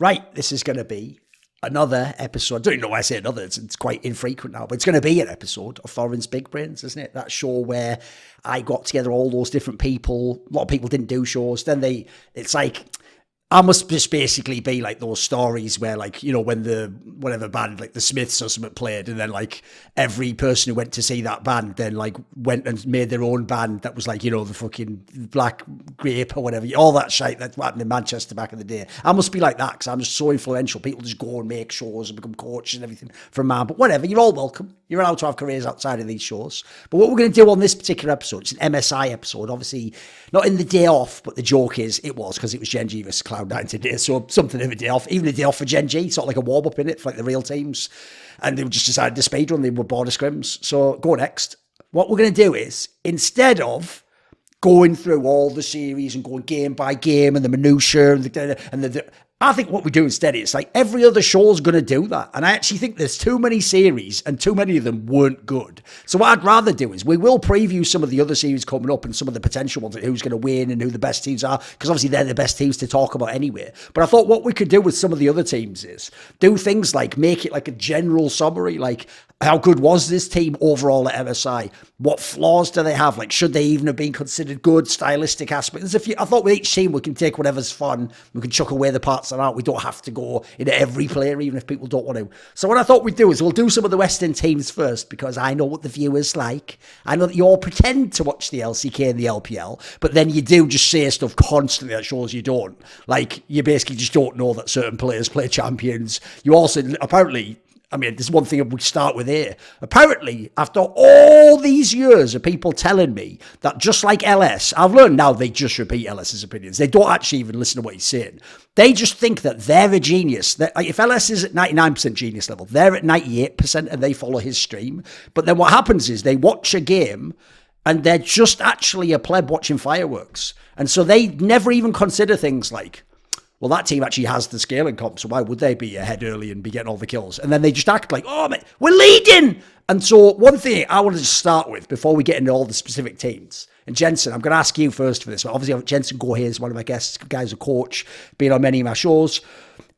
right, this is going to be another episode. I don't even know why I say another. It's quite infrequent now, but it's going to be an episode of Thorin's Big Brains, isn't it? That show where I got together all those different people. A lot of people didn't do shows. Then it's like, I must just basically be like those stories where, like, you know, when whatever band, like the Smiths or something played, and then like every person who went to see that band then like went and made their own band that was like, you know, the fucking Black Grape or whatever, all that shit that happened in Manchester back in the day. I must be like that because I'm just so influential. People just go and make shows and become coaches and everything from man. But whatever, you're all welcome. You're allowed to have careers outside of these shows. But what we're going to do on this particular episode, it's an MSI episode, obviously not in the day off, but the joke is it was because it was Gen.G versus Cloud9 today, so something of a day off, even a day off for Gen.G, sort of like a warm-up in it for like the real teams, and they just decided to speedrun, they were bored of scrims. So go next. What we're going to do is, instead of going through all the series and going game by game and the minutiae and I think what we do instead is like every other show's going to do that. And I actually think there's too many series and too many of them weren't good. So what I'd rather do is we will preview some of the other series coming up and some of the potential ones, who's going to win and who the best teams are, because obviously they're the best teams to talk about anyway. But I thought what we could do with some of the other teams is do things like make it like a general summary, like how good was this team overall at MSI? What flaws do they have? Like, should they even have been considered good? Stylistic aspects. There's a few. I thought with each team we can take whatever's fun. We can chuck away the parts that aren't. We don't have to go into every player, even if people don't want to. So what I thought we'd do is we'll do some of the Western teams first, because I know what the viewers like. I know that you all pretend to watch the LCK and the LPL, but then you do just say stuff constantly that shows you don't. Like, you basically just don't know that certain players play champions. You also, apparently, I mean, there's one thing we start with here. Apparently, after all these years of people telling me that just like LS, I've learned now they just repeat LS's opinions. They don't actually even listen to what he's saying. They just think that they're a genius. Like, if LS is at 99% genius level, they're at 98% and they follow his stream. But then what happens is they watch a game and they're just actually a pleb watching fireworks. And so they never even consider things like, well, that team actually has the scaling comp, so why would they be ahead early and be getting all the kills? And then they just act like, oh, man, we're leading! And so one thing I wanted to start with before we get into all the specific teams, and Jensen, I'm going to ask you first for this. Obviously, Jensen Goh here is one of my guests, guy's a coach, been on many of my shows.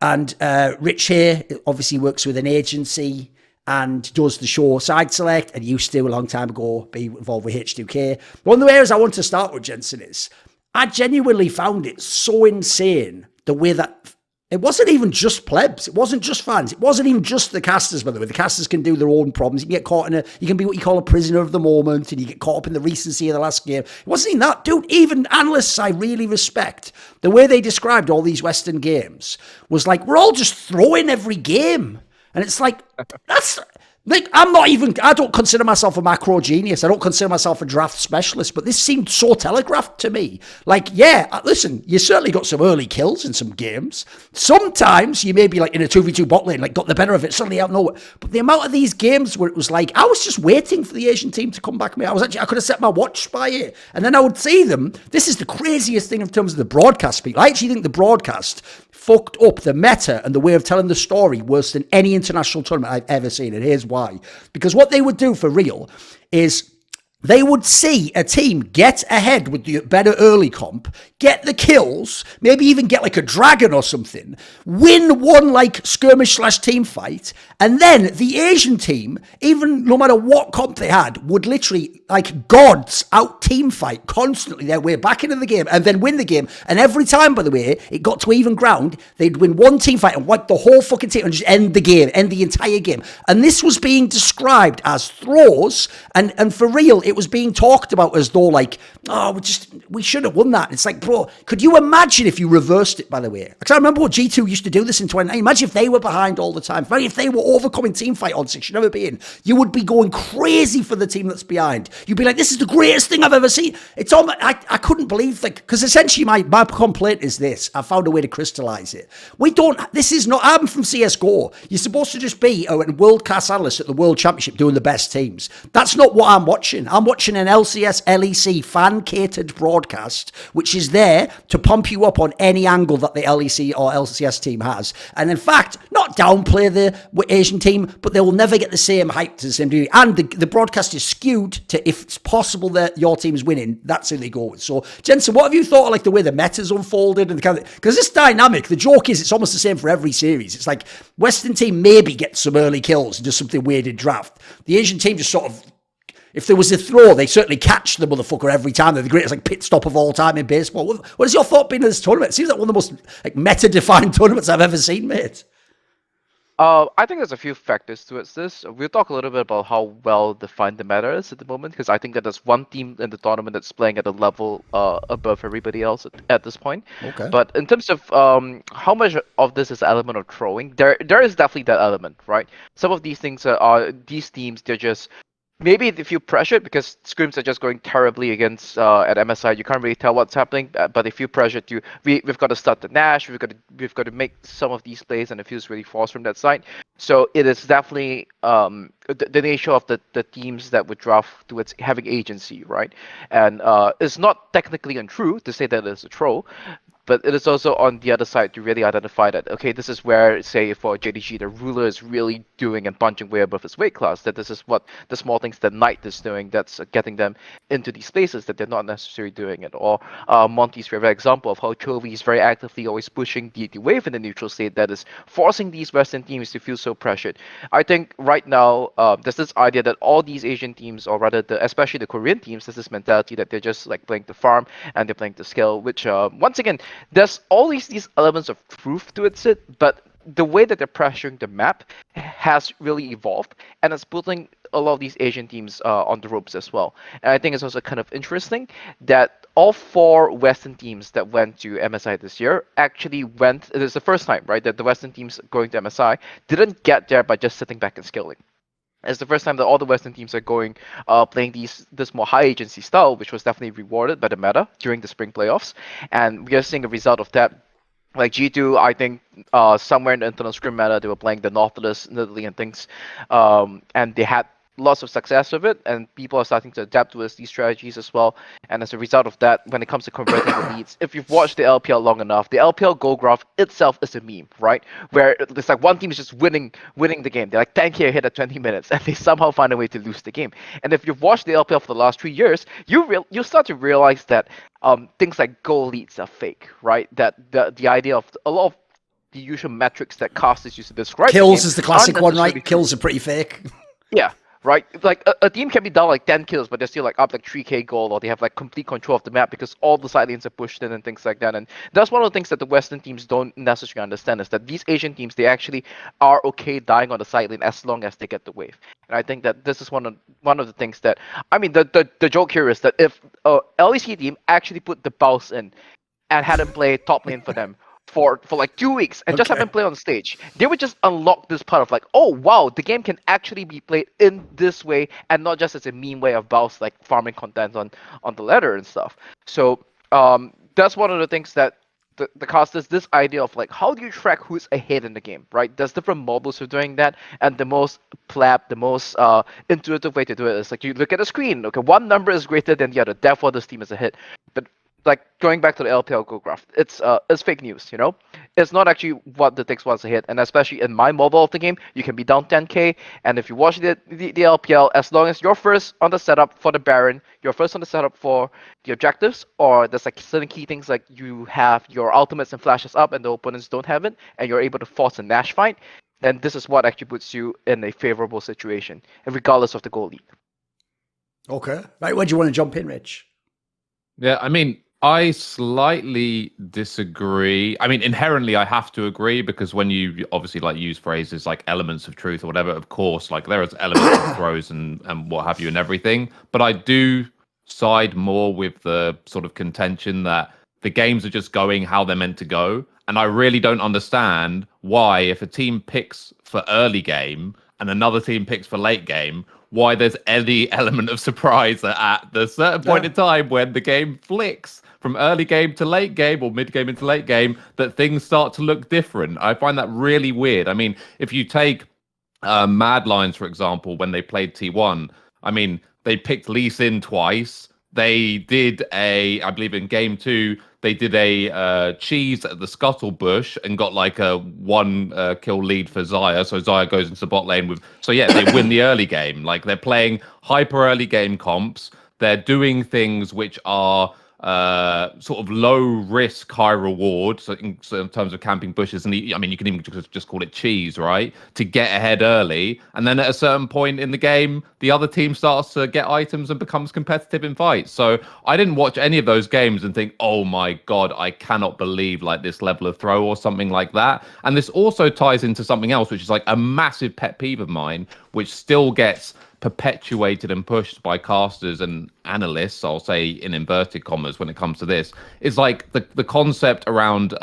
And Rich here obviously works with an agency and does the show Side Select, and used to, a long time ago, be involved with H2k. One of the areas I want to start with, Jensen, is I genuinely found it so insane the way that it wasn't even just plebs. It wasn't just fans. It wasn't even just the casters, by the way. The casters can do their own problems. You can get caught you can be what you call a prisoner of the moment, and you get caught up in the recency of the last game. It wasn't even that. Dude, even analysts I really respect, the way they described all these Western games was like, we're all just throwing every game. And it's like, that's... Like, I don't consider myself a macro genius. I don't consider myself a draft specialist, but this seemed so telegraphed to me. Like, yeah, listen, you certainly got some early kills in some games. Sometimes you may be like in a 2v2 bot lane, like got the better of it, suddenly out of nowhere. But the amount of these games where it was like, I was just waiting for the Asian team to come back to me. I could have set my watch by it. And then I would see them. This is the craziest thing in terms of the broadcast people. I actually think the broadcast fucked up the meta and the way of telling the story worse than any international tournament I've ever seen. And here's why. Because what they would do for real is they would see a team get ahead with the better early comp, get the kills, maybe even get like a dragon or something, win one like skirmish / team fight, and then the Asian team, even no matter what comp they had, would literally like gods out team fight constantly their way back into the game and then win the game. And every time, by the way, it got to even ground, they'd win one team fight and wipe the whole fucking team and just end the game, end the entire game. And this was being described as throws, and for real, it was being talked about as though like, oh, we should have won that. It's like, bro, could you imagine if you reversed it, by the way? Because I remember what G2 used to do this in 2019. Imagine if they were behind all the time. Imagine if they were overcoming team fight odds it should never be in. You would be going crazy for the team that's behind. You'd be like, this is the greatest thing I've ever seen. It's all, I couldn't believe, like, because essentially my complaint is this. I found a way to crystallize it. I'm from CSGO. You're supposed to just be a world-class analyst at the World Championship doing the best teams. That's not what I'm watching. I'm I'm watching an LCS LEC fan-catered broadcast, which is there to pump you up on any angle that the LEC or LCS team has. And in fact, not downplay the Asian team, but they will never get the same hype to the same degree. And the broadcast is skewed to, if it's possible that your team's winning, that's who they go with. So, Jensen, what have you thought of like the way the meta's unfolded and the kind of, because this dynamic, the joke is it's almost the same for every series. It's like Western team maybe gets some early kills and do something weird in draft. The Asian team just sort of, if there was a throw, they certainly catch the motherfucker every time. They're the greatest like pit stop of all time in baseball. What has your thought been of this tournament? It seems like one of the most like meta-defined tournaments I've ever seen, mate. I think there's a few factors towards this. We'll talk a little bit about how well defined the meta is at the moment, because I think that there's one team in the tournament that's playing at a level above everybody else at this point. Okay. But in terms of how much of this is an element of throwing, there is definitely that element, right? Some of these things are these teams, they're just maybe if you pressure it, because scrims are just going terribly against at MSI, you can't really tell what's happening. But if you pressure to, we've got to start the Nash, we've got to make some of these plays, and it feels really forced from that side. So it is definitely the nature of the teams that would draft towards having agency, right? And it's not technically untrue to say that it's a troll. But it is also on the other side to really identify that, okay, this is where, say, for JDG, the ruler is really doing and punching way above his weight class, that this is what the small things that Knight is doing that's getting them into these places that they're not necessarily doing it. Or Monty's favorite example of how Chovy is very actively always pushing the wave in the neutral state that is forcing these Western teams to feel so pressured. I think right now, there's this idea that all these Asian teams, or rather, especially the Korean teams, there's this mentality that they're just like playing to farm and they're playing to scale, which, once again, there's always these elements of truth to it, but the way that they're pressuring the map has really evolved, and it's putting a lot of these Asian teams on the ropes as well. And I think it's also kind of interesting that all 4 Western teams that went to MSI this year actually went, it is the first time, right, that the Western teams going to MSI didn't get there by just sitting back and scaling. It's the first time that all the Western teams are going, playing this more high agency style, which was definitely rewarded by the meta during the spring playoffs. And we are seeing a result of that. Like G2, I think somewhere in the internal scrim meta, they were playing the Nautilus, Nidalee, and things. And they had lots of success with it, and people are starting to adapt towards these strategies as well. And as a result of that, when it comes to converting the leads, if you've watched the LPL long enough, the LPL goal graph itself is a meme, right? Where it's like one team is just winning the game. They're like 10k hit at 20 minutes, and they somehow find a way to lose the game. And if you've watched the LPL for the last 3 years, you start to realize that things like goal leads are fake, right? That the idea of a lot of the usual metrics that casters use to describe kills is the classic one, right? true. Kills are pretty fake. Yeah. Right, like a team can be down like 10 kills, but they're still like up like 3k goal, or they have like complete control of the map because all the side lanes are pushed in and things like that. And that's one of the things that the Western teams don't necessarily understand, is that these Asian teams, they actually are okay dying on the side lane as long as they get the wave. And I think that this is one of the things that, I mean, the joke here is that if LEC team actually put the Baus in and had him play top lane for them for like 2 weeks and just have him play on stage, they would just unlock this part of like, oh wow, the game can actually be played in this way and not just as a meme way of Baus like farming content on the ladder and stuff. So that's one of the things that the casters, this idea of like, how do you track who's ahead in the game, right? There's different models for doing that, and the most the most intuitive way to do it is like, you look at the screen, okay, one number is greater than the other, therefore this team is ahead. But like going back to the LPL goal graph, it's fake news, you know? It's not actually what the takes once a hit, and especially in my mobile of the game, you can be down 10k, and if you watch the LPL, as long as you're first on the setup for the Baron, you're first on the setup for the objectives, or there's like certain key things like you have your ultimates and flashes up and the opponents don't have it, and you're able to force a Nash fight, then this is what actually puts you in a favorable situation, regardless of the goal lead. Okay. Right, where do you want to jump in, Rich? Yeah, I mean, I slightly disagree. I mean, inherently, I have to agree, because when you obviously like use phrases like elements of truth or whatever, of course, like there is elements of throws and what have you and everything. But I do side more with the sort of contention that the games are just going how they're meant to go. And I really don't understand why, if a team picks for early game and another team picks for late game, why there's any element of surprise at the certain point in time when the game flicks from early game to late game, or mid game into late game, that things start to look different. I find that really weird. I mean, if you take Mad Lions, for example, when they played T1, I mean, they picked Lee Sin twice. They did I believe in game 2, they did a cheese at the Scuttle Bush and got like a 1 kill lead for Xayah. So Xayah goes into the bot lane with. So yeah, they win the early game. Like they're playing hyper early game comps. They're doing things which are sort of low risk, high reward. So in terms of camping bushes, and I mean, you can even just call it cheese, right? To get ahead early, and then at a certain point in the game, the other team starts to get items and becomes competitive in fights. So I didn't watch any of those games and think, oh my god, I cannot believe like this level of throw or something like that. And this also ties into something else, which is like a massive pet peeve of mine, which still gets perpetuated and pushed by casters and analysts, I'll say in inverted commas when it comes to this, is like the concept around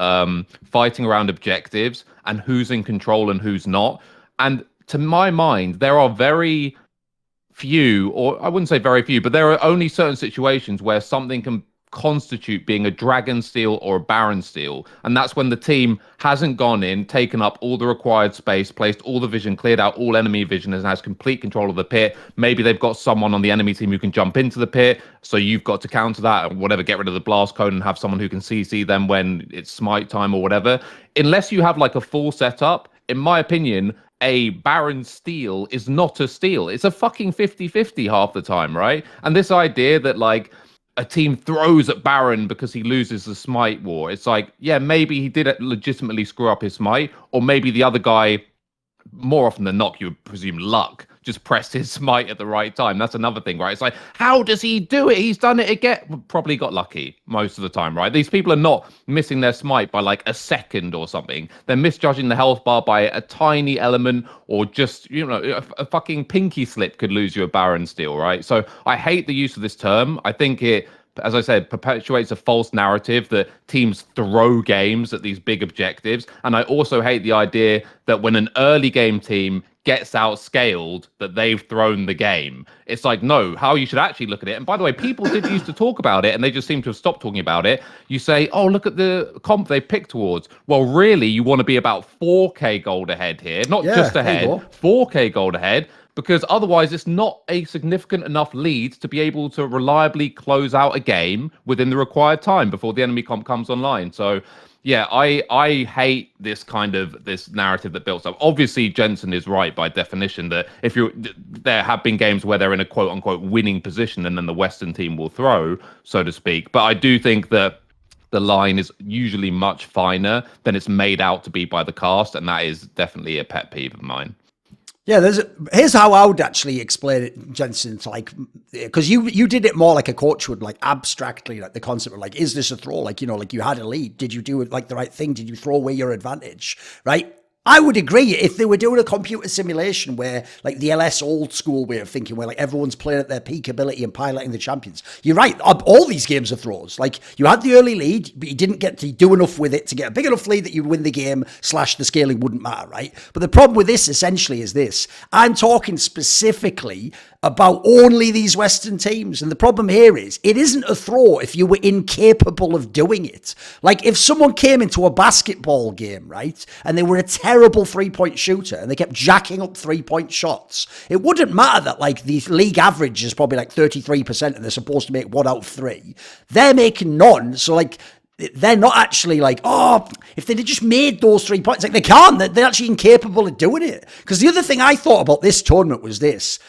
fighting around objectives and who's in control and who's not. And to my mind, there are very few, or I wouldn't say very few, but there are only certain situations where something can constitute being a dragon steal or a baron steal, and that's when the team hasn't gone in, taken up all the required space, placed all the vision, cleared out all enemy vision, and has complete control of the pit. Maybe they've got someone on the enemy team who can jump into the pit, so you've got to counter that and whatever, get rid of the blast cone and have someone who can CC them when it's smite time or whatever. Unless you have like a full setup, in my opinion, a Baron steal is not a steal. It's a fucking 50-50 half the time, right? And this idea that like a team throws at Baron because he loses the smite war. It's like, yeah, maybe he did legitimately screw up his smite, or maybe the other guy, more often than not, you would presume luck, just pressed his smite at the right time. That's another thing, right? It's like, how does he do it? He's done it again. Probably got lucky most of the time, right? These people are not missing their smite by like a second or something. They're misjudging the health bar by a tiny element, or just, you know, a fucking pinky slip could lose you a Baron steal, right? So I hate the use of this term. I think it, as I said, perpetuates a false narrative that teams throw games at these big objectives. And I also hate the idea that when an early game team gets outscaled, that they've thrown the game. It's like, no, how you should actually look at it. And by the way, people did used to talk about it, and they just seem to have stopped talking about it. You say, oh, look at the comp they picked towards. Well, really, you want to be about 4K gold ahead here, not just ahead, 4K gold ahead. Because otherwise it's not a significant enough lead to be able to reliably close out a game within the required time before the enemy comp comes online. So yeah, I hate this kind of this narrative that builds up. Obviously, Jensen is right by definition that if there have been games where they're in a quote unquote winning position and then the Western team will throw, so to speak. But I do think that the line is usually much finer than it's made out to be by the cast, and that is definitely a pet peeve of mine. Yeah, here's how I would actually explain it, Jensen, to like, because you did it more like a coach would, like abstractly, like the concept of like, is this a throw? Like, you know, like you had a lead. Did you do it like the right thing? Did you throw away your advantage? Right? I would agree if they were doing a computer simulation where like the LS old school way of thinking, where like everyone's playing at their peak ability and piloting the champions. You're right. All these games are throws. Like you had the early lead, but you didn't get to do enough with it to get a big enough lead that you'd win the game / the scaling wouldn't matter, right? But the problem with this essentially is this. I'm talking specifically about only these Western teams. And the problem here is it isn't a throw if you were incapable of doing it. Like if someone came into a basketball game, right, and they were a terrible 3-point shooter and they kept jacking up 3-point shots, it wouldn't matter that like the league average is probably like 33% and they're supposed to make 1 out of 3. They're making none. So like, they're not actually like, oh, if they just made those 3 points, like they can't, they're actually incapable of doing it. Because the other thing I thought about this tournament was this.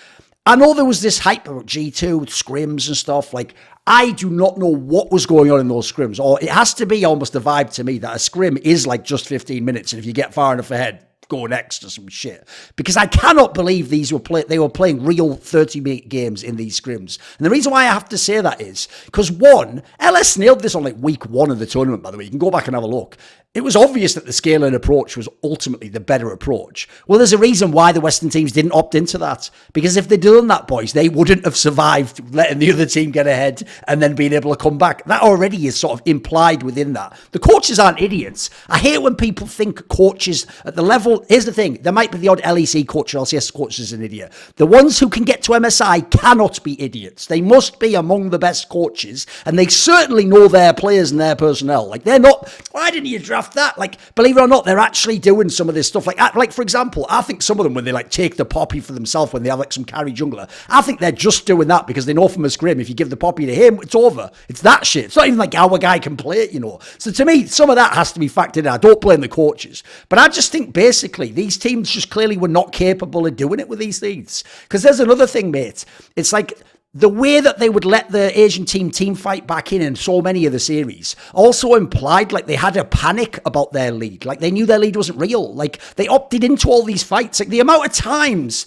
I know there was this hype about G2 with scrims and stuff. Like, I do not know what was going on in those scrims. Or it has to be almost a vibe to me that a scrim is like just 15 minutes. And if you get far enough ahead, go next or some shit. Because I cannot believe they were playing real 30-minute games in these scrims. And the reason why I have to say that is because, one, LS nailed this on like week 1 of the tournament, by the way. You can go back and have a look. It was obvious that the scaling approach was ultimately the better approach. Well, there's a reason why the Western teams didn't opt into that. Because if they'd done that, boys, they wouldn't have survived letting the other team get ahead and then being able to come back. That already is sort of implied within that. The coaches aren't idiots. I hate when people think coaches at the level. Here's the thing. There might be the odd LEC coach or LCS coach is an idiot. The ones who can get to MSI cannot be idiots. They must be among the best coaches. And they certainly know their players and their personnel. Like, they're not, why didn't you draft choreographed that. Like, believe it or not, they're actually doing some of this stuff. Like for example, I think some of them, when they like take the poppy for themselves, when they have like some carry jungler, I think they're just doing that because they know from a scrim, if you give the poppy to him, it's over. It's that shit. It's not even like our guy can play it, you know. So to me, some of that has to be factored in. I don't blame the coaches, but I just think basically these teams just clearly were not capable of doing it with these leads. Because there's another thing, mate. It's like, the way that they would let the Asian team fight back in so many of the series also implied like they had a panic about their lead. Like they knew their lead wasn't real. Like they opted into all these fights. Like the amount of times...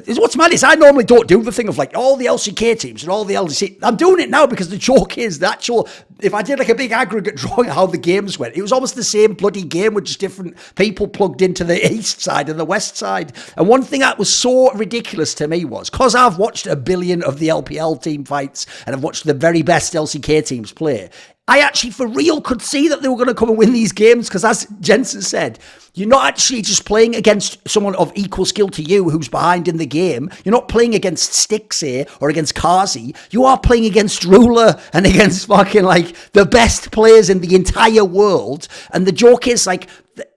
What's mad is I normally don't do the thing of like all the LCK teams and all the LCK. I'm doing it now because the joke is the actual, if I did like a big aggregate drawing of how the games went, it was almost the same bloody game with just different people plugged into the east side and the west side. And one thing that was so ridiculous to me was, because I've watched a billion of the LPL team fights and I've watched the very best LCK teams play, I actually, for real, could see that they were going to come and win these games because, as Jensen said, you're not actually just playing against someone of equal skill to you who's behind in the game. You're not playing against Stixie or against Kazi. You are playing against Ruler and against fucking, like, the best players in the entire world. And the joke is, like,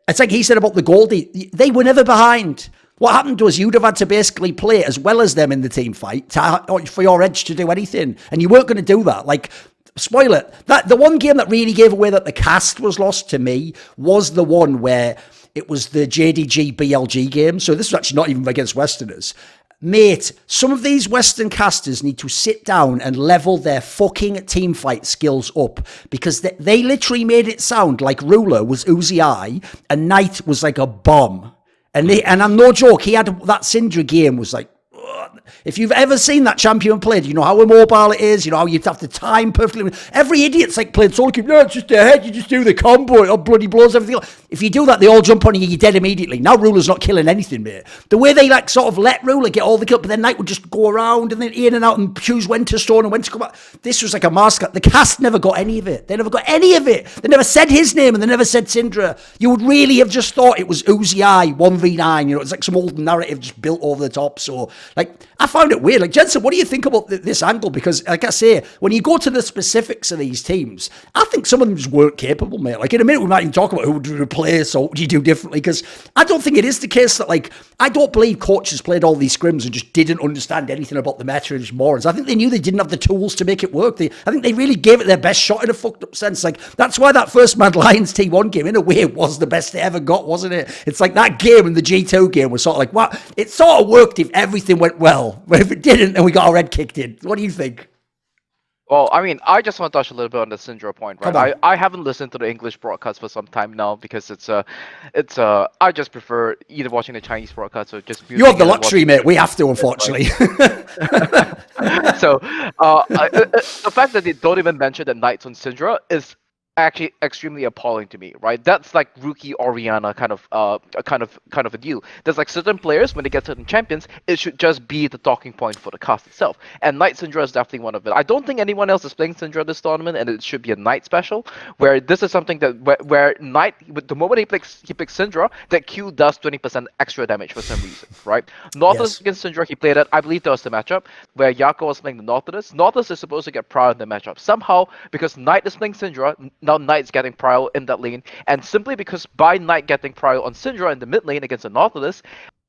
it's like he said about the Goldie. They were never behind. What happened was you'd have had to basically play as well as them in the team fight for your edge to do anything. And you weren't going to do that. Like, spoil it. The one game that really gave away that the cast was lost to me was the one where it was the JDG BLG game. So this was actually not even against Westerners. Mate, some of these Western casters need to sit down and level their fucking team fight skills up because they literally made it sound like Ruler was Uzi Eye and Knight was like a bomb. And I'm no joke, he had that Syndra game was like, if you've ever seen that champion played, you know how immobile it is, you know how you'd have to time perfectly. Every idiot's like playing solo queue. No, it's just a head, you just do the combo, it all bloody blows everything up. If you do that, they all jump on you, you're dead immediately. Now Ruler's not killing anything, mate. The way they like sort of let Ruler get all the kills, but then Knight would just go around and then in and out and choose when to stone and when to come back. This was like a mask. The cast never got any of it. They never got any of it. They never said his name and they never said Syndra. You would really have just thought it was Uzi Eye 1v9. You know, it's like some old narrative just built over the top. So, like, I found it weird. Like, Jensen, what do you think about this angle? Because, like I say, when you go to the specifics of these teams, I think some of them just weren't capable, mate. Like, in a minute, we might even talk about who would you replace or what do you do differently, because I don't think it is the case that, like, I don't believe coaches played all these scrims and just didn't understand anything about the meta and just morons. I think they knew they didn't have the tools to make it work. I think they really gave it their best shot in a fucked up sense. Like, that's why that first Mad Lions T1 game, in a way, was the best they ever got, wasn't it? It's like that game and the G2 game was sort of like, what? It sort of worked if everything went well. But if it didn't, then we got our red kicked in. What do you think? Well, I mean, I just want to touch a little bit on the Syndra point, right? I haven't listened to the English broadcast for some time now because I just prefer either watching the Chinese broadcast or just. You have the luxury, mate. We have to, unfortunately. So, the fact that they don't even mention the Knights on Syndra is actually extremely appalling to me, right? That's like rookie Oriana kind of a deal. There's like certain players, when they get certain champions, it should just be the talking point for the cast itself. And Knight Syndra is definitely one of it. I don't think anyone else is playing Syndra this tournament, and it should be a Knight special, where this is something that where Knight, with the moment he picks Syndra, that Q does 20% extra damage for some reason, right? Nautilus against Syndra, he played it. I believe there was the matchup where Yako was playing the Nautilus. Nautilus is supposed to get prior in the matchup. Somehow, because Knight is playing Syndra, now Knight's getting prior in that lane, and simply because by Knight getting prior on Syndra in the mid lane against the Nautilus,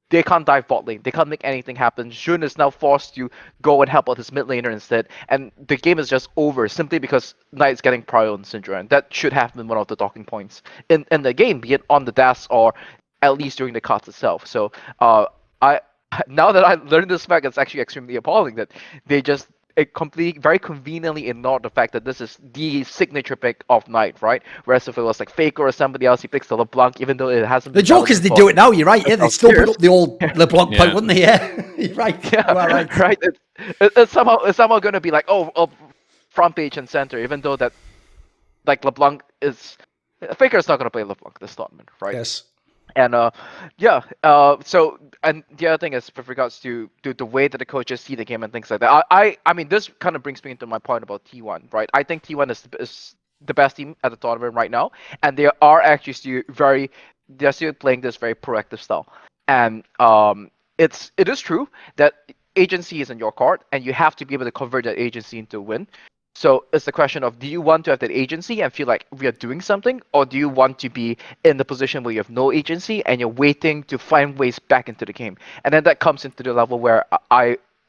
they can't dive bot lane. They can't make anything happen. Jun is now forced to go and help out his mid laner instead, and the game is just over simply because Knight's getting prior on Syndra, and that should have been one of the talking points in the game, be it on the dash or at least during the cards itself. So now that I learned this fact, it's actually extremely appalling that they just very conveniently ignored the fact that this is the signature pick of Knight, right? Whereas if it was like Faker or somebody else, he picks the LeBlanc, even though it hasn't been. The joke is they do it now, you're right. Yeah, they still put up the old LeBlanc point, wouldn't they? Yeah, you're right. Yeah, right. It's somehow going to be like, oh, front page and center, even though that, like, LeBlanc is. Faker's not going to play LeBlanc this tournament, right? Yes. And so, and the other thing is with regards to the way that the coaches see the game and things like that. I mean, this kind of brings me into my point about T1, right? I think T1 is the best team at the tournament right now, and they are actually they're still playing this very proactive style. And it is true that agency is in your court, and you have to be able to convert that agency into a win. So it's the question of, do you want to have that agency and feel like we are doing something, or do you want to be in the position where you have no agency and you're waiting to find ways back into the game? And then that comes into the level where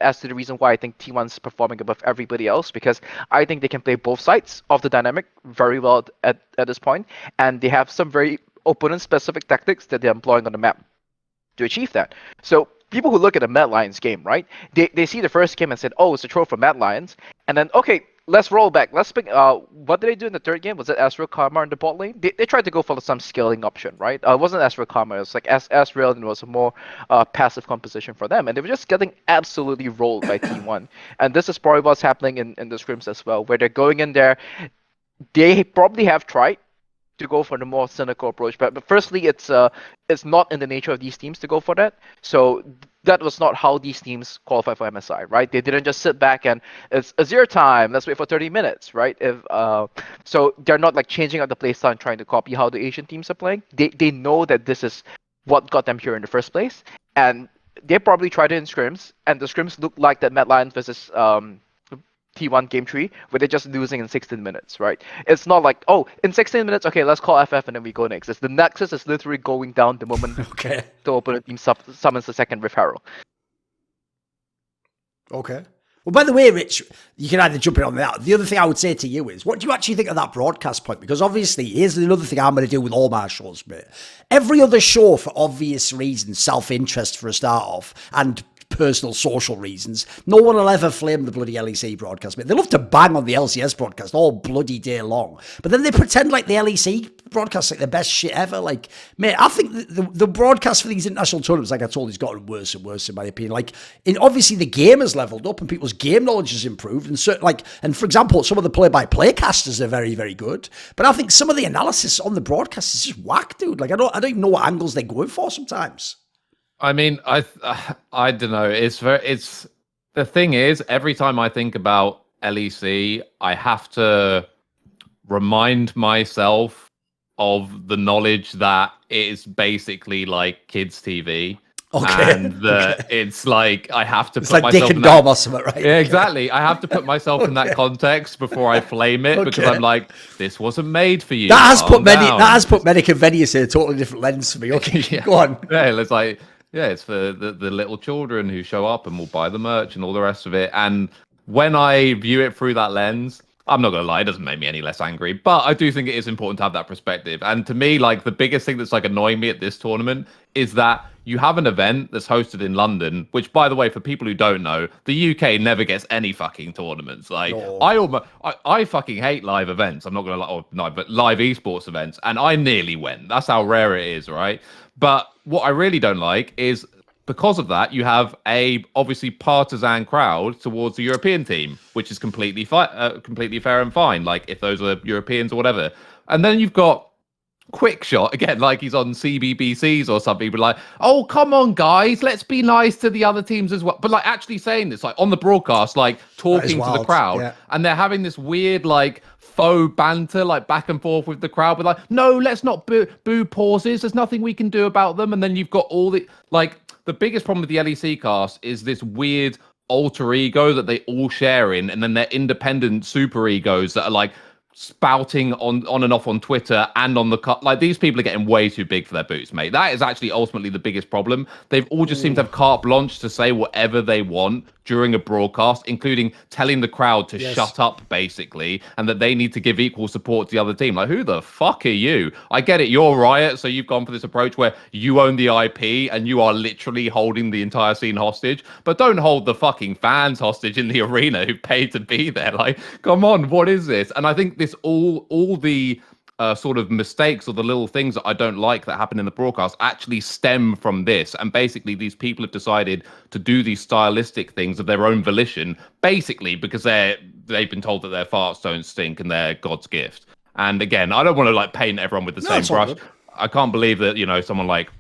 as to the reason why I think T1's performing above everybody else, because I think they can play both sides of the dynamic very well at this point, and they have some very opponent-specific tactics that they're employing on the map to achieve that. So people who look at the Mad Lions game, right, they see the first game and said, oh, it's a troll for Mad Lions, and then, okay, let's roll back. Let's pick. What did they do in the third game? Was it Ezreal Karma in the bot lane? They tried to go for some scaling option, right? It wasn't Ezreal Karma. It was like Ezreal, and it was a more passive composition for them. And they were just getting absolutely rolled by T1. And this is probably what's happening in the scrims as well, where they're going in there. They probably have tried to go for the more cynical approach, but firstly, it's not in the nature of these teams to go for that. So that was not how these teams qualify for MSI, right? They didn't just sit back and it's Azir time, let's wait for 30 minutes, right? So they're not like changing up the playstyle and trying to copy how the Asian teams are playing. They know that this is what got them here in the first place, and they probably tried it in scrims, and the scrims look like that Mad Lions versus T1 game 3, where they're just losing in 16 minutes, right? It's not like, oh, in 16 minutes, okay, let's call FF and then we go Nexus. The Nexus is literally going down the moment Okay. the opponent team summons the second Rift Herald. Okay. Well, by the way, Rich, you can either jump in on that. The other thing I would say to you is, what do you actually think of that broadcast point? Because obviously, here's another thing I'm going to do with all my shows, mate. Every other show, for obvious reasons, self-interest for a start off, and personal social reasons, no one will ever flame the bloody LEC broadcast. They love to bang on the LCS broadcast all bloody day long, but then they pretend like the LEC broadcast like the best shit ever. Like, mate, I think the broadcast for these international tournaments, like I told you, has gotten worse and worse in my opinion. Like, obviously the game has leveled up and people's game knowledge has improved, and for example, some of the play-by-play casters are very, very good, but I think some of the analysis on the broadcast is just whack, dude. Like, I don't even know what angles they're going for sometimes. I mean, I don't know. It's the thing is, every time I think about LEC, I have to remind myself of the knowledge that it is basically like kids' TV. Okay. And it's like I have to it's put like myself Dick and in Dom or something, right? Yeah, exactly. I have to put myself in that context before I flame it, because I'm like, this wasn't made for you. That has put many convenience in a totally different lens for me. Okay, go on. Yeah, it's like, yeah, it's for the little children who show up and will buy the merch and all the rest of it. And when I view it through that lens, I'm not going to lie, it doesn't make me any less angry. But I do think it is important to have that perspective. And to me, like, the biggest thing that's like annoying me at this tournament is that you have an event that's hosted in London, which, by the way, for people who don't know, the UK never gets any fucking tournaments. Like, no. I fucking hate live events. I'm not going to lie, no, but live esports events. And I nearly went. That's how rare it is, right? But what I really don't like is, because of that, you have a obviously partisan crowd towards the European team, which is completely fair and fine. Like, if those are Europeans or whatever. And then you've got Quick Shot, again, like he's on CBBCs or something, but like, oh, come on, guys, let's be nice to the other teams as well. But like actually saying this, like on the broadcast, like talking to the crowd, yeah. And they're having this weird, like, faux banter, like back and forth with the crowd, but like, no, let's not boo pauses. There's nothing we can do about them. And then you've got all the, like, the biggest problem with the LEC cast is this weird alter ego that they all share in, and then their independent super egos that are like spouting on and off on Twitter and on the cut. Like, these people are getting way too big for their boots, mate. That is actually ultimately the biggest problem. They've all just seem to have carte blanche to say whatever they want during a broadcast, including telling the crowd to shut up, basically, and that they need to give equal support to the other team. Like, who the fuck are you? I get it, you're Riot, so you've gone for this approach where you own the IP and you are literally holding the entire scene hostage, but don't hold the fucking fans hostage in the arena who paid to be there. Like, come on, what is this? And I think this all the sort of mistakes or the little things that I don't like that happen in the broadcast actually stem from this. And basically, these people have decided to do these stylistic things of their own volition, basically because they've been told that their farts don't stink and they're God's gift. And again, I don't want to like paint everyone with the same brush. I can't believe that, you know, someone like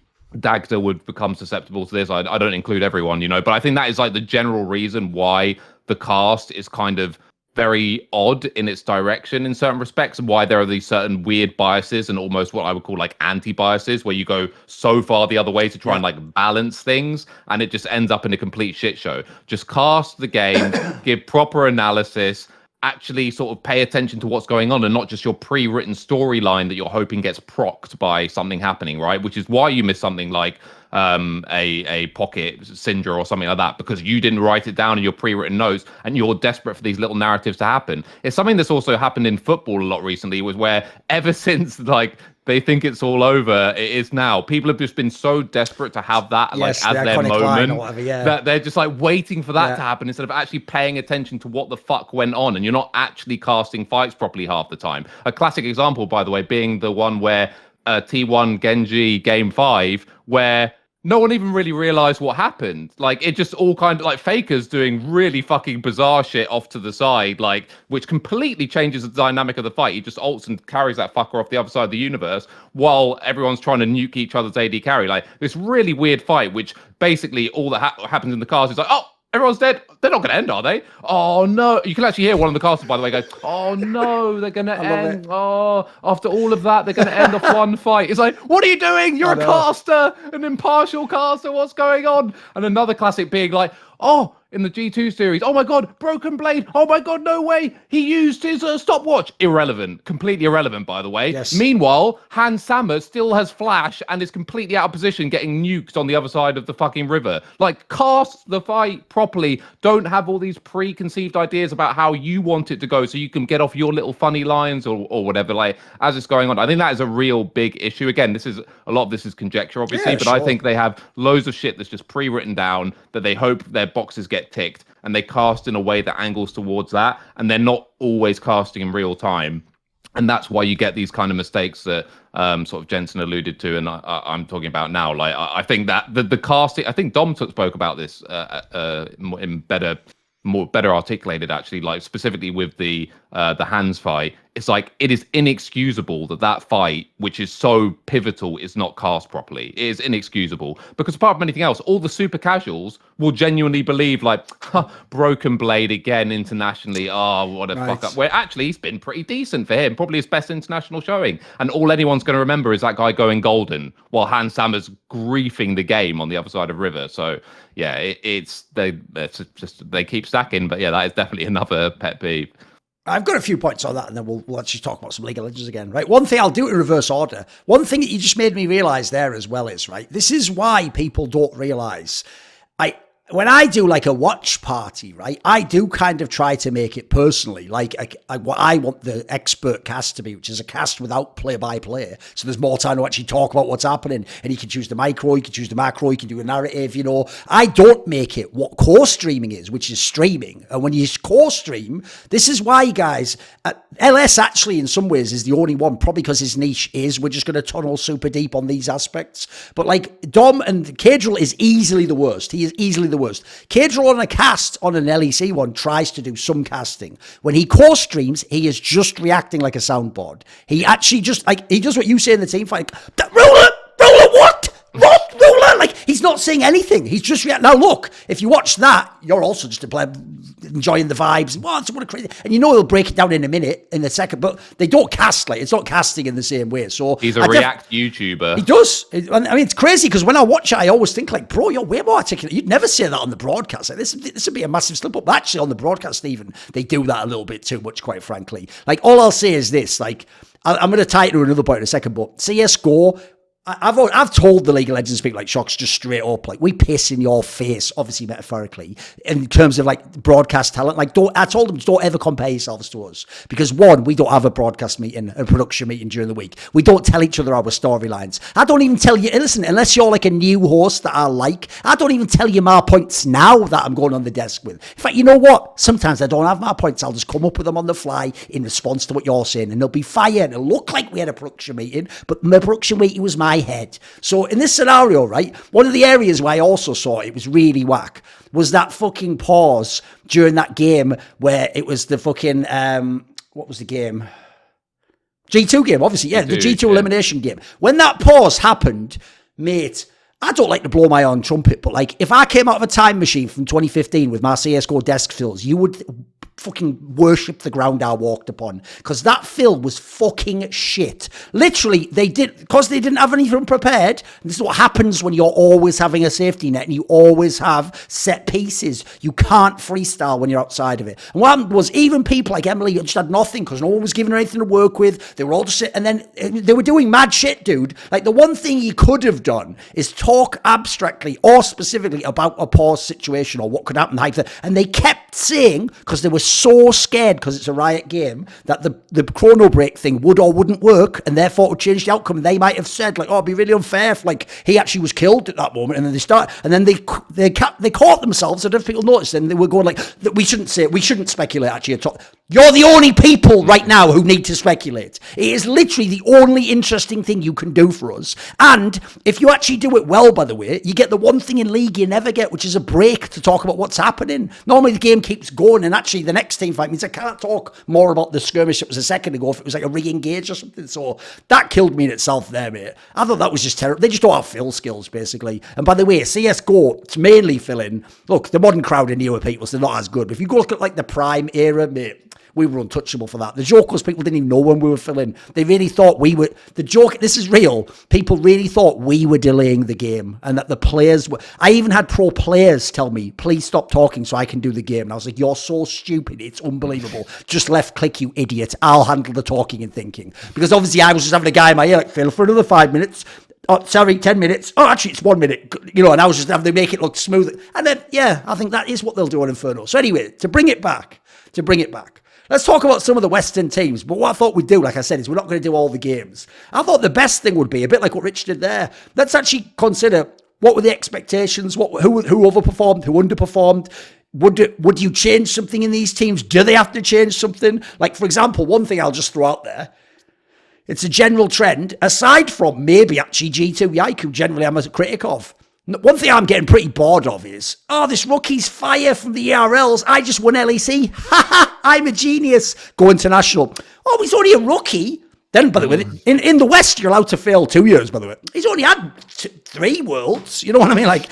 Dagda would become susceptible to this. I don't include everyone, you know, but I think that is like the general reason why the cast is kind of very odd in its direction in certain respects, and why there are these certain weird biases and almost what I would call like anti-biases, where you go so far the other way to try and like balance things, and it just ends up in a complete shit show. Just cast the game, give proper analysis, actually sort of pay attention to what's going on and not just your pre-written storyline that you're hoping gets procced by something happening, right? Which is why you miss something like a pocket Syndra or something like that, because you didn't write it down in your pre-written notes and you're desperate for these little narratives to happen. It's something that's also happened in football a lot recently, was where ever since like they think it's all over, it is now. People have just been so desperate to have that like as their moment whatever, that they're just like waiting for that to happen instead of actually paying attention to what the fuck went on, and you're not actually casting fights properly half the time. A classic example, by the way, being the one where T1 Gen.G Game 5, where no one even really realized what happened. Like, it just all kind of like Faker's doing really fucking bizarre shit off to the side, like, which completely changes the dynamic of the fight. He just ults and carries that fucker off the other side of the universe while everyone's trying to nuke each other's AD carry. Like, this really weird fight, which basically all that happens in the cars is like, oh, everyone's dead. They're not going to end, are they? Oh, no. You can actually hear one of the casters, by the way, go, oh, no, they're going to end. Oh, after all of that, they're going to end off one fight. It's like, what are you doing? You're a caster, an impartial caster. What's going on? And another classic being like, oh, in the G2 series, oh my God, Broken Blade. Oh my God, no way. He used his stopwatch. Irrelevant. Completely irrelevant, by the way. Yes. Meanwhile, Hans Sammer still has flash and is completely out of position getting nuked on the other side of the fucking river. Like, cast the fight properly. Don't have all these preconceived ideas about how you want it to go so you can get off your little funny lines or whatever, like, as it's going on. I think that is a real big issue. Again, a lot of this is conjecture, obviously, but I think they have loads of shit that's just pre-written down that they hope their boxes get ticked, and they cast in a way that angles towards that, and they're not always casting in real time. And that's why you get these kind of mistakes that sort of Jensen alluded to, and I'm talking about now. Like, I think that the casting, I think Dom spoke about this in better articulated, actually, like specifically with the hands fight. It's like, it is inexcusable that fight, which is so pivotal, is not cast properly. It is inexcusable, because apart from anything else, all the super casuals will genuinely believe like, Broken Blade again internationally. Oh, what a fuck up. Where actually he's been pretty decent for him, probably his best international showing. And all anyone's going to remember is that guy going golden while Hans Sammer's griefing the game on the other side of River. So yeah, they keep stacking, but yeah, that is definitely another pet peeve. I've got a few points on that, and then we'll actually talk about some League of Legends again, right? One thing, I'll do it in reverse order. One thing that you just made me realize there as well is, right, this is why people don't realize, when I do like a watch party, right, I do kind of try to make it personally, like what I want the expert cast to be, which is a cast without play-by-play. So there's more time to actually talk about what's happening, and you can choose the micro, you can choose the macro, you can do a narrative, you know. I don't make it what core streaming is, which is streaming. And when you core stream, this is why, guys, LS actually in some ways is the only one, probably because his niche is, we're just going to tunnel super deep on these aspects. But like Dom and Cadril is easily the worst. He is easily the worst. Cadril on a cast on an LEC one tries to do some casting. When he core streams, he is just reacting like a soundboard. He actually just, like, he does what you say in the team fight. Ruler, what? What? Ruler? Like, he's not saying anything. He's just reacting. Now, look, if you watch that, you're also just enjoying the vibes. What a crazy. And you know he'll break it down in a minute, in a second, but they don't cast, like, it's not casting in the same way. So he's a React YouTuber. He does. I mean, it's crazy because when I watch it, I always think like, bro, you're way more articulate. You'd never say that on the broadcast. Like, this would be a massive slip up. But actually, on the broadcast, Stephen, they do that a little bit too much, quite frankly. Like, all I'll say is this, like, I'm going to tie it to another point in a second, but CSGO, I've told the League of Legends people, like, Shocks, just straight up, like, we piss in your face, obviously metaphorically, in terms of like broadcast talent. Like, I told them, don't ever compare yourselves to us, because one, we don't have a broadcast meeting, a production meeting during the week. We don't tell each other our storylines. I don't even tell you, listen, unless you're like a new host that I like, I don't even tell you my points now that I'm going on the desk with. In fact, you know what? Sometimes I don't have my points. I'll just come up with them on the fly in response to what you're saying, and they'll be fire, and it'll look like we had a production meeting, but my production meeting was my head. So in this scenario, right, one of the areas where I also saw it was really whack was that fucking pause during that game where it was the fucking, what was the game? G2 game, obviously. Yeah, the G2 elimination game. When that pause happened, mate, I don't like to blow my own trumpet, but like, if I came out of a time machine from 2015 with my CSGO desk fills, you would fucking worship the ground I walked upon, because that fill was fucking shit. Literally, because they didn't have anything prepared. This is what happens when you're always having a safety net and you always have set pieces. You can't freestyle when you're outside of it. And what happened was, even people like Emily just had nothing because no one was giving her anything to work with. They were all just, and then they were doing mad shit, dude. Like, the one thing you could have done is talk abstractly or specifically about a pause situation or what could happen. And they kept saying, because they were so scared, because it's a Riot game, that the chrono break thing would or wouldn't work, and therefore it would change the outcome. And they might have said, like, oh, it'd be really unfair if, like, he actually was killed at that moment. And then they caught themselves. I don't know if people noticed, and they were going like, we shouldn't speculate actually at all. You're the only people right now who need to speculate. It is literally the only interesting thing you can do for us. And if you actually do it well, by the way, you get the one thing in League you never get, which is a break to talk about what's happening. Normally the game keeps going, and actually the next team fight means I can't talk more about the skirmish that was a second ago if it was like a re-engage or something. So that killed me in itself there, mate. I thought that was just terrible. They just don't have fill skills, basically. And by the way, CSGO, it's mainly filling. Look, the modern crowd are newer people, so they're not as good. But if you go look at like the Prime era, mate, we were untouchable for that. The joke was people didn't even know when we were filling. They really thought we were... The joke, this is real. People really thought we were delaying the game and that the players were... I even had pro players tell me, please stop talking so I can do the game. And I was like, you're so stupid. It's unbelievable. Just left click, you idiot. I'll handle the talking and thinking. Because obviously I was just having a guy in my ear like, Phil, for another 5 minutes... Oh, sorry, 10 minutes. Oh, actually, it's 1 minute. You know, and I was just having to make it look smooth. And then, yeah, I think that is what they'll do on Inferno. So anyway, to bring it back, let's talk about some of the Western teams. But what I thought we'd do, like I said, is we're not going to do all the games. I thought the best thing would be, a bit like what Rich did there, let's actually consider what were the expectations, who overperformed, who underperformed. Would you change something in these teams? Do they have to change something? Like, for example, one thing I'll just throw out there, it's a general trend, aside from maybe actually G2 Yike, who generally I'm a critic of. One thing I'm getting pretty bored of is, this rookie's fire from the ERLs. I just won LEC. I'm a genius. Go international. Oh, he's only a rookie. Then, by the way, in the West, you're allowed to fail 2 years, by the way. He's only had 3 worlds. You know what I mean? Like,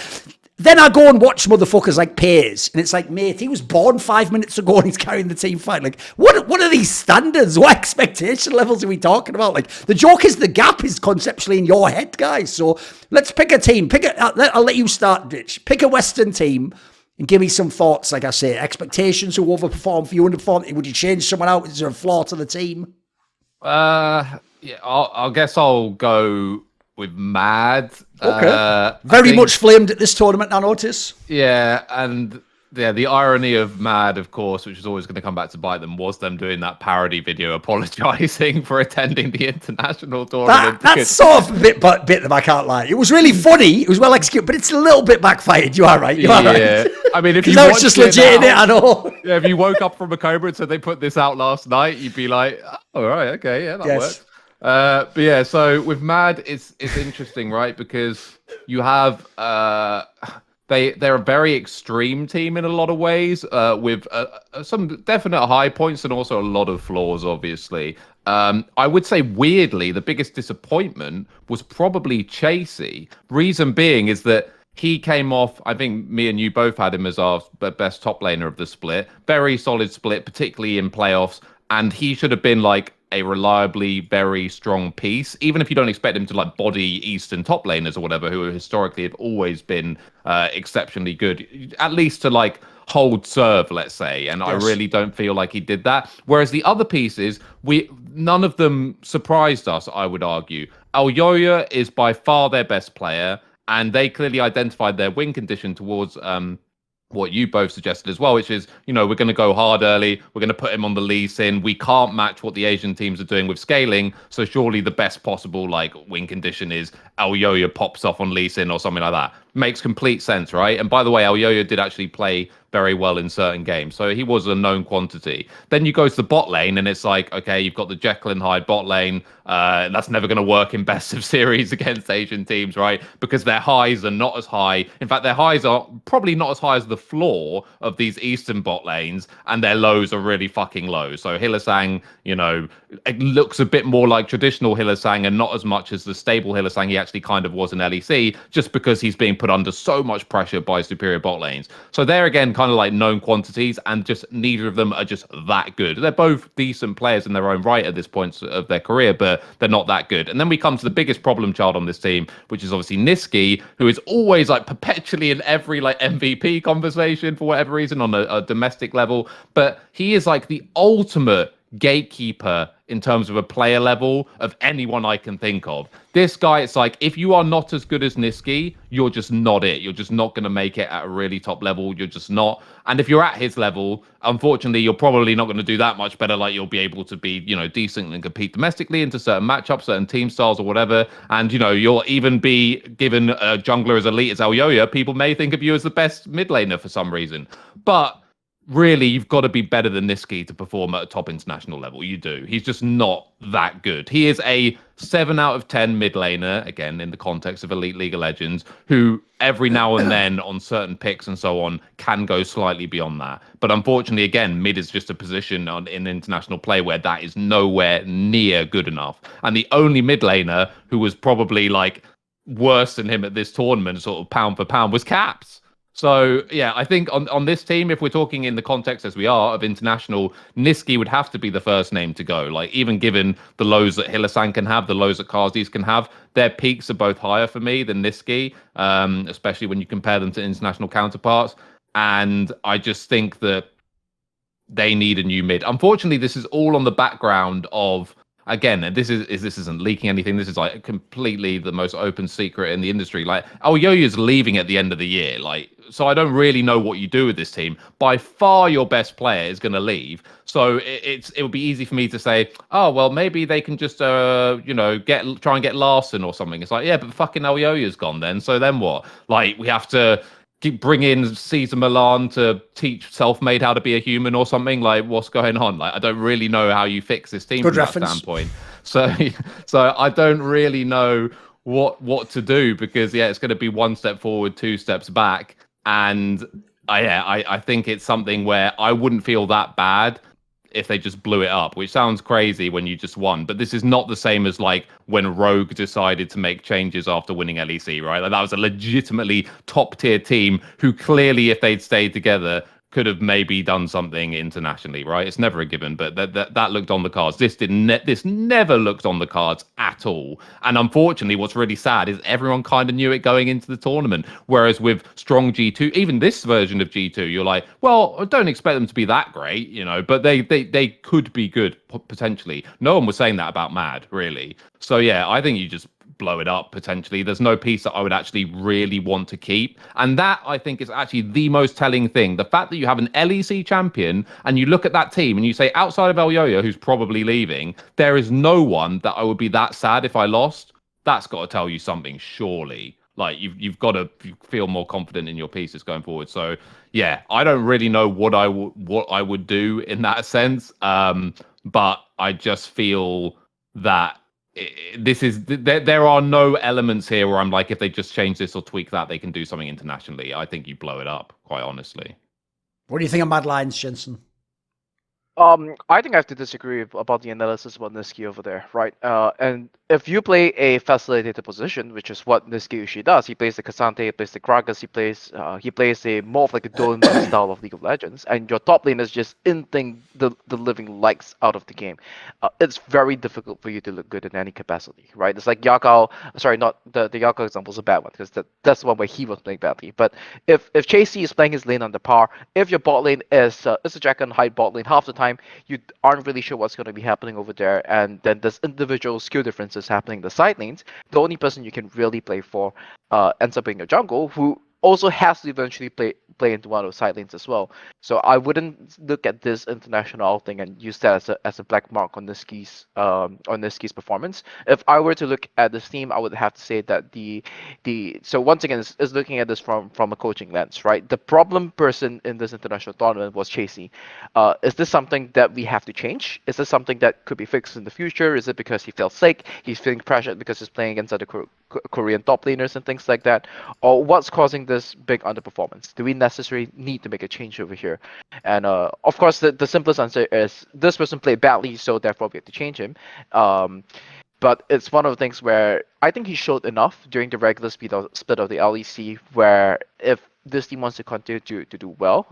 then I go and watch motherfuckers like Pays, and it's like, mate, he was born 5 minutes ago and he's carrying the team fight. Like, what are these standards? What expectation levels are we talking about? Like, the joke is the gap is conceptually in your head, guys. So let's pick a team. I'll let you start, Rich. Pick a Western team and give me some thoughts. Like I say, expectations, who overperformed, who underperformed. Would you change someone out? Is there a flaw to the team? Yeah, I guess I'll go with Mad. Okay. Very much flamed at this tournament, I notice. Yeah, and yeah, the irony of Mad, of course, which is always going to come back to bite them, was them doing that parody video apologising for attending the international tournament. That's sort of a bit that I can't lie. It was really funny. It was well executed, but it's a little bit backfired. You are right. Right. I mean, if you know it's just legit in it, I know. Yeah, if you woke up from a coma and said they put this out last night, you'd be like, oh, all right, okay, yeah, that works. But yeah, so with Mad, it's interesting, right? Because you have they're a very extreme team in a lot of ways, with some definite high points and also a lot of flaws, obviously. I would say, weirdly, the biggest disappointment was probably Chasey. Reason being is that he came off, I think me and you both had him as our best top laner of the split. Very solid split, particularly in playoffs. And he should have been like a reliably very strong piece, even if you don't expect him to like body Eastern top laners or whatever, who historically have always been exceptionally good, at least to like hold serve, let's say. And I really don't feel like he did that. Whereas the other pieces, none of them surprised us, I would argue. Alyoya is by far their best player, and they clearly identified their win condition towards what you both suggested as well, which is, we're going to go hard early. We're going to put him on the Lee Sin. We can't match what the Asian teams are doing with scaling. So surely the best possible win condition is Alyoya pops off on Lee Sin or something like that. Makes complete sense, right? And by the way, Alyoya did actually play very well in certain games. So he was a known quantity. Then you go to the bot lane and it's like, okay, you've got the Jekyll and Hyde bot lane. That's never going to work in best of series against Asian teams, right? Because their highs are not as high. In fact, their highs are probably not as high as the floor of these Eastern bot lanes, and their lows are really fucking low. So Hylissang, it looks a bit more like traditional Hylissang and not as much as the stable Hylissang he actually kind of was in LEC, just because he's being put under so much pressure by superior bot lanes. So there again, kind of like known quantities, and just neither of them are just that good. They're both decent players in their own right at this point of their career, but they're not that good. And then we come to the biggest problem child on this team, which is obviously Niski, who is always like perpetually in every like MVP conversation for whatever reason on a domestic level. But he is like the ultimate gatekeeper in terms of a player level of anyone I can think of. This guy, it's like, if you are not as good as Niski, you're just not it. You're just not going to make it at a really top level. You're just not. And if you're at his level, unfortunately, you're probably not going to do that much better. Like, you'll be able to be, you know, decent and compete domestically into certain matchups, certain team styles or whatever. And, you know, you'll even be given a jungler as elite as Elyoya. People may think of you as the best mid laner for some reason. But really, you've got to be better than Niski to perform at a top international level. You do. He's just not that good. He is a 7 out of 10 mid laner, again, in the context of Elite League of Legends, who every now and then on certain picks and so on can go slightly beyond that. But unfortunately, again, mid is just a position in international play where that is nowhere near good enough. And the only mid laner who was probably like worse than him at this tournament, sort of pound for pound, was Caps. So, yeah, I think on this team, if we're talking in the context as we are of international, Niski would have to be the first name to go. Like, even given the lows that Hilasan can have, the lows that Kazdis can have, their peaks are both higher for me than Niski, especially when you compare them to international counterparts. And I just think that they need a new mid. Unfortunately, this is all on the background of, again, and this isn't leaking anything. This is like completely the most open secret in the industry. Like, Elyoya's leaving at the end of the year. Like, so I don't really know what you do with this team. By far, your best player is going to leave. So it would be easy for me to say, oh well, maybe they can just you know, try and get Larson or something. It's like, yeah, but fucking Elyoya's gone then. So then what? Like, we have to bring in Caesar Milan to teach Selfmade how to be a human or something. Like, what's going on? Like, I don't really know how you fix this team from that standpoint. So I don't really know what to do, because yeah, it's going to be one step forward, two steps back. And I think it's something where I wouldn't feel that bad if they just blew it up, which sounds crazy when you just won. But this is not the same as like when Rogue decided to make changes after winning LEC, right? Like, that was a legitimately top tier team who clearly, if they'd stayed together, could have maybe done something internationally, right? It's never a given, but that looked on the cards. This never looked on the cards at all. And unfortunately, what's really sad is everyone kind of knew it going into the tournament. Whereas with strong G2, even this version of G2, you're like, well, I don't expect them to be that great, you know, but they could be good potentially. No one was saying that about Mad, really. So yeah, I think you just blow it up potentially. There's no piece that I would actually really want to keep. And that, I think, is actually the most telling thing. The fact that you have an LEC champion and you look at that team and you say, outside of Elyoya, who's probably leaving, there is no one that I would be that sad if I lost. That's got to tell you something, surely. Like, you've got to feel more confident in your pieces going forward. So yeah, I don't really know what I would do in that sense. But I just feel that there are no elements here where I'm like, if they just change this or tweak that, they can do something internationally. I think you blow it up, quite honestly. What do you think of Mad Lions, Jensen? I think I have to disagree about the analysis about Niski over there, right? And if you play a facilitated position, which is what Niski usually does, he plays the Cassante, he plays the Gragas, he plays a more of like a Dolan style of League of Legends, and your top lane is just inting the living lights out of the game. It's very difficult for you to look good in any capacity, right? It's like Yakao. Sorry, not the Yakao example is a bad one, because that's the one where he was playing badly. But if Chasey is playing his lane under par, if your bot lane is a Jack and Hyde bot lane, half the time you aren't really sure what's going to be happening over there, and then there's individual skill differences happening in the side lanes. The only person you can really play for ends up being a jungle, who also has to eventually play into one of those side lanes as well. So I wouldn't look at this international thing and use that as a black mark on Niski's performance. If I were to look at this team, I would have to say that so once again is looking at this from a coaching lens, right? The problem person in this international tournament was Chasey. Is this something that we have to change? Is this something that could be fixed in the future? Is it because he felt sick? He's feeling pressured because he's playing against other Korean top laners and things like that? Or what's causing this big underperformance? Do we necessarily need to make a change over here? And of course, the simplest answer is this person played badly, so therefore we have to change him. But it's one of the things where I think he showed enough during the regular split of the LEC, where if this team wants to continue to do well,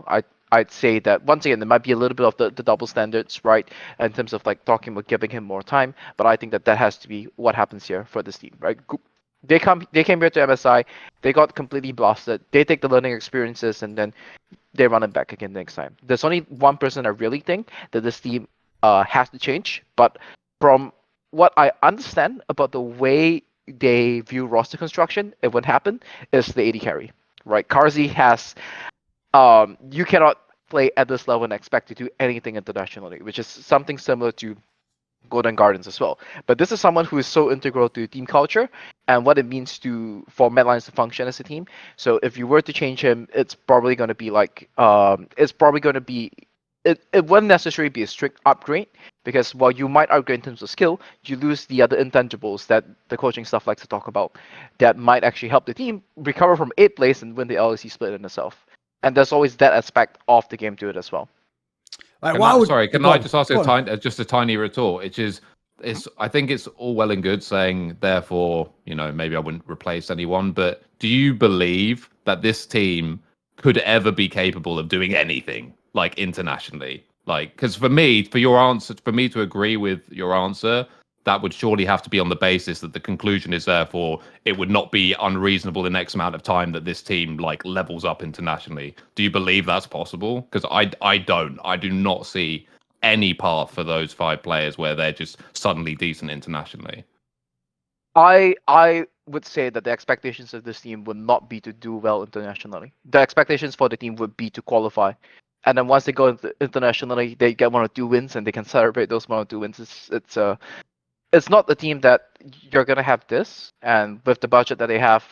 I'd say that once again there might be a little bit of the double standards, right, in terms of like talking about giving him more time. But I think that has to be what happens here for this team, right? They came here to MSI, they got completely blasted. They take the learning experiences and then they run it back again next time. There's only one person I really think that this team has to change, but from what I understand about the way they view roster construction, it would happen is the AD carry, right? Karzi has, you cannot play at this level and expect to do anything internationally, which is something similar to Golden Gardens as well. But this is someone who is so integral to team culture and what it means for Mad Lions to function as a team. So if you were to change him, it's probably going to be like, it wouldn't necessarily be a strict upgrade, because while you might upgrade in terms of skill, you lose the other intangibles that the coaching staff likes to talk about that might actually help the team recover from 8th place and win the LEC split in itself. And there's always that aspect of the game to it as well. Right, Can I just ask a tiny retort? I think it's all well and good saying, therefore, maybe I wouldn't replace anyone, but do you believe that this team could ever be capable of doing anything like internationally? Like, because for me to agree with your answer, that would surely have to be on the basis that the conclusion is therefore it would not be unreasonable in X amount of time that this team like levels up internationally. Do you believe that's possible? Because I do not see any path for those 5 players where they're just suddenly decent internationally. I would say that the expectations of this team would not be to do well internationally. The expectations for the team would be to qualify. And then once they go internationally, they get 1 or 2 wins and they can celebrate those 1 or 2 wins. It's not the team that you're going to have this, and with the budget that they have,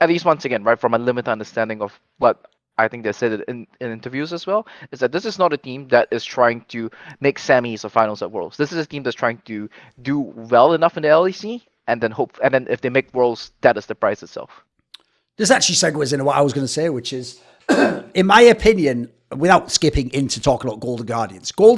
at least once again, right, from a limited understanding of what I think they said it in interviews as well, is that this is not a team that is trying to make semis or finals at Worlds. This is a team that's trying to do well enough in the LEC, and then if they make Worlds, that is the prize itself. This actually segues into what I was going to say, which is, in my opinion, without skipping into talking about Golden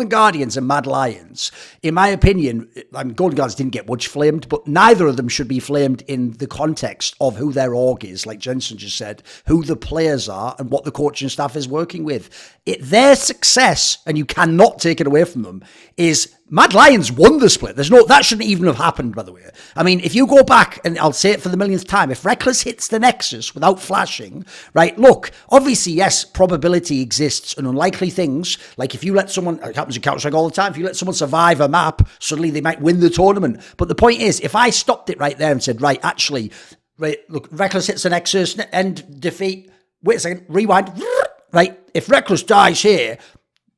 Guardians and Mad Lions, in my opinion, Golden Guardians didn't get much flamed, but neither of them should be flamed in the context of who their org is, like Jensen just said, who the players are and what the coaching staff is working with. Their success, and you cannot take it away from them, is Mad Lions won the split. That shouldn't even have happened, by the way. I mean, if you go back, and I'll say it for the millionth time, if Reckless hits the Nexus without flashing, right, look, obviously, yes, probability exists and unlikely things, like if you let someone, it happens in Counter-Strike all the time, if you let someone survive a map, suddenly they might win the tournament. But the point is, if I stopped it right there and said, right, actually, right, look, Reckless hits the Nexus, end defeat, wait a second, rewind, right, if Reckless dies here,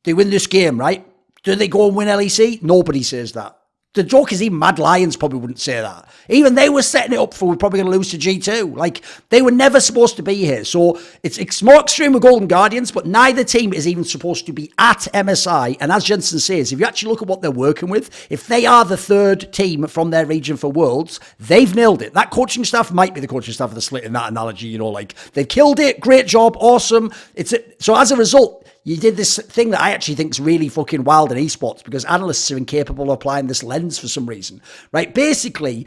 they win this game, right? Do they go and win LEC? Nobody says that. The joke is even Mad Lions probably wouldn't say that. Even they were setting it up for we're probably going to lose to G2. Like, they were never supposed to be here. So it's more extreme with Golden Guardians, but neither team is even supposed to be at MSI. And as Jensen says, if you actually look at what they're working with, if they are the 3rd team from their region for Worlds, they've nailed it. That coaching staff might be the coaching staff of the split in that analogy, like they've killed it. Great job. Awesome. So as a result, you did this thing that I actually think is really fucking wild in esports, because analysts are incapable of applying this lens for some reason, right? Basically,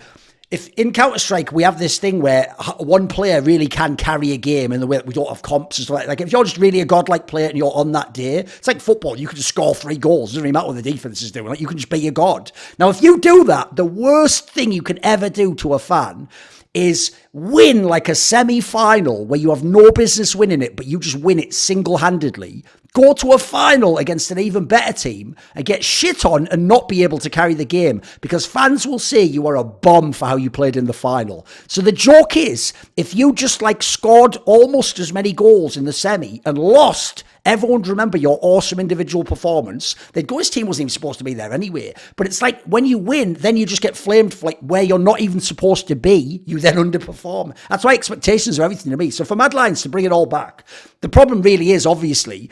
if in Counter-Strike, we have this thing where one player really can carry a game in the way that we don't have comps and stuff like if you're just really a godlike player and you're on that day, it's like football. You can just score 3 goals. It doesn't really matter what the defense is doing. Like, you can just be a god. Now, if you do that, the worst thing you can ever do to a fan is win like a semi-final where you have no business winning it, but you just win it single-handedly. Go to a final against an even better team and get shit on and not be able to carry the game, because fans will say you are a bum for how you played in the final. So the joke is, if you just scored almost as many goals in the semi and lost, everyone would remember your awesome individual performance. The Ghost team wasn't even supposed to be there anyway. But it's like when you win, then you just get flamed for where you're not even supposed to be. You then underperform. That's why expectations are everything to me. So for Mad Lions to bring it all back, the problem really is obviously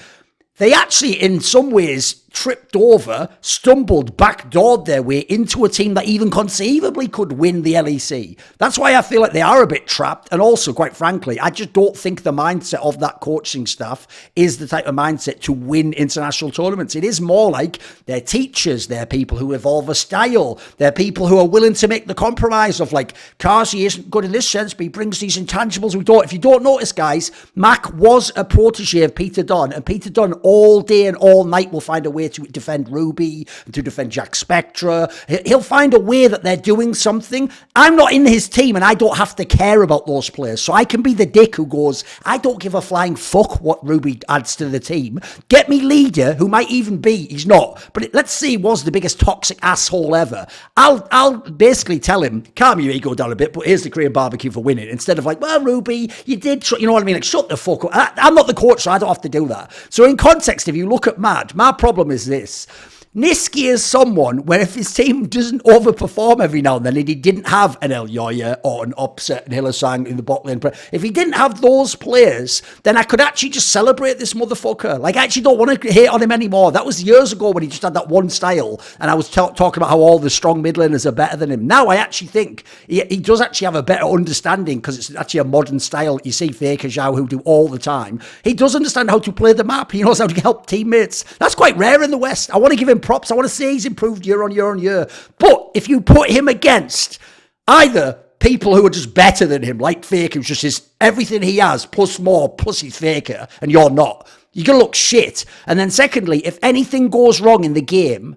they actually, in some ways, tripped over, stumbled, backdoored their way into a team that even conceivably could win the LEC. That's why I feel like they are a bit trapped. And also, quite frankly, I just don't think the mindset of that coaching staff is the type of mindset to win international tournaments. It is more like they're teachers, they're people who evolve a style, they're people who are willing to make the compromise of like, Carsey isn't good in this sense, but he brings these intangibles we don't. If you don't notice, guys, Mac was a protege of Peter Dunn, and Peter Dunn all day and all night will find a way to defend Ruby, and to defend Jack Spectra. He'll find a way that they're doing something. I'm not in his team, and I don't have to care about those players, so I can be the dick who goes, I don't give a flying fuck what Ruby adds to the team. Get me leader, who might even be, he's not, but let's say he was the biggest toxic asshole ever. I'll basically tell him, calm your ego down a bit, but here's the Korean barbecue for winning, instead of like, well, Ruby, you did, you know what I mean? Like, shut the fuck up. I'm not the coach, so I don't have to do that. So in context, if you look at Mad, my problem is this. Niski is someone where if his team doesn't overperform every now and then, and he didn't have an El Yoya or an Upset and Hillesang in the bot lane, if he didn't have those players, then I could actually just celebrate this motherfucker. Like, I actually don't want to hate on him anymore. That was years ago when he just had that one style, and I was talking about how all the strong mid laners are better than him. Now I actually think he does actually have a better understanding, because it's actually a modern style you see Faker Zhao who do all the time. He does understand how to play the map. He knows how to help teammates. That's quite rare in the West. I want to give him props. I want to say he's improved year on year on year. But if you put him against either people who are just better than him, like Faker, who's just his everything he has, plus more, plus he's Faker, and you're not, you're going to look shit. And then secondly, if anything goes wrong in the game,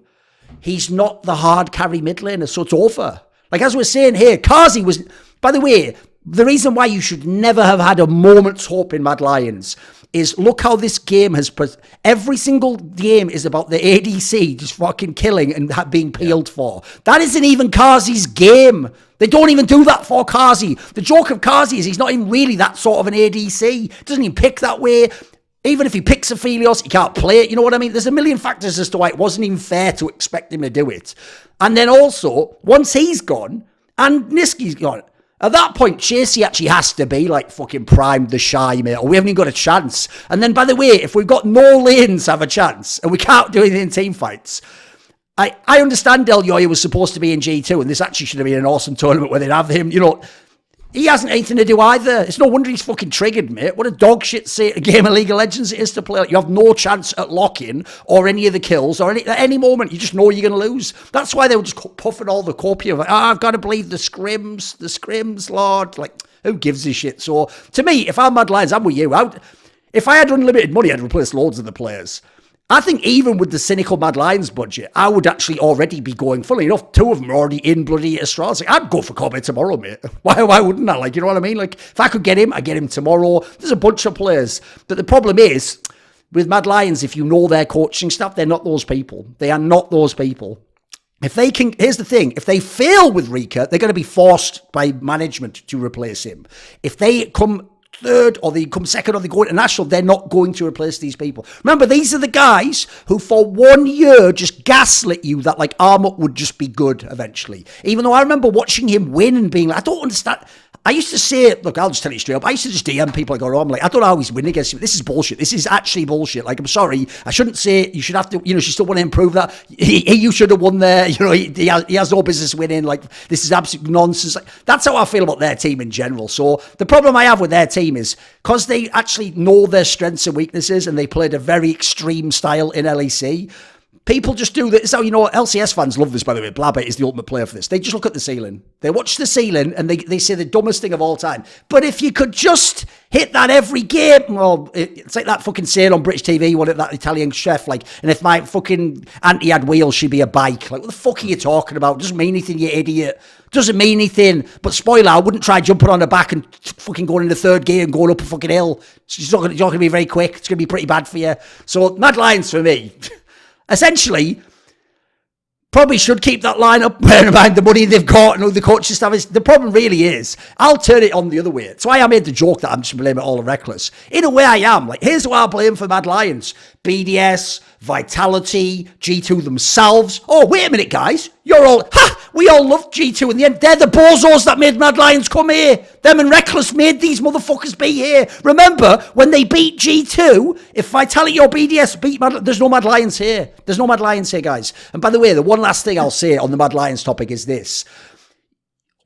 he's not the hard carry mid laner, so it's over. Like, as we're saying here, Kazi was, by the way, the reason why you should never have had a moment's hope in Mad Lions is look how this game has... Every single game is about the ADC just fucking killing and being peeled for. That isn't even Kazi's game. They don't even do that for Kazi. The joke of Kazi is he's not even really that sort of an ADC. Doesn't even pick that way. Even if he picks Aphelios, he can't play it. You know what I mean? There's a million factors as to why it wasn't even fair to expect him to do it. And then also, once he's gone, and Niski's gone, at that point, Chasey actually has to be like fucking primed the shy, mate, or we haven't even got a chance. And then, by the way, if we've got no lanes have a chance, and we can't do anything in team fights, I understand Del Yoya was supposed to be in G2, and this actually should have been an awesome tournament where they'd have him, you know. He hasn't anything to do either. It's no wonder he's fucking triggered, mate. What a dog shit game of League of Legends it is to play. Like, you have no chance at lock-in or any of the kills or at any moment. You just know you're going to lose. That's why they were just puffing all the copia. Like, I've got to believe the scrims, Lord. Like, who gives a shit? So, to me, if I'm Mad Lions, I'm with you. If I had unlimited money, I'd replace loads of the players. I think even with the cynical Mad Lions budget, I would actually already be going, funnily enough, 2 of them are already in bloody Astralis. Like, I'd go for Kobe tomorrow, mate. Why wouldn't I? Like, you know what I mean? Like, if I could get him, I'd get him tomorrow. There's a bunch of players. But the problem is, with Mad Lions, if you know their coaching staff, they're not those people. They are not those people. If they can, here's the thing, if they fail with Rika, they're going to be forced by management to replace him. If they come third or they come second or they go international, they're not going to replace these people. Remember, these are the guys who for 1 year just gaslit you that like Armut would just be good eventually. Even though I remember watching him win and being like, I don't understand. I used to say, look, I'll just tell you straight up. I used to just DM people. I go, I'm like, I don't know how he's winning against him. This is bullshit. This is actually bullshit. Like, I'm sorry. I shouldn't say you should have to, you know, you still want to improve that. You should have won there. You know, he has no business winning. Like, this is absolute nonsense. Like, that's how I feel about their team in general. So the problem I have with their team is because they actually know their strengths and weaknesses and they played a very extreme style in LEC. People just do this. So, you know, LCS fans love this, by the way. Blabber is the ultimate player for this. They just look at the ceiling. They watch the ceiling and they say the dumbest thing of all time. But if you could just hit that every game, well, it's like that fucking saying on British TV, what that Italian chef, like, and if my fucking auntie had wheels, she'd be a bike. Like, what the fuck are you talking about? Doesn't mean anything, you idiot. Doesn't mean anything. But spoiler, I wouldn't try jumping on her back and fucking going in the third gear and going up a fucking hill. It's not going to be very quick. It's going to be pretty bad for you. So, Mad Lions for me. Essentially, probably should keep that line up, bearing in mind the money they've got and who the coaching staff is. The problem really is, I'll turn it on the other way. That's why I made the joke that I'm just blaming it all on Reckless. In a way I am. Like, here's who I blame for Mad Lions. BDS, Vitality, G2 themselves. Oh, wait a minute, guys. You're all, we all loved G2 in the end. They're the bozos that made Mad Lions come here. Them and Reckless made these motherfuckers be here. Remember, when they beat G2, if Vitality or BDS beat there's no Mad Lions here. There's no Mad Lions here, guys. And by the way, the one last thing I'll say on the Mad Lions topic is this.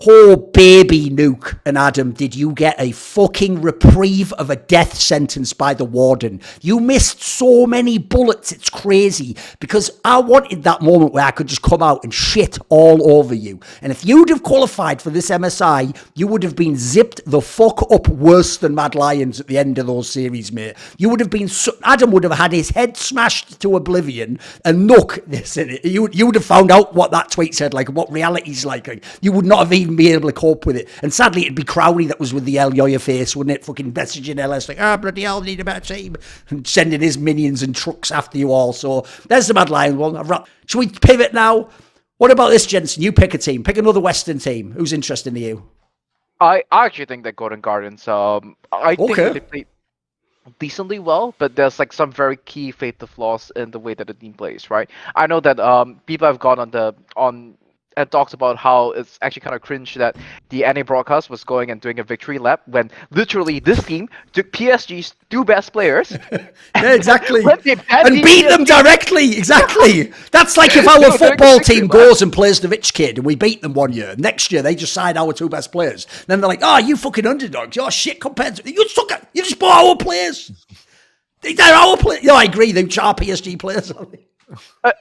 Oh, baby Nuke and Adam, did you get a fucking reprieve of a death sentence by the warden? You missed so many bullets, it's crazy. Because I wanted that moment where I could just come out and shit all over you. And if you'd have qualified for this MSI, you would have been zipped the fuck up worse than Mad Lions at the end of those series, mate. You would have been, Adam would have had his head smashed to oblivion. And Nook, you would have found out what that tweet said, like what reality's like. You would not have even be able to cope with it. And sadly, it'd be Crowley that was with the El Yoya face, wouldn't it? Fucking messaging LS like, bloody hell, need a better team. And sending his minions and trucks after you all. So there's the Mad Lion one. Should we pivot now? What about this, Jensen? You pick a team. Pick another Western team. Who's interesting to you? I actually think that Golden Guardians, I think that they played decently well, but there's like some very key fatal flaws in the way that the team plays, right? I know that people have gone on and talks about how it's actually kind of cringe that the NA broadcast was going and doing a victory lap when literally this team took PSG's 2 best players. Yeah, exactly. and beat them directly. Exactly. That's like if our football team goes and plays the rich kid and we beat them one year. Next year, they just sign our 2 best players. Then they're like, you fucking underdogs. You're shit compared to... You just bought our players. They're our players. No, I agree. They're PSG players.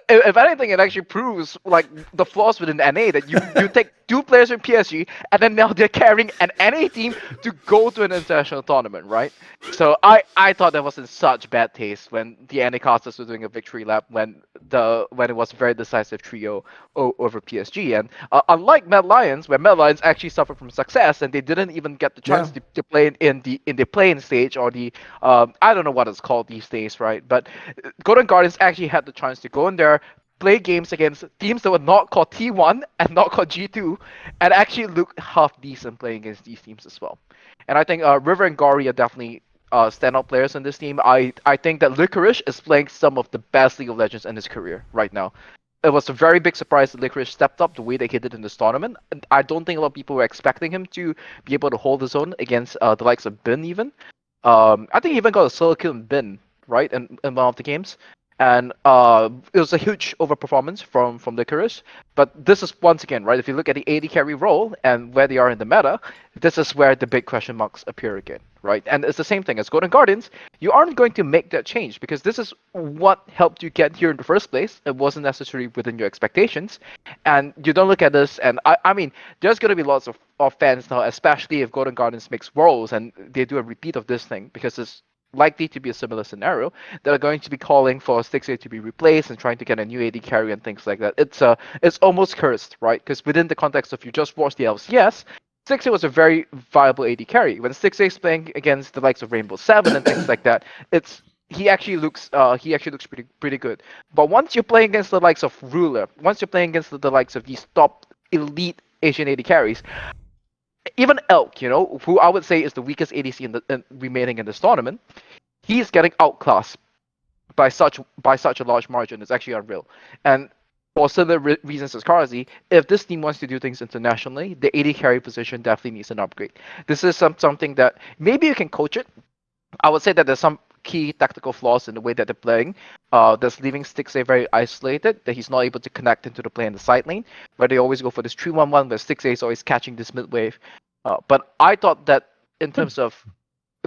If anything, it actually proves like the flaws within NA that you take 2 players from PSG and then now they're carrying an NA team to go to an international tournament, right? So I thought that was in such bad taste when the NA casters were doing a victory lap when it was a very decisive trio over PSG. And unlike Mad Lions, where Mad Lions actually suffered from success and they didn't even get the chance to play in the play-in stage or the I don't know what it's called these days, right? But Golden Guardians actually had the chance to go in there, play games against teams that were not called T1 and not called G2, and actually look half decent playing against these teams as well. And I think River and Gory are definitely standout players in this team. I think that Licorice is playing some of the best League of Legends in his career right now. It was a very big surprise that Licorice stepped up the way that he did in this tournament. I don't think a lot of people were expecting him to be able to hold his own against the likes of Bin even. I think he even got a solo kill in Bin, right, in one of the games. And it was a huge overperformance from Licorice. But this is, once again, right, if you look at the AD carry role and where they are in the meta, this is where the big question marks appear again, right? And it's the same thing as Golden Guardians. You aren't going to make that change because this is what helped you get here in the first place. It wasn't necessarily within your expectations. And you don't look at this, and I mean, there's going to be lots of fans now, especially if Golden Guardians makes Worlds and they do a repeat of this thing because it's likely to be a similar scenario that are going to be calling for 6A to be replaced and trying to get a new AD carry and things like that. It's almost cursed, right? Because within the context of you just watched the LCS, 6A was a very viable AD carry. When 6A is playing against the likes of Rainbow 7 and things like that, he actually looks pretty good. But once you're playing against the likes of Ruler, once you're playing against the likes of these top elite Asian AD carries, even Elk, who I would say is the weakest ADC remaining in this tournament, he's getting outclassed by such a large margin. It's actually unreal. And for similar reasons as Karzi, if this team wants to do things internationally, the AD carry position definitely needs an upgrade. This is something that maybe you can coach it. I would say that there's some key tactical flaws in the way that they're playing. That's leaving Stixay very isolated, that he's not able to connect into the play in the side lane, where they always go for this 3-1-1, where Stixay is always catching this mid wave. But I thought that in terms of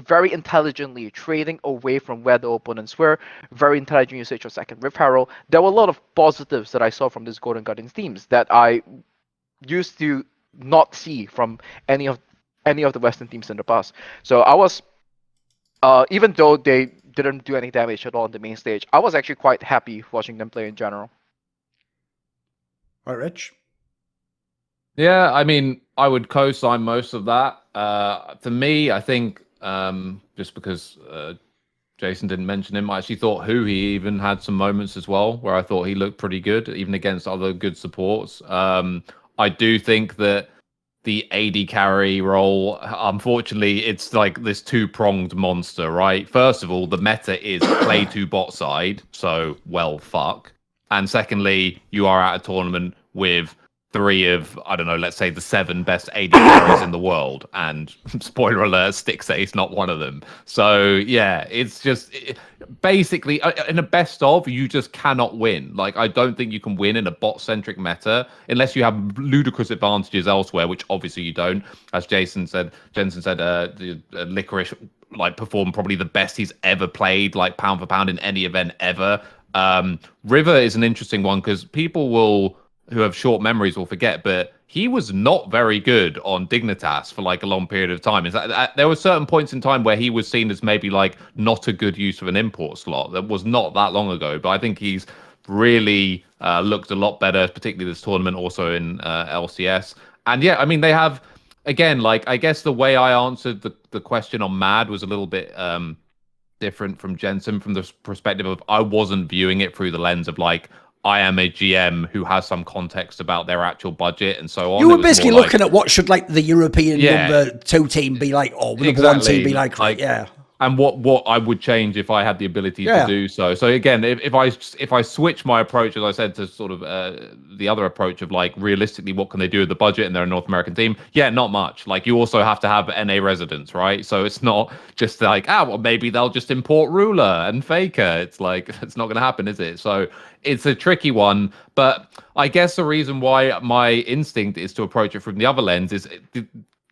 very intelligently trading away from where the opponents were, very intelligent usage of second Rift Herald, there were a lot of positives that I saw from this Golden Guardians teams that I used to not see from any of the Western teams in the past. So I was, even though they didn't do any damage at all on the main stage, I was actually quite happy watching them play in general. All right, Rich? Yeah, I mean, I would co-sign most of that. For me, I think just because Jason didn't mention him, I actually thought he even had some moments as well where I thought he looked pretty good, even against other good supports. I do think that the AD carry role, unfortunately, it's like this 2-pronged monster, right? First of all, the meta is play to bot side, so well fuck. And secondly, you are at a tournament with 3 of, I don't know, let's say the 7 best AD carries in the world, and spoiler alert, Stixay is not one of them. So yeah, it's just basically in a best of, you just cannot win. Like, I don't think you can win in a bot-centric meta unless you have ludicrous advantages elsewhere, which obviously you don't. As Jensen said, Licorice like performed probably the best he's ever played, like pound for pound in any event ever. River is an interesting one because people who have short memories will forget, but he was not very good on Dignitas for like a long period of time. There were certain points in time where he was seen as maybe like not a good use of an import slot. That was not that long ago, but I think he's really looked a lot better, particularly this tournament, also in LCS. And yeah, I mean, they have, again, like, I guess the way I answered the question on Mad was a little bit different from Jensen, from the perspective of I wasn't viewing it through the lens of like, I am a GM who has some context about their actual budget and so on. You were basically looking at what should like the European number 2 team be like, or number 1 team be like, yeah. And what I would change if I had the ability to do so. So again, if I switch my approach, as I said, to sort of the other approach of like realistically, what can they do with the budget, and they're a North American team? Yeah, not much. Like, you also have to have NA residents, right? So it's not just like, well, maybe they'll just import Ruler and Faker. It's like, it's not going to happen, is it? So it's a tricky one. But I guess the reason why my instinct is to approach it from the other lens is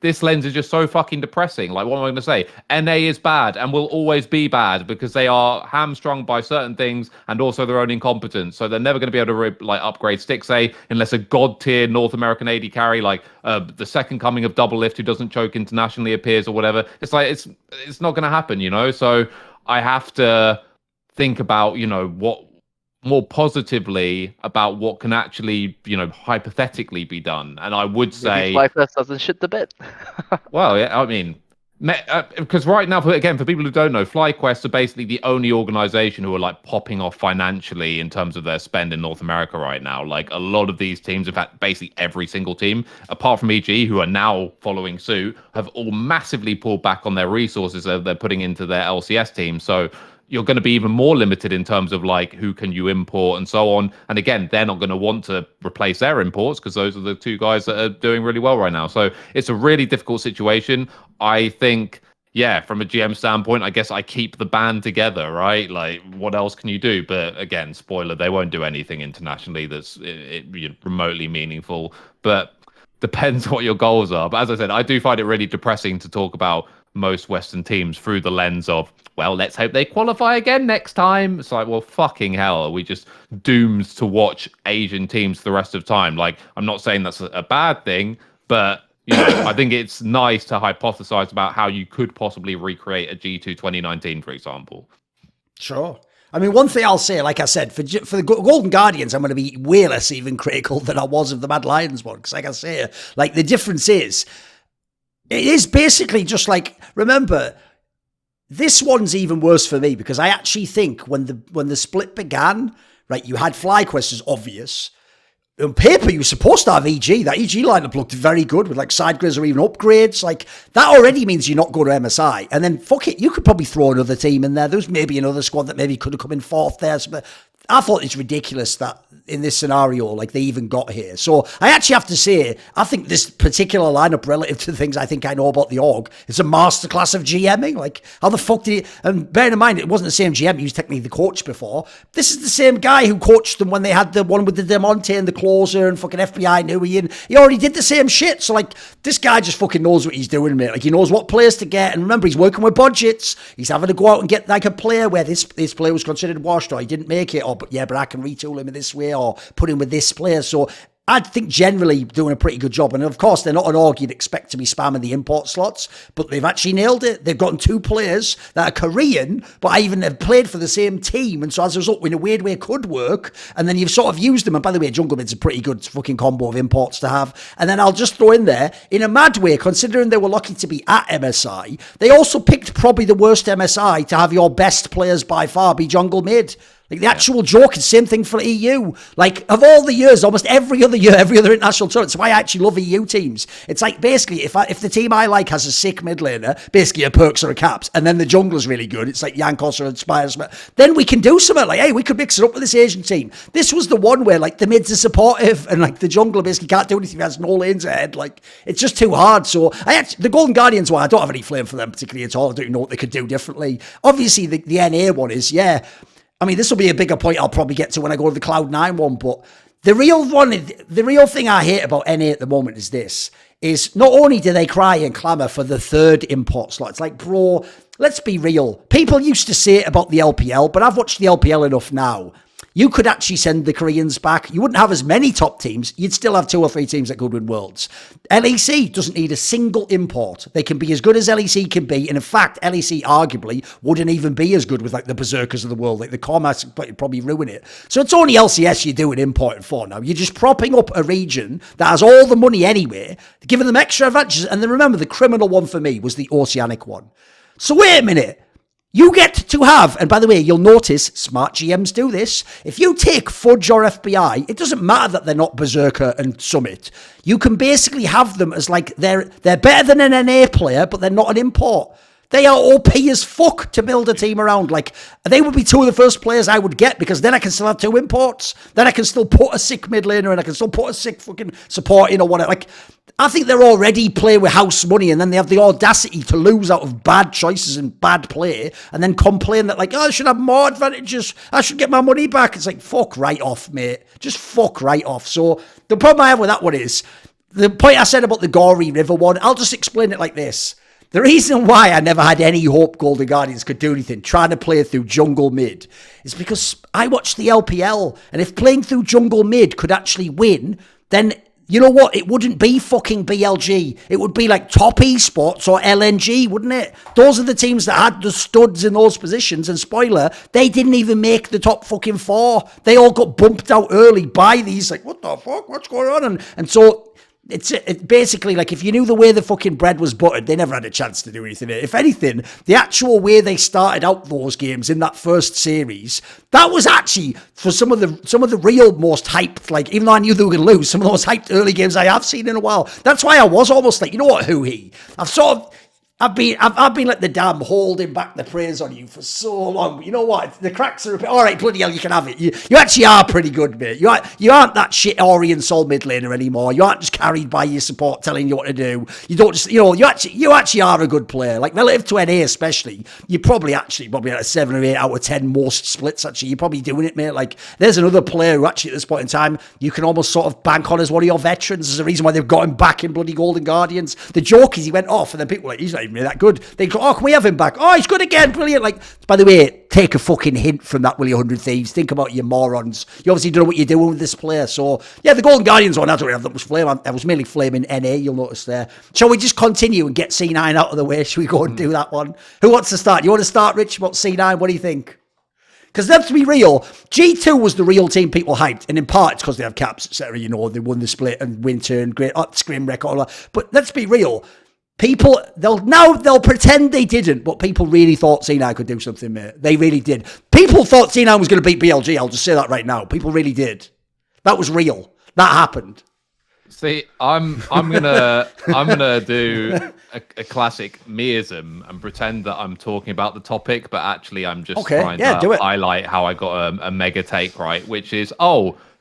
this lens is just so fucking depressing. Like, what am I going to say? NA is bad and will always be bad because they are hamstrung by certain things and also their own incompetence. So they're never going to be able to upgrade Stixay unless a god tier North American AD carry, like the second coming of Double Lift, who doesn't choke internationally, appears or whatever. It's like, it's not going to happen, you know? So I have to think about, you know, what more positively about what can actually, you know, hypothetically be done. And I would say FlyQuest doesn't shit the bed. Well, yeah, I mean, because right now, for people who don't know, FlyQuest are basically the only organization who are like popping off financially in terms of their spend in North America right now. Like, a lot of these teams, in fact, basically every single team, apart from EG, who are now following suit, have all massively pulled back on their resources that they're putting into their LCS team. So you're going to be even more limited in terms of like who can you import and so on. And again, they're not going to want to replace their imports because those are the 2 guys that are doing really well right now. So it's a really difficult situation. I think, yeah, from a GM standpoint, I guess I keep the band together, right? Like, what else can you do? But again, spoiler, they won't do anything internationally that's remotely meaningful. But depends what your goals are. But as I said, I do find it really depressing to talk about most Western teams through the lens of, well, let's hope they qualify again next time. It's like, well, fucking hell, are we just doomed to watch Asian teams the rest of time? Like, I'm not saying that's a bad thing, but you know, I think it's nice to hypothesize about how you could possibly recreate a G2 2019, for example. Sure. I mean, one thing I'll say, like I said, for the Golden Guardians, I'm going to be way less even critical than I was of the Mad Lions one. Because like I say, like, the difference is, it is basically just like, remember, this one's even worse for me because I actually think when the split began, right, you had FlyQuest as obvious. On paper, you were supposed to have EG. That EG lineup looked very good with like side grids or even upgrades. Like, that already means you're not going to MSI. And then, fuck it, you could probably throw another team in there. There's maybe another squad that maybe could have come in 4th there. I thought it's ridiculous that in this scenario, like, they even got here. So I actually have to say, I think this particular lineup, relative to the things I think I know about the org, is a masterclass of GMing. Like, how the fuck did he... And bearing in mind, it wasn't the same GM. He was technically the coach before. This is the same guy who coached them when they had the one with the Demonte and the closer and fucking FBI Nui, and he already did the same shit. So, like, this guy just fucking knows what he's doing, mate. Like, he knows what players to get. And remember, he's working with budgets. He's having to go out and get, like, a player where this player was considered washed or he didn't make it, or, but I can retool him in this way or put him with this player. So I think generally doing a pretty good job. And of course, they're not an org you'd expect to be spamming the import slots, but they've actually nailed it. They've gotten 2 players that are Korean, but I even have played for the same team. And so as a result, in a weird way, could work. And then you've sort of used them. And by the way, Jungle Mid's a pretty good fucking combo of imports to have. And then I'll just throw in there, in a mad way, considering they were lucky to be at MSI, they also picked probably the worst MSI to have your best players by far be Jungle Mid. Like the actual joke is same thing for EU. Like of all the years, almost every other year, every other international tournament. That's why I actually love EU teams. It's like basically if the team I like has a sick mid laner, basically a Perks or a Caps, and then the jungler's really good. It's like Yankos or Inspires. Then we can do something like, hey, we could mix it up with this Asian team. This was the one where like the mids are supportive and like the jungler basically can't do anything. He has no lanes ahead. Like it's just too hard. So the Golden Guardians one, I don't have any flame for them particularly at all. I don't know what they could do differently. Obviously the NA one is, yeah. I mean, this will be a bigger point I'll probably get to when I go to the Cloud9 one, but the real thing I hate about NA at the moment is this, is not only do they cry and clamour for the third import slot, it's like, bro, let's be real. People used to say it about the LPL, but I've watched the LPL enough now. You could actually send the Koreans back. You wouldn't have as many top teams. You'd still have 2 or 3 teams that could win Worlds. LEC doesn't need a single import. They can be as good as LEC can be. And in fact, LEC arguably wouldn't even be as good with like the Berserkers of the world. Like the Cormacs would probably ruin it. So it's only LCS you're doing importing for now. You're just propping up a region that has all the money anyway, giving them extra advantages. And then remember, the criminal one for me was the Oceanic one. So wait a minute. You get to have, and by the way, you'll notice smart GMs do this. If you take Fudge or FBI, it doesn't matter that they're not Berserker and Summit. You can basically have them as like they're better than an NA player, but they're not an import. They are OP as fuck to build a team around. Like, they would be 2 of the first players I would get because then I can still have 2 imports. Then I can still put a sick mid laner and I can still put a sick fucking support in or whatever. Like, I think they're already playing with house money and then they have the audacity to lose out of bad choices and bad play and then complain that like, oh, I should have more advantages. I should get my money back. It's like, fuck right off, mate. Just fuck right off. So the problem I have with that one is, the point I said about the Gory River one, I'll just explain it like this. The reason why I never had any hope Golden Guardians could do anything trying to play through jungle mid is because I watched the LPL, and if playing through jungle mid could actually win, then you know what? It wouldn't be fucking BLG. It would be like Top Esports or LNG, wouldn't it? Those are the teams that had the studs in those positions, and spoiler, they didn't even make the top fucking 4. They all got bumped out early by these, like, what the fuck? What's going on? And so it's basically like if you knew the way the fucking bread was buttered, they never had a chance to do anything. If anything, the actual way they started out those games in that first series, that was actually for some of the real most hyped, like even though I knew they were going to lose, some of the most hyped early games I have seen in a while. That's why I was almost like, you know what, I've been like the dam holding back the praise on you for so long. But you know what? The cracks are a bit, all right, bloody hell, you can have it. You actually are pretty good, mate. You aren't that shit Ori and Sol mid laner anymore. You aren't just carried by your support telling you what to do. You don't just, you actually are a good player. Like relative to NA especially, you're probably at a 7 or 8 out of 10 most splits actually. You're probably doing it, mate. Like there's another player who actually at this point in time, you can almost sort of bank on as one of your veterans. There's a reason why they've got him back in bloody Golden Guardians. The joke is he went off and then people were like, he's not even that good. They go, oh, can we have him back? Oh, he's good again, brilliant. Like, by the way, take a fucking hint from that, will you, 100 Thieves? Think about your morons. You obviously don't know what you're doing with this player. So, yeah, the Golden Guardians one, I don't really have that much flame. I was mainly flaming NA, you'll notice there. Shall we just continue and get C9 out of the way? Shall we go and do that one? Who wants to start? You want to start, Rich, about C9? What do you think? Because let's be real, G2 was the real team people hyped, and in part it's because they have caps, etc. You know, they won the split and Winter and great Scrim record. All that. But let's be real. People, they'll pretend they didn't, but people really thought C9 could do something, mate. They really did. People thought C9 was going to beat BLG. I'll just say that right now. People really did. That was real. That happened. See, I'm gonna do a classic meism and pretend that I'm talking about the topic, but actually I'm just trying to highlight how I got a mega take right, which is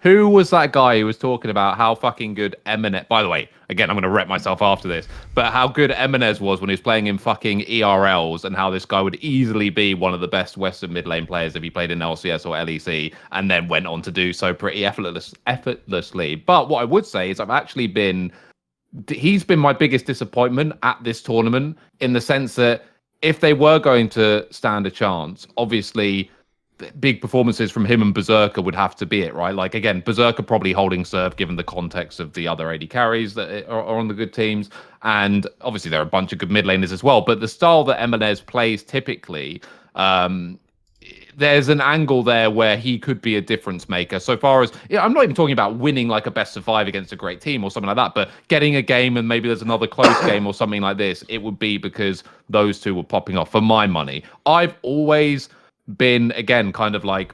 who was that guy who was talking about how fucking good Eminez? By the way, again, I'm going to rep myself after this, but how good Eminez was when he was playing in fucking ERLs, and how this guy would easily be one of the best Western mid lane players if he played in LCS or LEC, and then went on to do so pretty effortlessly. But what I would say is he's been my biggest disappointment at this tournament, in the sense that if they were going to stand a chance, obviously big performances from him and Berserker would have to be it, right? Like, again, Berserker probably holding serve given the context of the other AD carries that are on the good teams. And obviously there are a bunch of good mid laners as well. But the style that Eminez plays typically, there's an angle there where he could be a difference maker. So far as, I'm not even talking about winning like a best of 5 against a great team or something like that, but getting a game and maybe there's another close game or something like this, it would be because those two were popping off for my money. I've always been, again, kind of like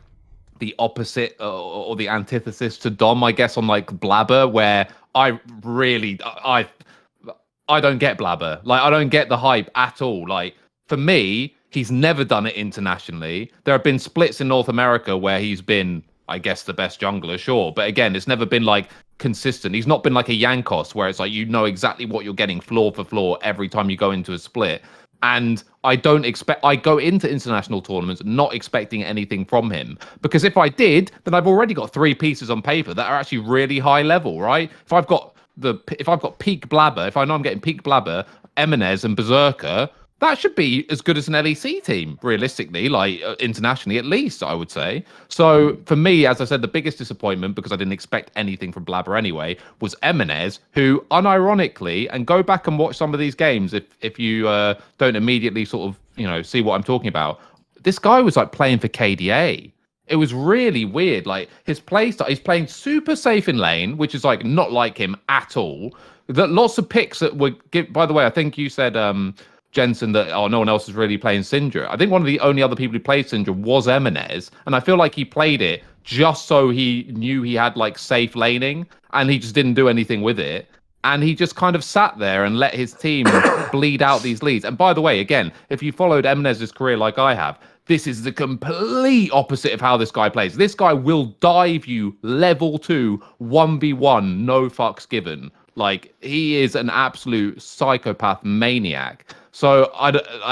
the opposite or the antithesis to Dom, I guess, on like Blabber, where I really I don't get Blabber. Like, I don't get the hype at all. Like, for me, he's never done it internationally. There have been splits in North America where he's been, I guess, the best jungler, sure. But again, it's never been like consistent. He's not been like a Yankos where it's like you know exactly what you're getting floor for floor every time you go into a split. And I go into international tournaments not expecting anything from him. Because if I did, then I've already got 3 pieces on paper that are actually really high level, right? If I've got peak Blabber, if I know I'm getting peak Blabber, Eminez and Berserker, that should be as good as an LEC team, realistically, like internationally at least, I would say. So for me, as I said, the biggest disappointment, because I didn't expect anything from Blabber anyway, was Eminez, who unironically, and go back and watch some of these games if you don't immediately sort of, see what I'm talking about. This guy was like playing for KDA. It was really weird. Like his play style, he's playing super safe in lane, which is like not like him at all. That lots of picks that were by the way, I think you said Jensen that no one else is really playing Syndra. I think one of the only other people who played Syndra was Eminez, and I feel like he played it just so he knew he had like safe laning, and he just didn't do anything with it. And he just kind of sat there and let his team bleed out these leads. And by the way, again, if you followed Eminez's career like I have, this is the complete opposite of how this guy plays. This guy will dive you level 2, 1v1, no fucks given. Like, he is an absolute psychopath maniac. So,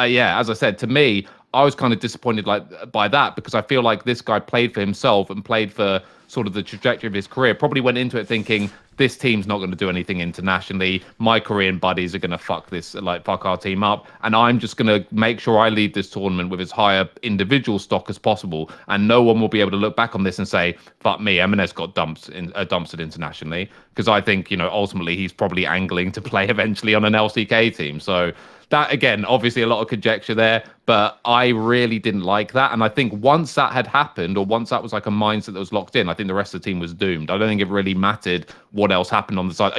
yeah, as I said, to me, I was kind of disappointed by that, because I feel like this guy played for himself and played for sort of the trajectory of his career. Probably went into it thinking, this team's not going to do anything internationally. My Korean buddies are going to fuck our team up, and I'm just going to make sure I lead this tournament with as high a individual stock as possible, and no one will be able to look back on this and say, fuck me, Eminez got dumpstered internationally, because I think, ultimately he's probably angling to play eventually on an LCK team. So that, again, obviously a lot of conjecture there, but I really didn't like that. And I think once that had happened, or once that was like a mindset that was locked in, I think the rest of the team was doomed. I don't think it really mattered what else happened on the side.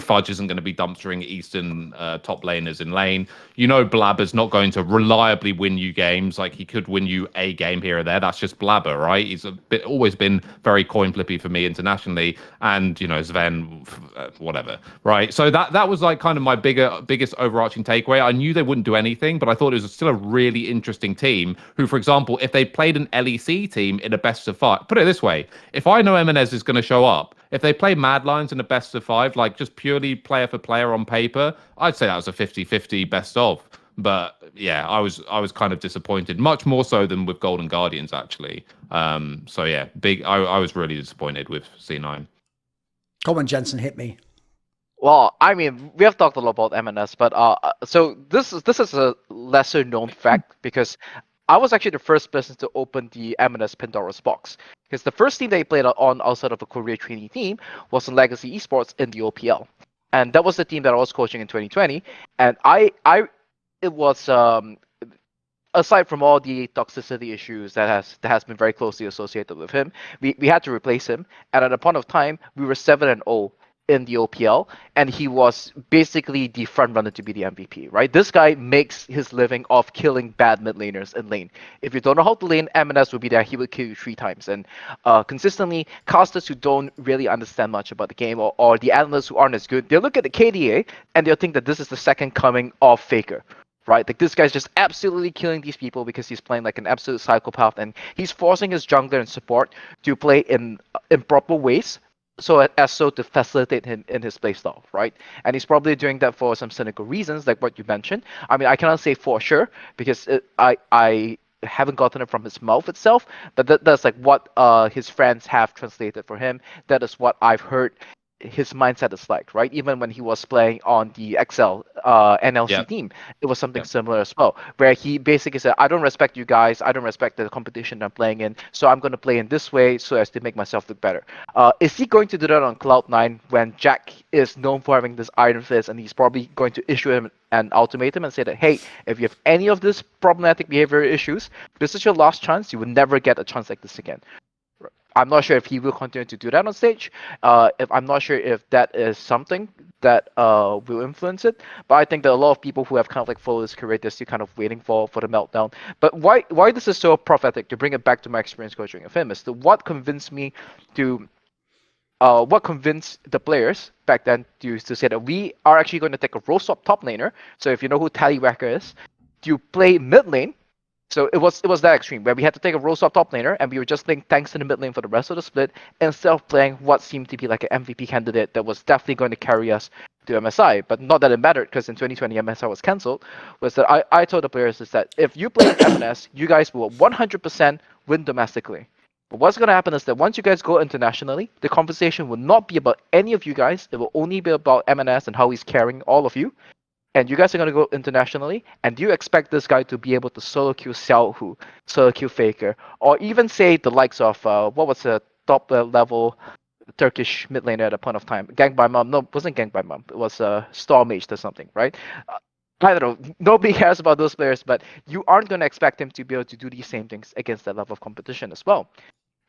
Fudge isn't going to be dumpstering Eastern top laners in lane. Blabber's not going to reliably win you games. Like, he could win you a game here or there. That's just Blabber, right? He's always been very coin flippy for me internationally. And, Sven, whatever, right? So that was like kind of my biggest overarching takeaway. I knew they wouldn't do anything, but I thought it was still a really interesting team who, for example, if they played an LEC team in a best of 5, put it this way, if I know Eminez is going to show up, if they play Mad Lions in a best of 5, like just purely player for player on paper, I'd say that was a 50-50 best of. But yeah, I was kind of disappointed, much more so than with Golden Guardians, actually. So yeah, I was really disappointed with C9. Come on, Jensen, hit me. Well, I mean, we have talked a lot about MNS, but so this is a lesser known fact, because I was actually the first person to open the MNS Pandora's box, because the first team they played on outside of a Korea trainee team was in Legacy Esports in the OPL, and that was the team that I was coaching in 2020, and it was aside from all the toxicity issues that has been very closely associated with him, we had to replace him, and at a point of time we were 7-0 in the OPL, and he was basically the front runner to be the MVP, right? This guy makes his living off killing bad mid laners in lane. If you don't know how to lane, MNS will be there. He will kill you 3 times. And consistently, casters who don't really understand much about the game, or the analysts who aren't as good, they'll look at the KDA and they'll think that this is the second coming of Faker. Right, like this guy's just absolutely killing these people because he's playing like an absolute psychopath, and he's forcing his jungler and support to play in improper ways, so to facilitate him in his playstyle, right? And he's probably doing that for some cynical reasons, like what you mentioned. I mean, I cannot say for sure because I haven't gotten it from his mouth itself, but that's like what his friends have translated for him. That is what I've heard his mindset is like, right? Even when he was playing on the XL NLC team, it was something similar as well, where he basically said, I don't respect you guys, I don't respect the competition I'm playing in, so I'm going to play in this way so as to make myself look better. Is he going to do that on Cloud9 when Jack is known for having this iron fist, and he's probably going to issue him an ultimatum and say that, hey, if you have any of this problematic behavior issues, this is your last chance, you will never get a chance like this again. I'm not sure if he will continue to do that on stage. If I'm not sure if that is something that will influence it. But I think that a lot of people who have kind of like followed his career, they're still kind of waiting for the meltdown. But why this is so prophetic, to bring it back to my experience coaching of him, is what convinced me to what convinced the players back then to say that we are actually going to take a role swap top laner. So if you know who Tallywacker is, to play mid lane. So it was that extreme where we had to take a role swap top laner and we were just playing tanks in the mid lane for the rest of the split instead of playing what seemed to be like an MVP candidate that was definitely going to carry us to MSI. But not that it mattered, because in 2020 MSI was cancelled. Was that I told the players is that if you play MNS, you guys will 100% win domestically. But what's going to happen is that once you guys go internationally, the conversation will not be about any of you guys. It will only be about MNS and how he's carrying all of you. And you guys are going to go internationally, and do you expect this guy to be able to solo queue Xiaohu, solo queue Faker, or even say the likes of, what was the top level Turkish mid laner at a point of time? Gang by Mom. No, it wasn't Gang by Mom. It was Star Mage or something, right? I don't know. Nobody cares about those players, but you aren't going to expect him to be able to do these same things against that level of competition as well.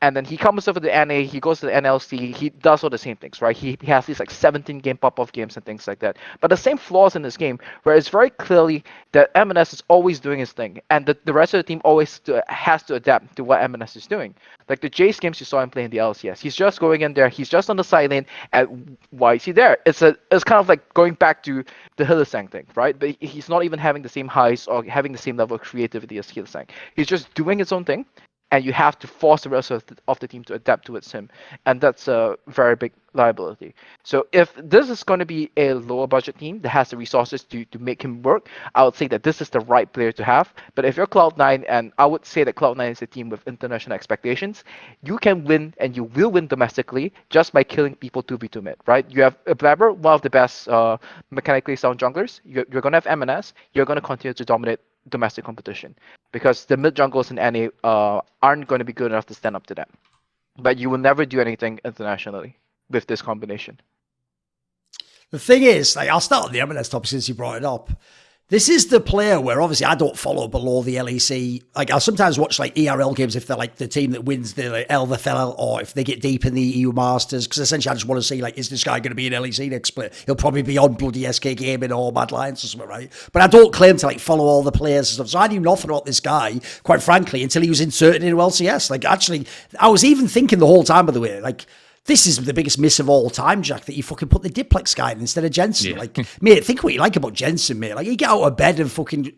And then he comes over to the NA, he goes to the NLC, he does all the same things, right? He has these like 17-game pop-off games and things like that. But the same flaws in this game, where it's very clearly that MNS is always doing his thing, and the rest of the team always has to adapt to what MNS is doing. Like the Jace games you saw him play in the LCS, he's just going in there, he's just on the side lane, and why is he there? It's kind of like going back to the Hylissang thing, right? But he's not even having the same highs or having the same level of creativity as Hylissang. He's just doing his own thing. And you have to force the rest of the team to adapt towards him. And that's a very big liability. So if this is going to be a lower budget team that has the resources to make him work, I would say that this is the right player to have. But if you're Cloud9, and I would say that Cloud9 is a team with international expectations, you can win and you will win domestically just by killing people 2v2 mid, right? You have Blabber, one of the best mechanically sound junglers. You're going to have MNS. You're going to continue to dominate domestic competition, because the mid jungles in NA aren't going to be good enough to stand up to that. But you will never do anything internationally with this combination. The thing is, like, I'll start on the M&S topic since you brought it up. This is the player where obviously I don't follow below the LEC. Like, I'll sometimes watch like ERL games if they're like the team that wins the like, LFL, or if they get deep in the EU Masters, because essentially I just want to see, like, is this guy going to be an LEC next split? He'll probably be on bloody SK Gaming or Mad Lions or something, right? But I don't claim to like follow all the players and stuff. So I knew nothing about this guy, quite frankly, until he was inserted into LCS. Like, actually, I was even thinking the whole time, by the way, like, this is the biggest miss of all time, Jack, that you fucking put the Diplex guy in instead of Jensen. Yeah. Like, mate, think what you like about Jensen, mate. Like, you get out of bed and fucking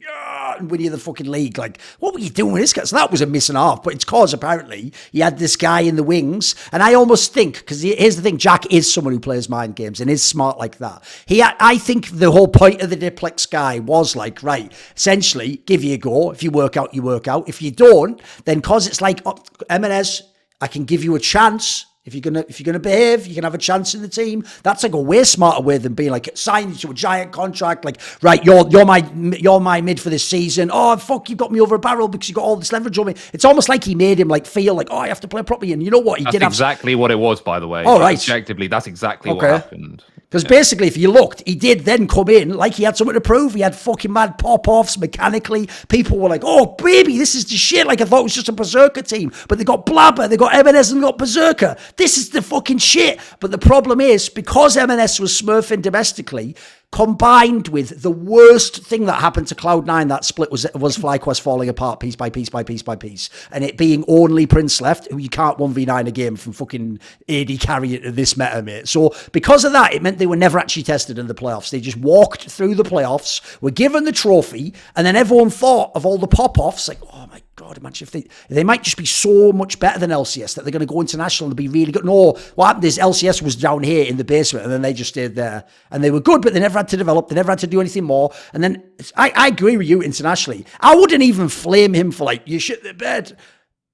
and win you the fucking league. Like, what were you doing with this guy? So that was a miss and a half. But it's cause, apparently, you had this guy in the wings. And I almost think, because here's the thing, Jack is someone who plays mind games and is smart like that. I think the whole point of the Diplex guy was like, right, essentially, give you a go. If you work out, you work out. If you don't, then cause it's like, M&S, I can give you a chance. If you're gonna behave, you can have a chance in the team. That's like a way smarter way than being like signed to a giant contract. Like, right, you're my mid for this season. Oh fuck, you got me over a barrel because you got all this leverage on me. It's almost like he made him like feel like, oh, I have to play properly. And you know what? That's exactly what it was, by the way. Oh, right. Objectively, that's exactly what happened. Because basically, if you looked, he did then come in like he had something to prove. He had fucking mad pop-offs mechanically. People were like, oh, baby, this is the shit. Like, I thought it was just a Berserker team. But they got Blabber, they got M&S, and they got Berserker. This is the fucking shit. But the problem is, because M&S was smurfing domestically, combined with the worst thing that happened to Cloud9 that split was FlyQuest falling apart piece by piece by piece by piece, and it being only Prince left, who you can't 1v9 a game from fucking AD carry it to this meta, mate. So because of that, it meant they were never actually tested in the playoffs. They just walked through the playoffs, were given the trophy, and then everyone thought of all the pop-offs, like, oh my God, imagine if they might just be so much better than LCS that they're going to go international and be really good. No, what happened is LCS was down here in the basement, and then they just stayed there, and they were good, but they never had to develop, they never had to do anything more. And then I agree with you internationally. I wouldn't even flame him for like, you shit the bed.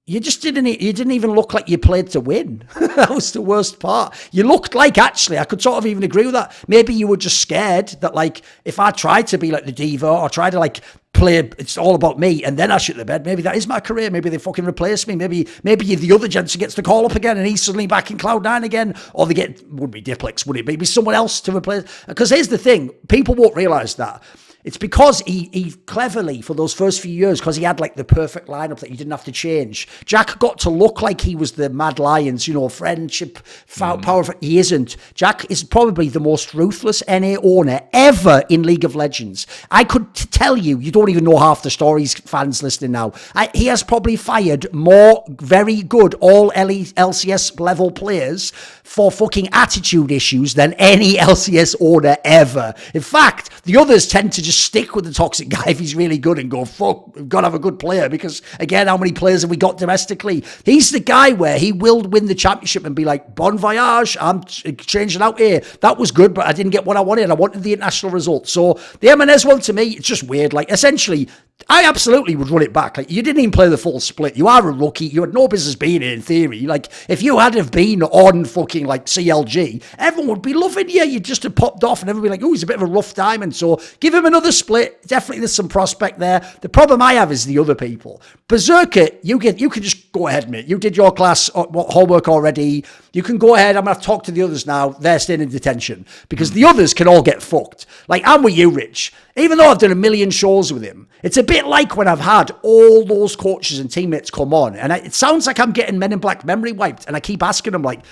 You didn't even look like you played to win. That was the worst part. You looked like, actually, I could sort of even agree with that. Maybe you were just scared that, like, if I tried to be like the diva or try to like play, it's all about me, and then I shit the bed, maybe that is my career. Maybe they fucking replace me. Maybe the other Jensen gets the call up again and he's suddenly back in Cloud9 again. Or wouldn't be Diplex, would it? Maybe someone else to replace. Because here's the thing, people won't realise that. It's because he cleverly, for those first few years, because he had like the perfect lineup that you didn't have to change, Jack got to look like he was the Mad Lions, friendship, power. He isn't. Jack is probably the most ruthless NA owner ever in League of Legends. I could tell you don't even know half the stories, fans listening now. He has probably fired more very good all LCS level players for fucking attitude issues than any LCS owner ever. In fact, the others tend to just stick with the toxic guy if he's really good and go, fuck, we've got to have a good player, because again, how many players have we got domestically? He's the guy where he will win the championship and be like, bon voyage, I'm changing out here. That was good, but I didn't get what I wanted. I wanted the international result. So the M&S one, to me, it's just weird. Like, essentially, I absolutely would run it back. Like, you didn't even play the full split. You are a rookie. You had no business being here, in theory. Like, if you had have been on fucking, like, CLG, everyone would be loving you. You'd just have popped off and everyone would be like, oh, he's a bit of a rough diamond. So give him another split. Definitely there's some prospect there. The problem I have is the other people. Berserker, you can just go ahead, mate. You did your class homework already. You can go ahead. I'm going to talk to the others now. They're staying in detention because the others can all get fucked. Like, I'm with you, Rich. Even though I've done a million shows with him, it's a bit like when I've had all those coaches and teammates come on, and it sounds like I'm getting Men in Black memory wiped, and I keep asking them, like,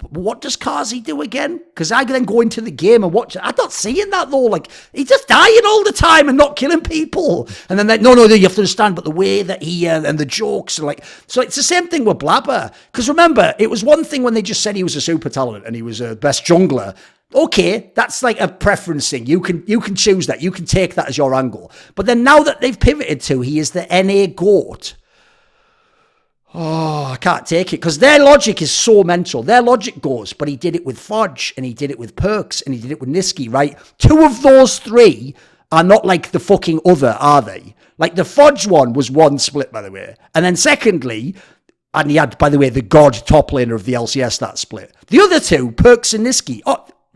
what does Kazi do again? Because I then go into the game and watch it. I'm not seeing that, though. Like, he's just dying all the time and not killing people. And then, no, you have to understand, but the way that he, and the jokes, and like, so it's the same thing with Blabber. Because remember, it was one thing when they just said he was a super talent and he was a best jungler. Okay, that's like a preference thing. You can choose that. You can take that as your angle. But then now that they've pivoted to he is the NA GOAT, oh, I can't take it, because their logic is so mental. Their logic goes, but he did it with Fudge, and he did it with Perks, and he did it with Niski, right? Two of those three are not like the fucking other, are they? Like, the Fudge one was one split, by the way. And then secondly, and he had, by the way, the god top laner of the LCS that split. The other two, Perks and Niski,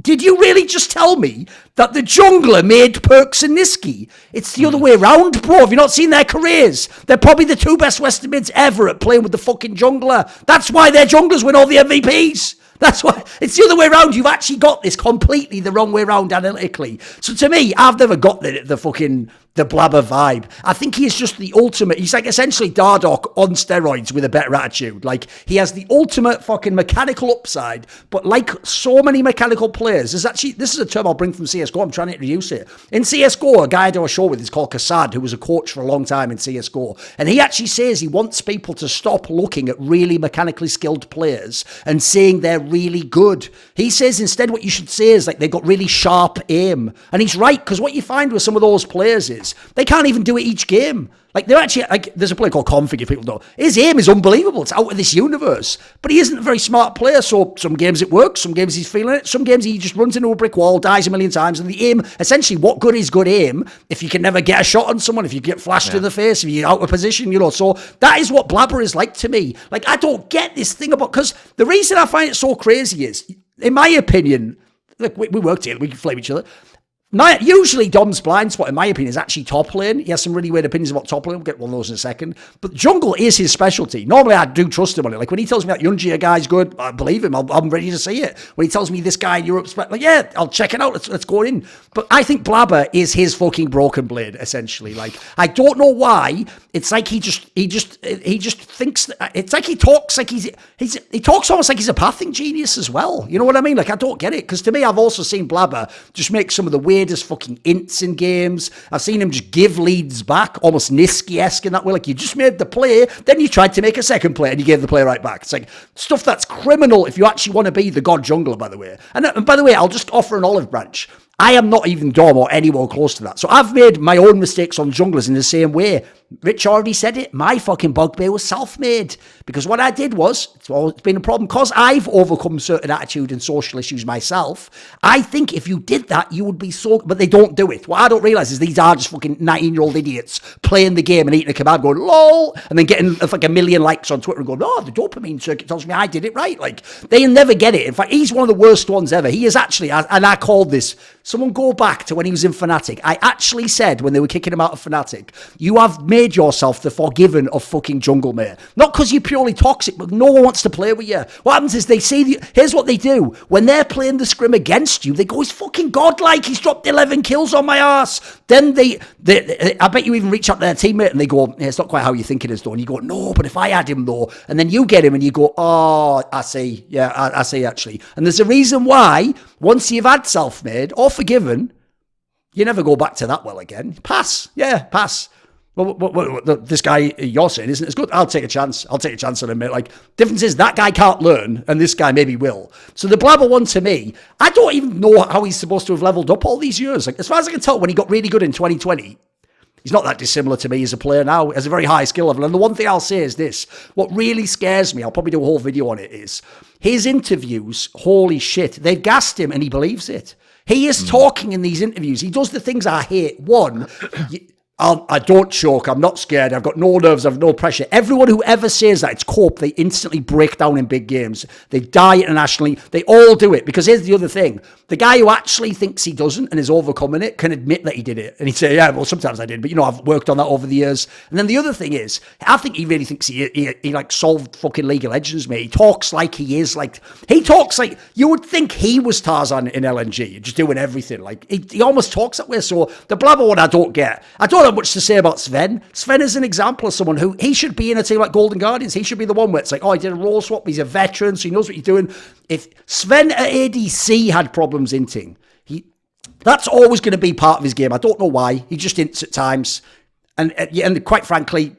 did you really just tell me that the jungler made Perks and Niski? It's the other way around, bro. Have you not seen their careers? They're probably the two best Western mids ever at playing with the fucking jungler. That's why their junglers win all the MVPs. That's why. It's the other way around. You've actually got this completely the wrong way around analytically. So to me, I've never got the fucking the Blabber vibe. I think he is just the ultimate. He's like essentially Dardoch on steroids with a better attitude. Like, he has the ultimate fucking mechanical upside, but like so many mechanical players, this is a term I'll bring from CSGO. I'm trying to introduce it. In CSGO, a guy I do a show with is called Kassad, who was a coach for a long time in CSGO. And he actually says he wants people to stop looking at really mechanically skilled players and saying they're really good. He says instead what you should say is like they've got really sharp aim. And he's right, because what you find with some of those players is they can't even do it each game. Like, they're actually, like, there's a player called Config, if people know. His aim is unbelievable. It's out of this universe. But he isn't a very smart player, so some games it works, some games he's feeling it, some games he just runs into a brick wall, dies a million times, and the aim, essentially, what good is good aim if you can never get a shot on someone, if you get flashed in the face, if you're out of position, so that is what Blabber is like to me. Like, I don't get this thing about, because the reason I find it so crazy is, in my opinion, look, we work together, we can flame each other. Usually Dom's blind spot, in my opinion, is actually top lane. He has some really weird opinions about top lane. We'll get one of those in a second. But jungle is his specialty. Normally, I do trust him on it. Like, when he tells me that Yunji guy's good, I believe him. I'm ready to see it. When he tells me this guy in Europe's like, yeah, I'll check it out. Let's go in. But I think Blabber is his fucking broken blade, essentially. Like, I don't know why. It's like he just thinks that, it's like he talks like he talks almost like he's a pathing genius as well. You know what I mean? Like, I don't get it. Because to me, I've also seen Blabber just make some of the weirdest fucking ints in games. I've seen him just give leads back, almost Niski-esque in that way. Like, you just made the play, then you tried to make a second play, and you gave the play right back. It's like stuff that's criminal if you actually want to be the god jungler, by the way. And by the way, I'll just offer an olive branch. I am not even Dom or anyone close to that. So I've made my own mistakes on junglers in the same way. Rich already said it. My fucking bugbear was self-made. Because what I did was, it's been a problem, because I've overcome certain attitude and social issues myself. I think if you did that, you would be so... But they don't do it. What I don't realise is these are just fucking 19-year-old idiots playing the game and eating a kebab going, lol, and then getting like a million likes on Twitter and going, oh, the dopamine circuit tells me I did it right. Like, they'll never get it. In fact, he's one of the worst ones ever. He is actually, and I called this Someone go back to when he was in Fnatic. I actually said when they were kicking him out of Fnatic, you have made yourself the forgiven of fucking jungle, mate. Not because you're purely toxic, but no one wants to play with you. What happens is they see, here's what they do. When they're playing the scrim against you, they go, he's fucking godlike. He's dropped 11 kills on my ass. Then they I bet you even reach out to their teammate and they go, yeah, it's not quite how you think it is, though. And you go, no, but if I had him, though. And then you get him and you go, oh, I see. Yeah, I see, actually. And there's a reason why, once you've had self-made or forgiven, you never go back to that well again. Pass. Yeah, pass. Well, this guy you're saying isn't as good. I'll take a chance. I'll take a chance on him, mate. Like, difference is that guy can't learn, and this guy maybe will. So the Blabber one, to me, I don't even know how he's supposed to have leveled up all these years. Like, as far as I can tell, when he got really good in 2020, he's not that dissimilar to me as a player now. He has a very high skill level. And the one thing I'll say is this. What really scares me, I'll probably do a whole video on it, is his interviews, holy shit, they've gassed him and he believes it. He is talking in these interviews. He does the things I hate. One, I don't choke. I'm not scared. I've got no nerves. I've no pressure. Everyone who ever says that, it's cope. They instantly break down in big games. They die internationally. They all do it. Because here's the other thing. The guy who actually thinks he doesn't and is overcoming it can admit that he did it. And he'd say, yeah, well, sometimes I did. But, I've worked on that over the years. And then the other thing is, I think he really thinks he like solved fucking League of Legends, mate. He talks like he is. Like, he talks like, you would think he was Tarzan in LNG, just doing everything. Like, he almost talks that way. So the Blabber one I don't get. I don't have much to say about Sven. Sven is an example of someone who, he should be in a team like Golden Guardians. He should be the one where it's like, oh, he did a role swap. He's a veteran, so he knows what he's doing. If Sven at ADC had problems inting, that's always going to be part of his game. I don't know why. He just ints at times. And quite frankly,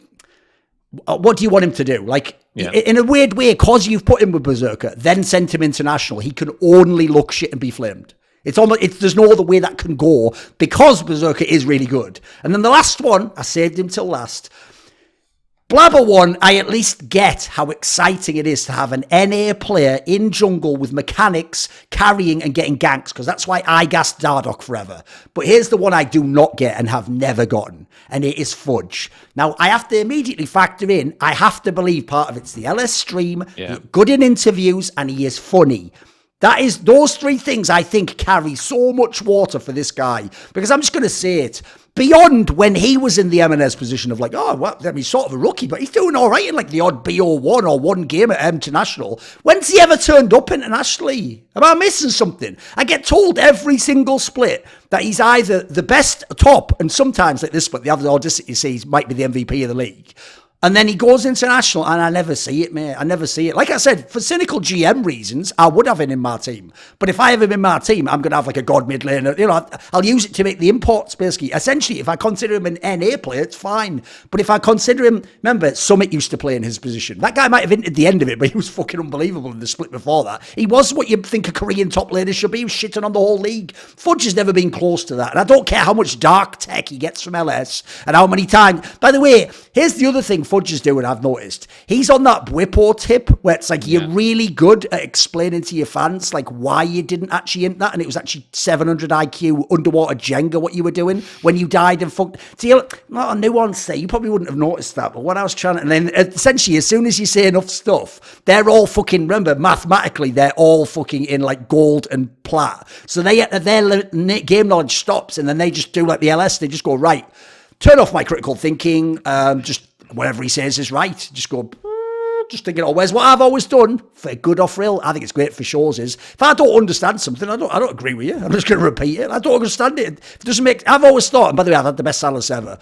what do you want him to do? Like, in a weird way, because you've put him with Berserker, then sent him international, he can only look shit and be flamed. There's no other way that can go because Berserker is really good. And then the last one, I saved him till last. Blabber one, I at least get how exciting it is to have an NA player in jungle with mechanics, carrying and getting ganks, because that's why I gassed Dardoch forever. But here's the one I do not get and have never gotten, and it is Fudge. Now, I have to immediately factor in, I have to believe part of it's the LS stream, good in interviews, and he is funny. Those three things I think carry so much water for this guy, because I'm just going to say it. Beyond when he was in the M&S position of like, oh, well, he's sort of a rookie, but he's doing all right in like the odd BO1 or one game at international. When's he ever turned up internationally? Am I missing something? I get told every single split that he's either the best top, and sometimes like this split, the other Audacity sees might be the MVP of the league. And then he goes international, and I never see it, mate. I never see it. Like I said, for cynical GM reasons, I would have him in my team. But if I have him in my team, I'm going to have like a god mid laner. I'll use it to make the imports, basically. Essentially, if I consider him an NA player, it's fine. But if I consider him, remember, Summit used to play in his position. That guy might have hinted the end of it, but he was fucking unbelievable in the split before that. He was what you'd think a Korean top laner should be. He was shitting on the whole league. Fudge has never been close to that. And I don't care how much dark tech he gets from LS and how many times. By the way, here's the other thing Fudge is doing, I've noticed. He's on that Bwipo tip where it's like you're really good at explaining to your fans like why you didn't actually int that, and it was actually 700 IQ underwater Jenga what you were doing when you died and fucked. So not a nuance there. You probably wouldn't have noticed that, but what I was trying to, and then essentially as soon as you say enough stuff, they're all fucking, remember, mathematically, they're all fucking in like gold and plat. So their game knowledge stops, and then they just do like the LS, they just go, right, turn off my critical thinking, just whatever he says is right. Just go, just thinking, whereas what I've always done for good off real, I think it's great for shows is, if I don't understand something, I don't agree with you. I'm just going to repeat it. I don't understand it. If it doesn't make, I've always thought, and by the way, I've had the best silence ever.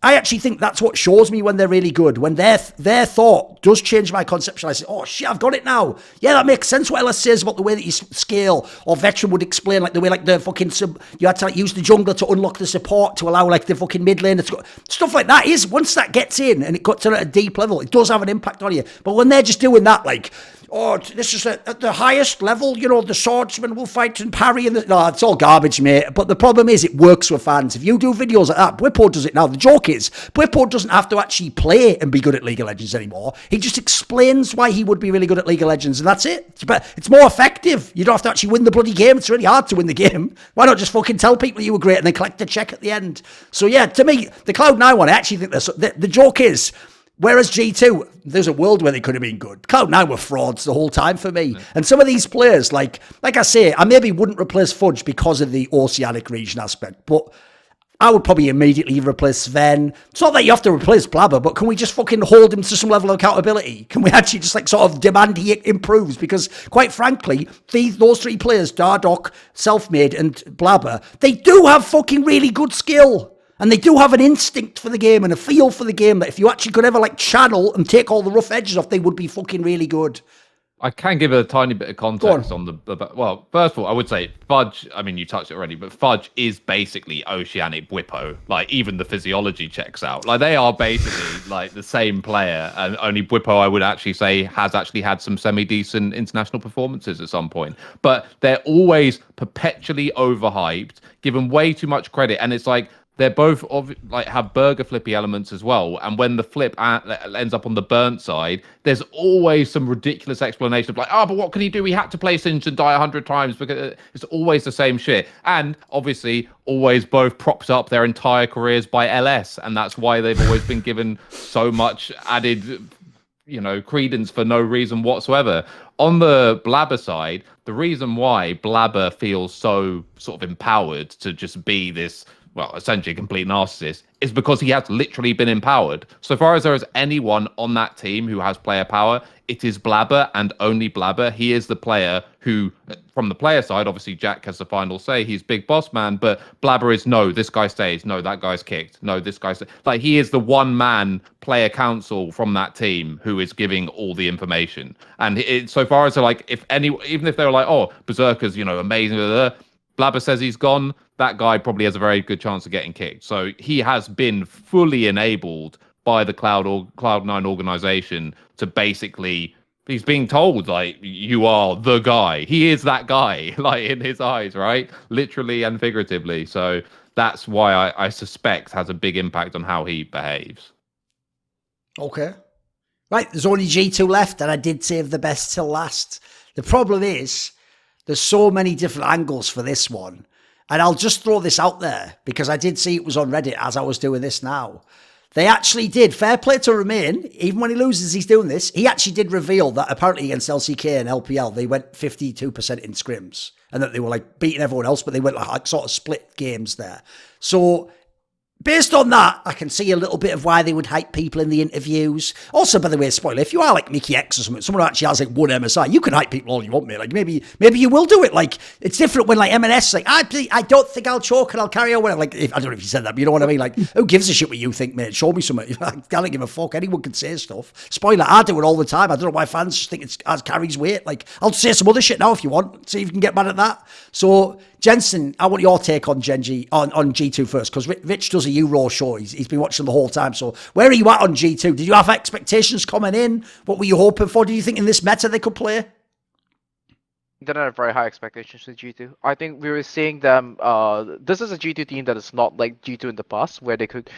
I actually think that's what shows me when they're really good. When their thought does change my conception, I say, oh shit, I've got it now. Yeah, that makes sense what Ellis says about the way that you scale, or Veteran would explain like the way like the fucking you had to like use the jungler to unlock the support to allow like the fucking mid lane to go. Stuff like that is, once that gets in and it got to a deep level, it does have an impact on you. But when they're just doing that, like, oh, this is at the highest level, the swordsman will fight and parry. No, it's all garbage, mate. But the problem is it works with fans. If you do videos like that, Bwipo does it now. The joke is, Bwipo doesn't have to actually play and be good at League of Legends anymore. He just explains why he would be really good at League of Legends, and that's it. It's more effective. You don't have to actually win the bloody game. It's really hard to win the game. Why not just fucking tell people you were great and then collect the check at the end? So yeah, to me, the Cloud9 one, I actually think the joke is, Whereas G2, there's a world where they could have been good. Cloud9 were frauds the whole time for me. And some of these players, like I say, I maybe wouldn't replace Fudge because of the Oceanic region aspect, but I would probably immediately replace Sven. It's not that you have to replace Blabber, but can we just fucking hold him to some level of accountability? Can we actually just like sort of demand he improves? Because quite frankly, those three players, Dardoch, Selfmade and Blabber, they do have fucking really good skill. And they do have an instinct for the game and a feel for the game that if you actually could ever like channel and take all the rough edges off, they would be fucking really good. I can give a tiny bit of context on the... Well, first of all, I would say Fudge, I mean, you touched it already, but Fudge is basically Oceanic Bwippo. Like, even the physiology checks out. Like, they are basically, like, the same player. And only Bwippo, I would actually say, has actually had some semi-decent international performances at some point. But they're always perpetually overhyped, given way too much credit. And it's like... They're both like have burger flippy elements as well, and when the flip ends up on the burnt side, there's always some ridiculous explanation of like, oh, but what can he do? He had to play Singed and die 100 times because it's always the same shit. And obviously, always both propped up their entire careers by LS, and that's why they've always been given so much added, credence for no reason whatsoever. On the Blabber side, the reason why Blabber feels so sort of empowered to just be this, well, essentially a complete narcissist, is because he has literally been empowered. So far as there is anyone on that team who has player power, it is Blabber and only Blabber. He is the player who, from the player side, obviously Jack has the final say, he's big boss man, but Blabber is, no, this guy stays, no, that guy's kicked, no, this guy's... Like, he is the one-man player council from that team who is giving all the information. And so far as, like, even if they were like, oh, Berserker's, amazing, Blabber says he's gone, that guy probably has a very good chance of getting kicked. So he has been fully enabled by the Cloud9 organization to basically, he's being told, like, you are the guy. He is that guy, like, in his eyes, right? Literally and figuratively. So that's why I suspect has a big impact on how he behaves. Okay. Right, there's only G2 left, and I did save the best till last. The problem is, there's so many different angles for this one. And I'll just throw this out there because I did see it was on Reddit as I was doing this now. They actually did, fair play to Remain, even when he loses, he's doing this. He actually did reveal that apparently against LCK and LPL, they went 52% in scrims and that they were like beating everyone else, but they went like sort of split games there. So based on that, I can see a little bit of why they would hype people in the interviews. Also, by the way, spoiler, if you are like Mickey X or something, someone who actually has like one MSI, you can hype people all you want, mate. Like maybe you will do it. Like it's different when like M&S like, I don't think I'll choke and I'll carry on. Like I don't know if you said that, but you know what I mean? Like who gives a shit what you think, mate? Show me something. I don't give a fuck. Anyone can say stuff. Spoiler, I do it all the time. I don't know why fans just think it carries weight. Like I'll say some other shit now if you want. See if you can get mad at that. So Jensen, I want your take on Gen.G on G2 first, because Rich does a Euro show. He's been watching the whole time. So where are you at on G2? Did you have expectations coming in? What were you hoping for? Did you think in this meta they could play? Didn't have very high expectations with G2. I think we were seeing them. This is a G2 team that is not like G2 in the past, where they could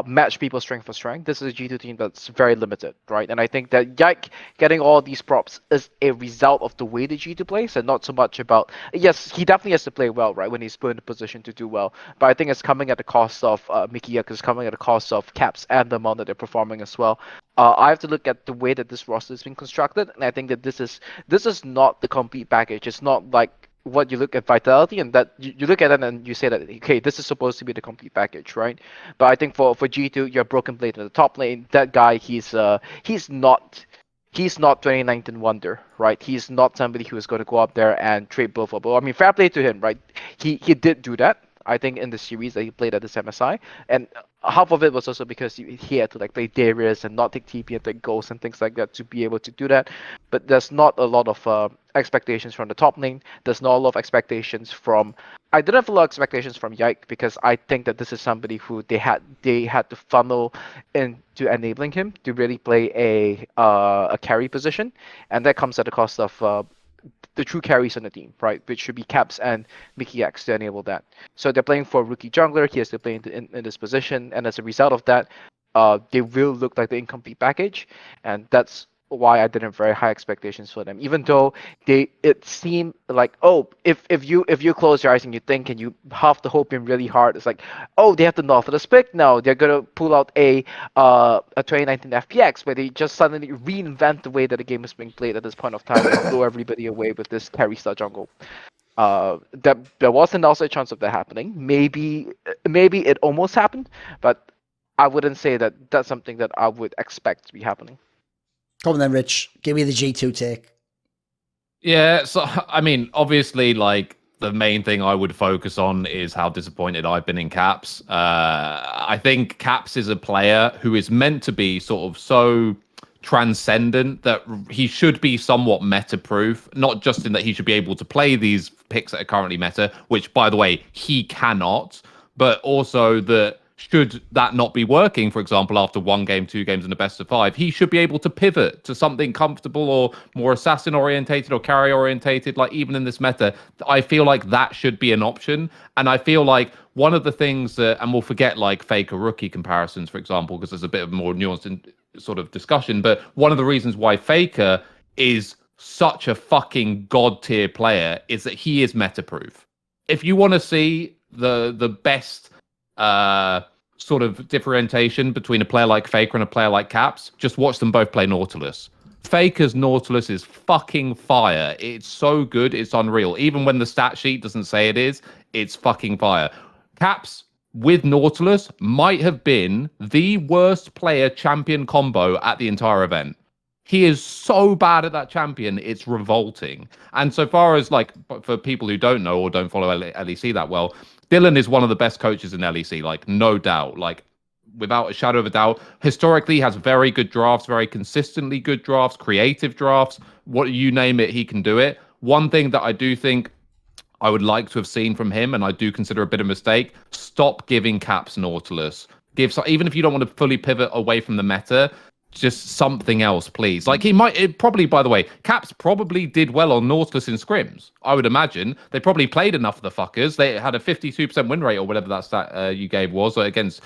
match people strength for strength. This is a G2 team that's very limited, right? And I think that Yike getting all these props is a result of the way the G2 plays, and not so much about. Yes, he definitely has to play well, right, when he's put in a position to do well. But I think it's coming at the cost of Mickey Yike, it's coming at the cost of Caps and the amount that they're performing as well. I have to look at the way that this roster has been constructed, and I think that this is not the complete package. It's not like what you look at Vitality, and that you look at it and you say that, okay, this is supposed to be the complete package, right? But I think for G2, you're Broken Blade in the top lane. That guy, he's not 2019 Wonder, right? He's not somebody who is going to go up there and trade bull for bull. I mean, fair play to him, right? He did do that, I think, in the series that he played at this MSI, and half of it was also because he had to like play Darius and not take TP and take Ghosts and things like that to be able to do that. But there's not a lot of expectations from the top lane. There's not a lot of expectations from. I didn't have a lot of expectations from Yike, because I think that this is somebody who they had to funnel into enabling him to really play a carry position, and that comes at the cost of the true carries on the team, right? Which should be Caps and Mickey X to enable that. So they're playing for a rookie jungler. He has to play in this position, and as a result of that, they will look like the incomplete package, and that's why I didn't have very high expectations for them. Even though it seemed like, oh, if you close your eyes and you think and you have to hope in really hard, it's like, oh, they have the Nautilus pick now. They're gonna pull out a 2019 FPX where they just suddenly reinvent the way that the game is being played at this point of time and blow everybody away with this carry star jungle. That there wasn't also a chance of that happening. Maybe it almost happened, but I wouldn't say that that's something that I would expect to be happening. Come on then, Rich. Give me the G2 take. Yeah, so I mean, obviously, like the main thing I would focus on is how disappointed I've been in Caps. I think Caps is a player who is meant to be sort of so transcendent that he should be somewhat meta-proof, not just in that he should be able to play these picks that are currently meta, which, by the way, he cannot, but also that should that not be working, for example, after 1 game, 2 games, and a best of 5, he should be able to pivot to something comfortable or more assassin orientated or carry orientated. Like even in this meta, I feel like that should be an option. And I feel like one of the things that, and we'll forget like Faker rookie comparisons, for example, because there's a bit of more nuanced sort of discussion. But one of the reasons why Faker is such a fucking god tier player is that he is meta proof. If you want to see the best sort of differentiation between a player like Faker and a player like Caps, just watch them both play Nautilus. Faker's Nautilus is fucking fire. It's so good, it's unreal. Even when the stat sheet doesn't say it is, it's fucking fire. Caps with Nautilus might have been the worst player champion combo at the entire event. He is so bad at that champion, it's revolting. And so far as like, for people who don't know or don't follow LEC that well, Dylan is one of the best coaches in LEC, like no doubt, like without a shadow of a doubt. Historically, he has very good drafts, very consistently good drafts, creative drafts. What you name it, he can do it. One thing that I do think I would like to have seen from him, and I do consider a bit of a mistake, stop giving Caps Nautilus. Even if you don't want to fully pivot away from the meta, just something else, please. Like by the way, Caps probably did well on Nautilus in scrims. I would imagine they probably played enough of the fuckers. They had a 52% win rate or whatever that stat you gave was against.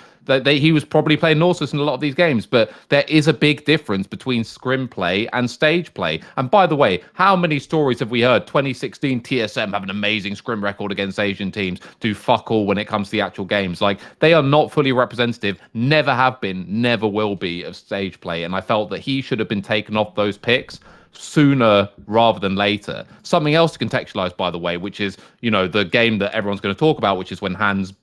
He was probably playing Nautilus in a lot of these games, but there is a big difference between scrim play and stage play. And by the way, how many stories have we heard? 2016 TSM have an amazing scrim record against Asian teams, do fuck all when it comes to the actual games. Like they are not fully representative, never have been, never will be of stage play. And I felt that he should have been taken off those picks sooner rather than later. Something else to contextualize, by the way, which is, the game that everyone's going to talk about, which is when Hans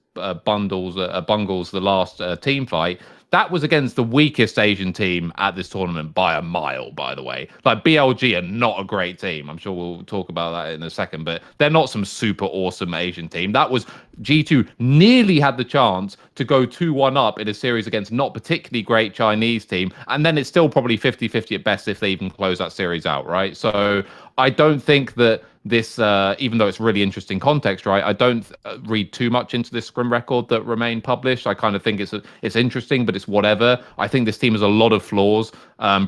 bungles the last team fight. That was against the weakest Asian team at this tournament by a mile, by the way. Like, BLG are not a great team. I'm sure we'll talk about that in a second, but they're not some super awesome Asian team. That was G2 nearly had the chance to go 2-1 up in a series against not particularly great Chinese team, and then it's still probably 50-50 at best if they even close that series out, right? So I don't think that this, even though it's really interesting context, right? I don't read too much into this scrim record that remained published. I kind of think it's interesting, but it's whatever. I think this team has a lot of flaws.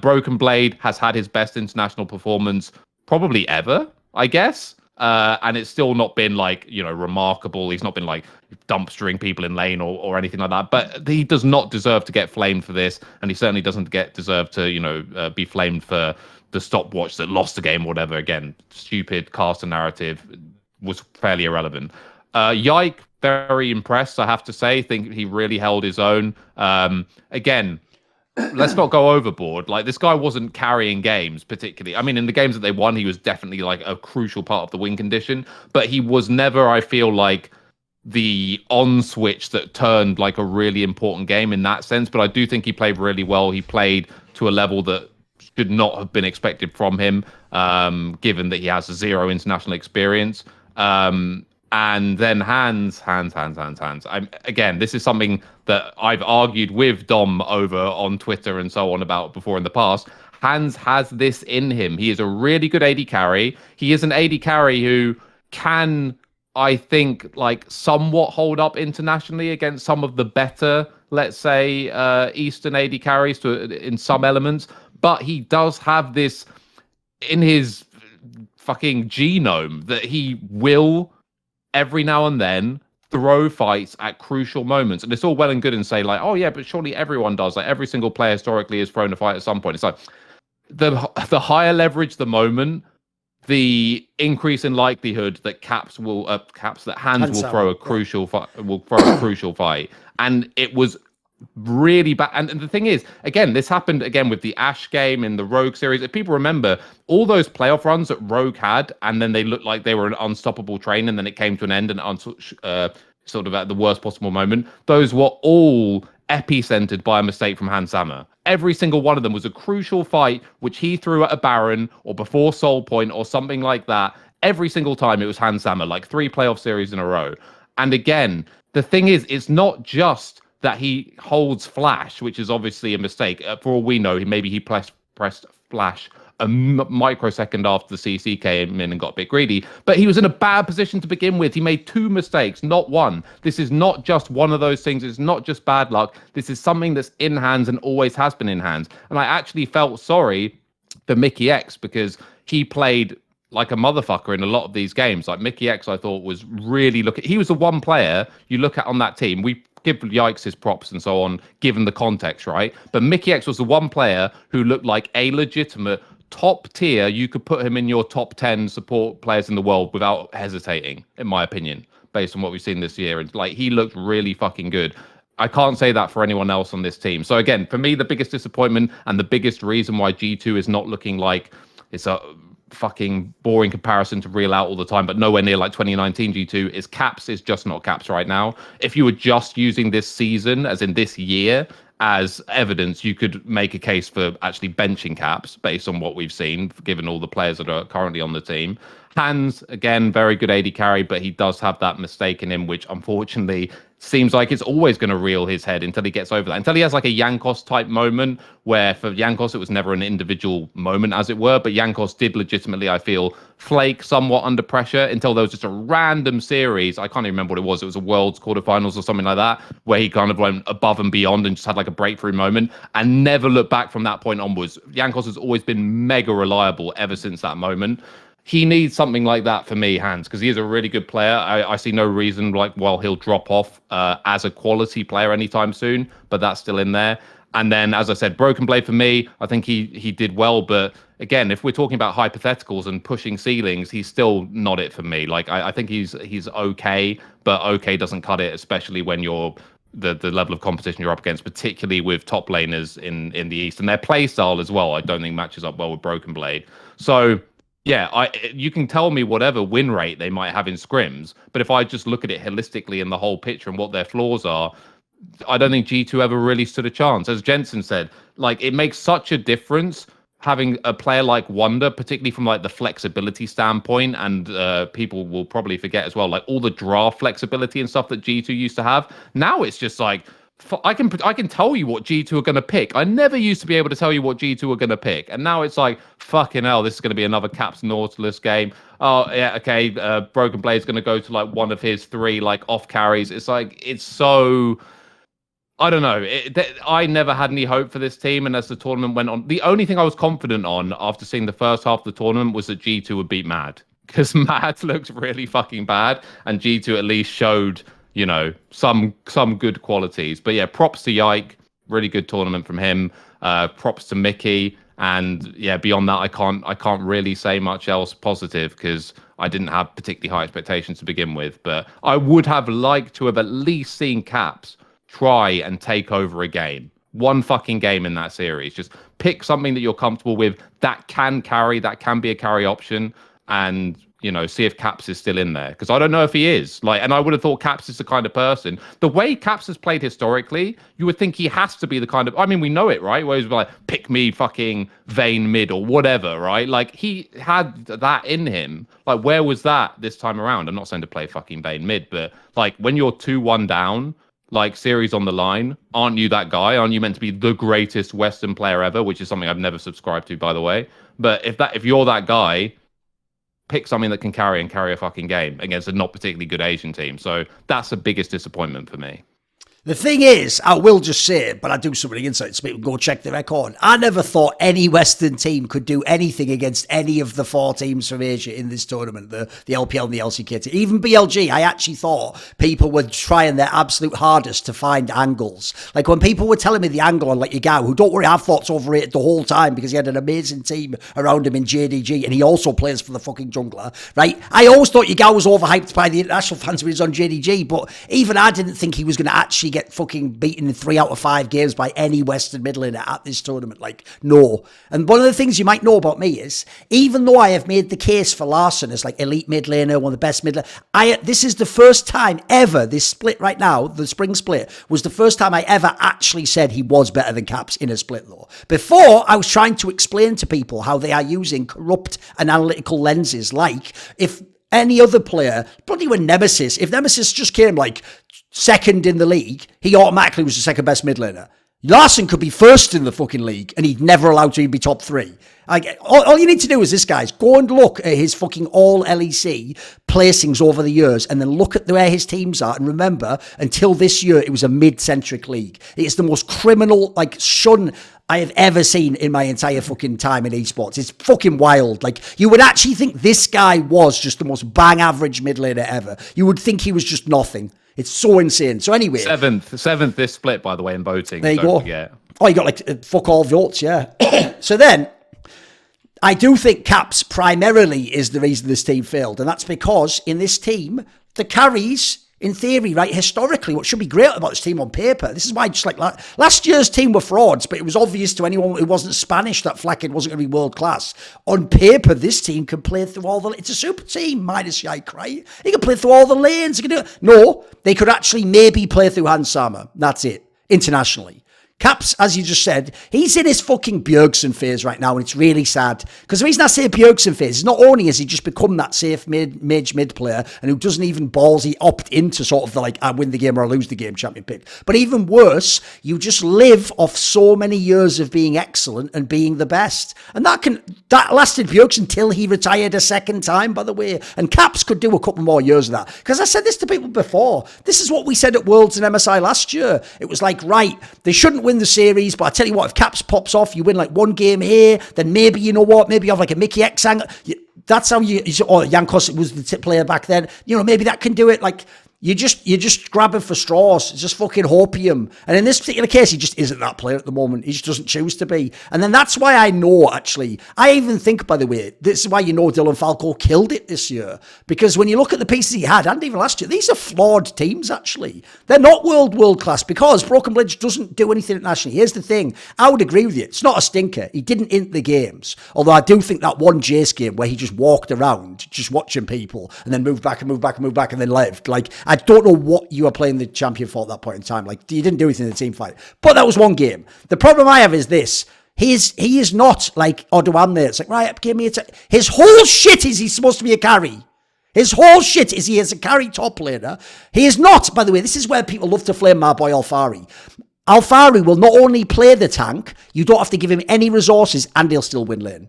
Broken Blade has had his best international performance probably ever, I guess. And it's still not been like, remarkable. He's not been like dumpstering people in lane or anything like that. But he does not deserve to get flamed for this. And he certainly doesn't deserve to, be flamed for the stopwatch that lost the game or whatever. Again, stupid caster narrative was fairly irrelevant. Yike, very impressed, I have to say. Think he really held his own. Again, let's not go overboard. Like, this guy wasn't carrying games particularly. I mean, in the games that they won, he was definitely like a crucial part of the win condition, but he was never, I feel like, the on switch that turned like a really important game in that sense. But I do think he played really well. He played to a level that should not have been expected from him, given that he has zero international experience. And then Hans. Again, this is something that I've argued with Dom over on Twitter and so on about before in the past. Hans has this in him. He is a really good AD carry. He is an AD carry who can, I think, like somewhat hold up internationally against some of the better, let's say, Eastern AD carries in some elements. But he does have this in his fucking genome that he will every now and then throw fights at crucial moments. And it's all well and good and say like, oh yeah, but surely everyone does. Like every single player historically has thrown a fight at some point. It's like, the higher leverage the moment, the increase in likelihood that Hands will throw a crucial fight, and it was really bad. And the thing is, again, this happened again with the Ash game in the Rogue series. If people remember all those playoff runs that Rogue had, and then they looked like they were an unstoppable train, and then it came to an end and sort of at the worst possible moment, those were all epicentered by a mistake from Hans Zimmer. Every single one of them was a crucial fight which he threw at a Baron or before Soul Point or something like that. Every single time it was Hans Zimmer, like 3 playoff series in a row. And again, the thing is, it's not just that he holds Flash, which is obviously a mistake. For all we know, maybe he pressed Flash a microsecond after the CC came in and got a bit greedy, but he was in a bad position to begin with. He made 2 mistakes, not one. This is not just one of those things. It's not just bad luck. This is something that's in hands and always has been in hands. And I actually felt sorry for Mickey X because he played like a motherfucker in a lot of these games. Like Mickey X, I thought was really he was the one player you look at on that team. We give Yikes his props and so on, given the context, right? But Mickey X was the one player who looked like a legitimate top tier. You could put him in your top 10 support players in the world without hesitating, in my opinion, based on what we've seen this year. And like, he looked really fucking good. I can't say that for anyone else on this team. So again, for me, the biggest disappointment and the biggest reason why G2 is not looking like it's a fucking boring comparison to reel out all the time, but nowhere near like 2019 G2 is Caps is just not Caps right now. If you were just using this season, as in this year, as evidence, you could make a case for actually benching Caps based on what we've seen, given all the players that are currently on the team. Hands, again, very good AD carry, but he does have that mistake in him, which unfortunately seems like it's always going to reel his head until he gets over that. Until he has like a Jankos type moment, where for Jankos, it was never an individual moment, as it were, but Jankos did legitimately, I feel, flake somewhat under pressure until there was just a random series. I can't even remember what it was. It was a Worlds quarterfinals or something like that, where he kind of went above and beyond and just had like a breakthrough moment and never looked back from that point onwards. Jankos has always been mega reliable ever since that moment. He needs something like that for me, Hans, because he is a really good player. I see no reason he'll drop off as a quality player anytime soon, but that's still in there. And then, as I said, Broken Blade for me, I think he did well. But again, if we're talking about hypotheticals and pushing ceilings, he's still not it for me. Like, I think he's okay, but okay doesn't cut it, especially when you're the level of competition you're up against, particularly with top laners in the East. And their play style as well, I don't think matches up well with Broken Blade. So yeah, you can tell me whatever win rate they might have in scrims, but if I just look at it holistically in the whole picture and what their flaws are, I don't think G2 ever really stood a chance. As Jensen said, like, it makes such a difference having a player like Wonder, particularly from like the flexibility standpoint, and people will probably forget as well, like all the draft flexibility and stuff that G2 used to have. Now it's just like, I can tell you what G2 are going to pick. I never used to be able to tell you what G2 are going to pick. And now it's like, fucking hell, this is going to be another Caps Nautilus game. Oh, yeah, okay, Broken Blade's going to go to like one of his 3 like off carries. It's like, it's so... I don't know. I never had any hope for this team. And as the tournament went on, the only thing I was confident on after seeing the first half of the tournament was that G2 would beat Mad. Because Mad looked really fucking bad. And G2 at least showed... you know, some good qualities. But yeah, props to Yike, really good tournament from him. Props to Mickey, and yeah, beyond that, I can't really say much else positive because I didn't have particularly high expectations to begin with. But I would have liked to have at least seen Caps try and take over a game. One fucking game in that series. Just pick something that you're comfortable with that can carry, that can be a carry option, and you know, see if Caps is still in there. Because I don't know if he is. Like, and I would have thought Caps is the kind of person. The way Caps has played historically, you would think he has to be the kind of... I mean, we know it, right? Where he's like, pick me fucking Vayne mid or whatever, right? Like, he had that in him. Like, where was that this time around? I'm not saying to play fucking Vayne mid, but like, when you're 2-1 down, like, series on the line, aren't you that guy? Aren't you meant to be the greatest Western player ever? Which is something I've never subscribed to, by the way. But if you're that guy... pick something that can carry a fucking game against a not particularly good Asian team. So that's the biggest disappointment for me. The thing is, I will just say, but I do something inside, so people go check the record. I never thought any Western team could do anything against any of the 4 teams from Asia in this tournament, the LPL and the LCK. Even BLG, I actually thought people were trying their absolute hardest to find angles. Like when people were telling me the angle on like Yagao, who don't worry, I've thought it's overrated the whole time because he had an amazing team around him in JDG and he also plays for the fucking jungler, right? I always thought Yagao was overhyped by the international fans when he was on JDG, but even I didn't think he was going to actually get fucking beaten in 3 out of 5 games by any Western mid laner at this tournament. Like, no. And one of the things you might know about me is, even though I have made the case for Larson as like elite mid laner, one of the best mid laner, this is the first time ever, this split right now, the spring split, was the first time I ever actually said he was better than Caps in a split though. Before, I was trying to explain to people how they are using corrupt and analytical lenses, like if any other player, bloody when Nemesis, if Nemesis just came like second in the league, he automatically was the second best mid laner. Larson could be first in the fucking league and he'd never allowed to be top 3. All you need to do is this, guys. Go and look at his fucking all LEC placings over the years and then look at where his teams are. And remember, until this year, it was a mid-centric league. It's the most criminal, like, shun I have ever seen in my entire fucking time in esports. It's fucking wild. Like, you would actually think this guy was just the most bang average mid laner ever. You would think he was just nothing. It's so insane. So anyway. Seventh this split, by the way, in voting. There you go. Forget. Oh, you got like fuck all votes, yeah. So then, I do think Caps primarily is the reason this team failed. And that's because in this team, the carries, in theory, right, historically, what should be great about this team on paper, this is why just like last year's team were frauds, but it was obvious to anyone who wasn't Spanish that Flackhead wasn't going to be world class. On paper, this team can play through all the, it's a super team, minus Yike, right? They can play through all the lanes. They can do it. No, they could actually maybe play through Hansama. That's it, internationally. Caps, as you just said, he's in his fucking Bjergsen phase right now, and it's really sad. Because the reason I say Bjergsen phase is not only has he just become that safe mid player, and who doesn't even ballsy opt into sort of the like, I win the game or I lose the game champion pick. But even worse, you just live off so many years of being excellent and being the best. And that lasted Bjergsen till he retired a second time, by the way. And Caps could do a couple more years of that. Because I said this to people before. This is what we said at Worlds and MSI last year. It was like, right, they shouldn't win the series, but I tell you what, if Caps pops off, you win like one game here, then maybe, you know what, maybe you have like a Mickey X angle. That's how you or Jankos was the player back then. You know, maybe that can do it. Like, you're just grabbing for straws. It's just fucking hopium. And in this particular case, he just isn't that player at the moment. He just doesn't choose to be. And then that's why I know, actually, I even think, by the way, this is why you know Dylan Falco killed it this year. Because when you look at the pieces he had, and even last year, these are flawed teams, actually. They're not world class because Broken Blade doesn't do anything internationally. Here's the thing. I would agree with you. It's not a stinker. He didn't int the games. Although I do think that one Jace game where he just walked around, just watching people, and then moved back and moved back and moved back and then left. Like, I don't know what you were playing the champion for at that point in time. Like, you didn't do anything in the team fight. But that was one game. The problem I have is this. He is not like Odoan there. It's like, right, give me a... His whole shit is he's supposed to be a carry. His whole shit is he is a carry top laner. He is not, by the way, this is where people love to flame my boy Alfari. Alfari will not only play the tank, you don't have to give him any resources and he'll still win lane.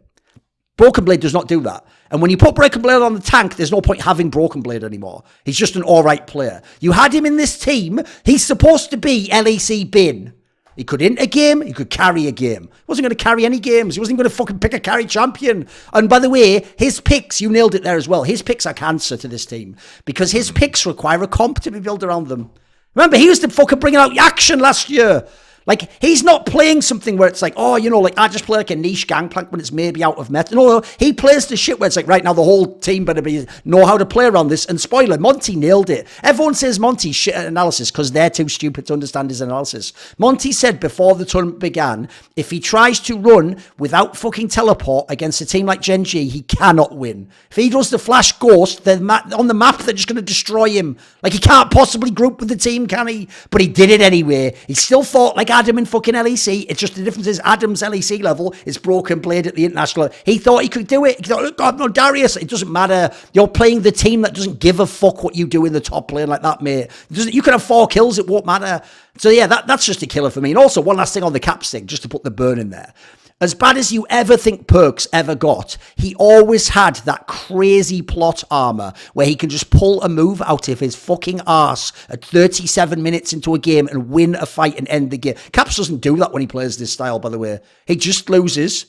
Broken Blade does not do that. And when you put Broken Blade on the tank, there's no point having Broken Blade anymore. He's just an alright player. You had him in this team. He's supposed to be LEC bin. He could int a game. He could carry a game. He wasn't going to carry any games. He wasn't going to fucking pick a carry champion. And by the way, his picks, you nailed it there as well. His picks are cancer to this team. Because his picks require a comp to be built around them. Remember, he was the fucking bringing out action last year. Like, he's not playing something where it's like, oh, you know, like, I just play like a niche gangplank when it's maybe out of meta. No, he plays the shit where it's like, right now, the whole team better know how to play around this. And spoiler, Monty nailed it. Everyone says Monty's shit at analysis because they're too stupid to understand his analysis. Monty said before the tournament began, if he tries to run without fucking teleport against a team like Gen.G, he cannot win. If he does the flash ghost, on the map, they're just going to destroy him. Like, he can't possibly group with the team, can he? But he did it anyway. He still thought like Adam in fucking LEC. It's just the difference is Adam's LEC level is Broken Blade at the international level. He thought he could do it. He thought, oh God, no, Darius. It doesn't matter. You're playing the team that doesn't give a fuck what you do in the top lane like that, mate. You can have 4 kills. It won't matter. So yeah, that's just a killer for me. And also, one last thing on the Caps thing, just to put the burn in there. As bad as you ever think Perks ever got, he always had that crazy plot armor where he can just pull a move out of his fucking arse at 37 minutes into a game and win a fight and end the game. Caps doesn't do that when he plays this style, by the way. He just loses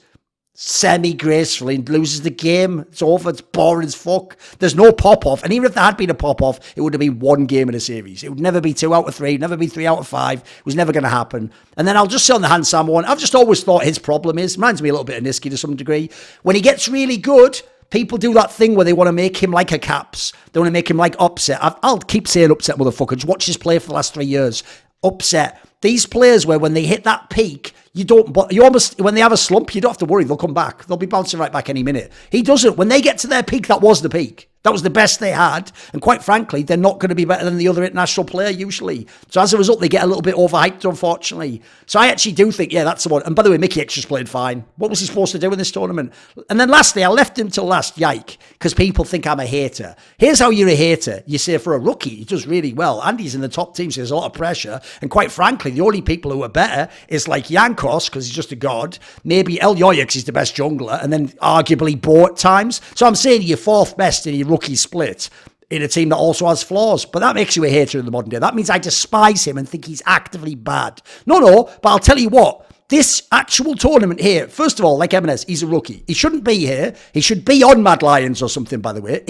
semi-gracefully and loses the game. It's over. It's boring as fuck. There's no pop-off. And even if there had been a pop-off, it would have been one game in a series. It would never be 2 out of 3, never be 3 out of 5. It was never going to happen. And then I'll just say on the Hans Sama one, I've just always thought his problem reminds me a little bit of Niski to some degree. When he gets really good, people do that thing where they want to make him like a Caps. They want to make him like Upset. I'll keep saying Upset, motherfucker. Just watch his play for the last 3 years. Upset. These players where when they hit that peak, you almost, when they have a slump, you don't have to worry, they'll come back. They'll be bouncing right back any minute. He doesn't. When they get to their peak, that was the peak. That was the best they had. And quite frankly, they're not going to be better than the other international player usually. So as a result, they get a little bit overhyped, unfortunately. So I actually do think, yeah, that's the one. And by the way, Mickey X just played fine. What was he supposed to do in this tournament? And then lastly, I left him till last, yike, because people think I'm a hater. Here's how you're a hater. You say for a rookie, he does really well. And he's in the top team, so there's a lot of pressure. And quite frankly, the only people who are better is like Yankos, because he's just a god. Maybe El Yoyix is the best jungler. And then arguably Bo at times. So I'm saying you're fourth best in your rookie split in a team that also has flaws. But that makes you a hater in the modern day. That means I despise him and think he's actively bad. No, but I'll tell you what. This actual tournament here, first of all, like M&S, he's a rookie. He shouldn't be here. He should be on Mad Lions or something, by the way.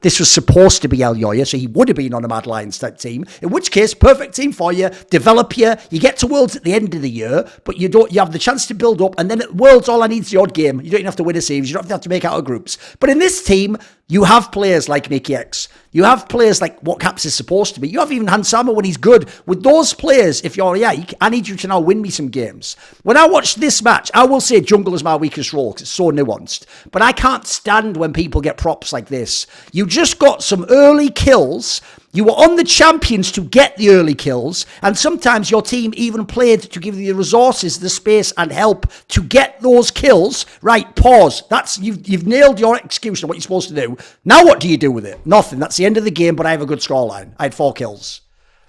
This was supposed to be El Yoya, so he would have been on a Mad Lions type team. In which case, perfect team for you. Develop you. You get to Worlds at the end of the year, but you have the chance to build up. And then at Worlds, all I need is the odd game. You don't even have to win a series. You don't have to make out of groups. But in this team, you have players like Mickey X. You have players like what Caps is supposed to be. You have even Hansama when he's good. With those players, if you're a Yike, I need you to now win me some games. When I watch this match, I will say jungle is my weakest role because it's so nuanced. But I can't stand when people get props like this. You just got some early kills. You were on the champions to get the early kills, and sometimes your team even played to give you the resources, the space, and help to get those kills. Right, pause. You've nailed your execution of what you're supposed to do. Now what do you do with it? Nothing. That's the end of the game, but I have a good scoreline. I had 4 kills.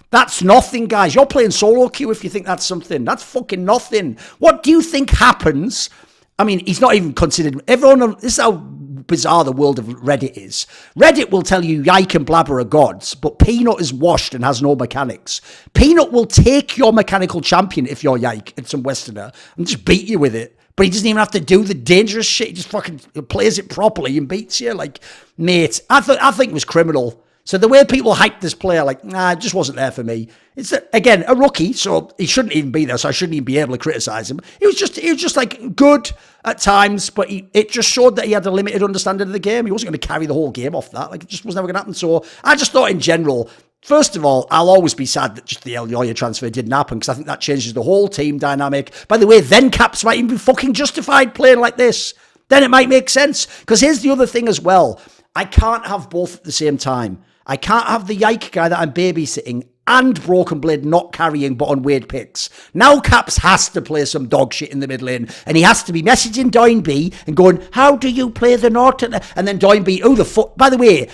That's nothing, guys. You're playing solo queue if you think that's something. That's fucking nothing. What do you think happens? I mean, he's not even considered... This is how bizarre the world of Reddit is. Reddit will tell you Yike and Blabber are gods, but Peanut is washed and has no mechanics. Peanut will take your mechanical champion if you're Yike and some Westerner and just beat you with it. But he doesn't even have to do the dangerous shit. He just fucking plays it properly and beats you. Like, mate, I think it was criminal. So the way people hyped this player, like, nah, it just wasn't there for me. It's, again, a rookie, so he shouldn't even be there, so I shouldn't even be able to criticize him. He was just like, good at times, but it just showed that he had a limited understanding of the game. He wasn't going to carry the whole game off that. Like, it just was never going to happen. So I just thought in general, first of all, I'll always be sad that just the El Yoya transfer didn't happen, because I think that changes the whole team dynamic. By the way, then Caps might even be fucking justified playing like this. Then it might make sense. Because here's the other thing as well. I can't have both at the same time. I can't have the Yike guy that I'm babysitting and Broken Blade not carrying but on weird picks. Now Caps has to play some dog shit in the mid lane, and he has to be messaging Doinby and going, how do you play the Norton? And then Doinby, oh the fuck, by the way,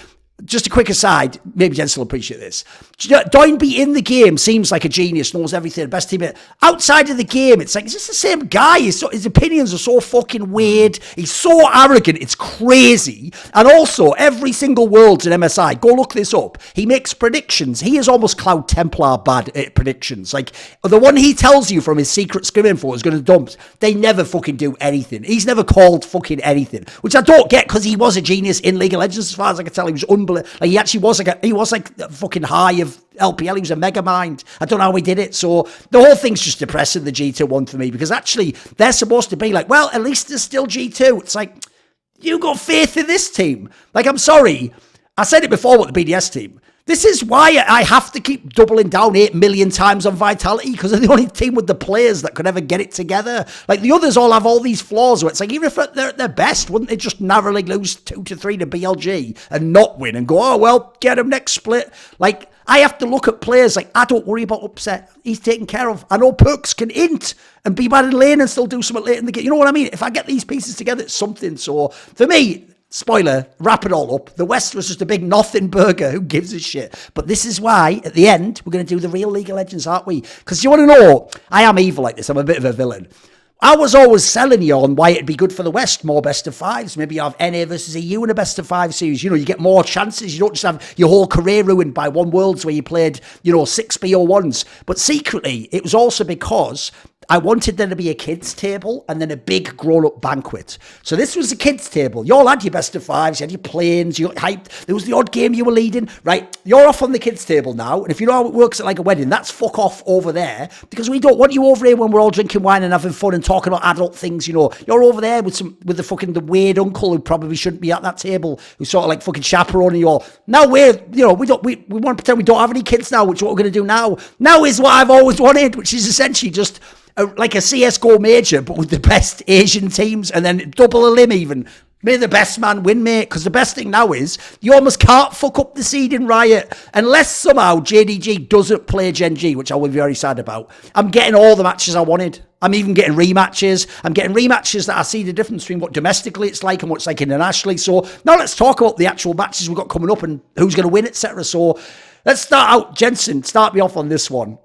just a quick aside, maybe Jensen will appreciate this. Doinby in the game seems like a genius, knows everything, best teammate. Outside of the game, it's like, is this the same guy? His opinions are so fucking weird. He's so arrogant, it's crazy. And also, every single Worlds in MSI, go look this up, he makes predictions. He is almost Cloud Templar bad at predictions. Like, the one he tells you from his secret scrim info is going to dump, they never fucking do anything. He's never called fucking anything, which I don't get, because he was a genius in League of Legends, as far as I can tell. He was unbelievable. Like, he actually was like the fucking high of LPL. He was a mega mind. I don't know how he did it. So the whole thing's just depressing, the G2 one for me, because actually they're supposed to be like, well, at least there's still G2. It's like, you got faith in this team. Like, I'm sorry. I said it before with the BDS team. This is why I have to keep doubling down 8 million times on Vitality, because they're the only team with the players that could ever get it together. Like, the others all have all these flaws where it's like, even if they're at their best, wouldn't they just narrowly lose 2-3 to BLG and not win and go, oh, well, get them next split? Like, I have to look at players like, I don't worry about Upset. He's taken care of. I know Perks can int and be bad in lane and still do something late in the game. You know what I mean? If I get these pieces together, it's something. So, for me, spoiler, wrap it all up. The West was just a big nothing burger. Who gives a shit? But this is why, at the end, we're going to do the real League of Legends, aren't we? Because you want to know, I am evil like this. I'm a bit of a villain. I was always selling you on why it'd be good for the West, more best of fives. Maybe you have NA versus EU in a best of five series. You know, you get more chances. You don't just have your whole career ruined by one Worlds where you played, 6 BO1s. But secretly, it was also because I wanted there to be a kids' table and then a big grown-up banquet. So this was a kids' table. You all had your best of fives, you had your planes, you got hyped. There was the odd game you were leading. Right, you're off on the kids' table now. And if you know how it works at like a wedding, that's fuck off over there. Because we don't want you over here when we're all drinking wine and having fun and talking about adult things, You're over there with the weird uncle who probably shouldn't be at that table, who's sort of like fucking chaperoning you all. Now we want to pretend we don't have any kids now, which is what we're going to do now. Now is what I've always wanted, which is essentially just like a CSGO major, but with the best Asian teams, and then double a limb even. May the best man win, mate, because the best thing now is you almost can't fuck up the seed in Riot unless somehow JDG doesn't play Gen.G, which I will be very sad about. I'm getting all the matches I wanted. I'm even getting rematches. I'm getting rematches that I see the difference between what domestically it's like and what it's like internationally. So now let's talk about the actual matches we've got coming up and who's going to win, etc. So let's start out. Jensen, start me off on this one.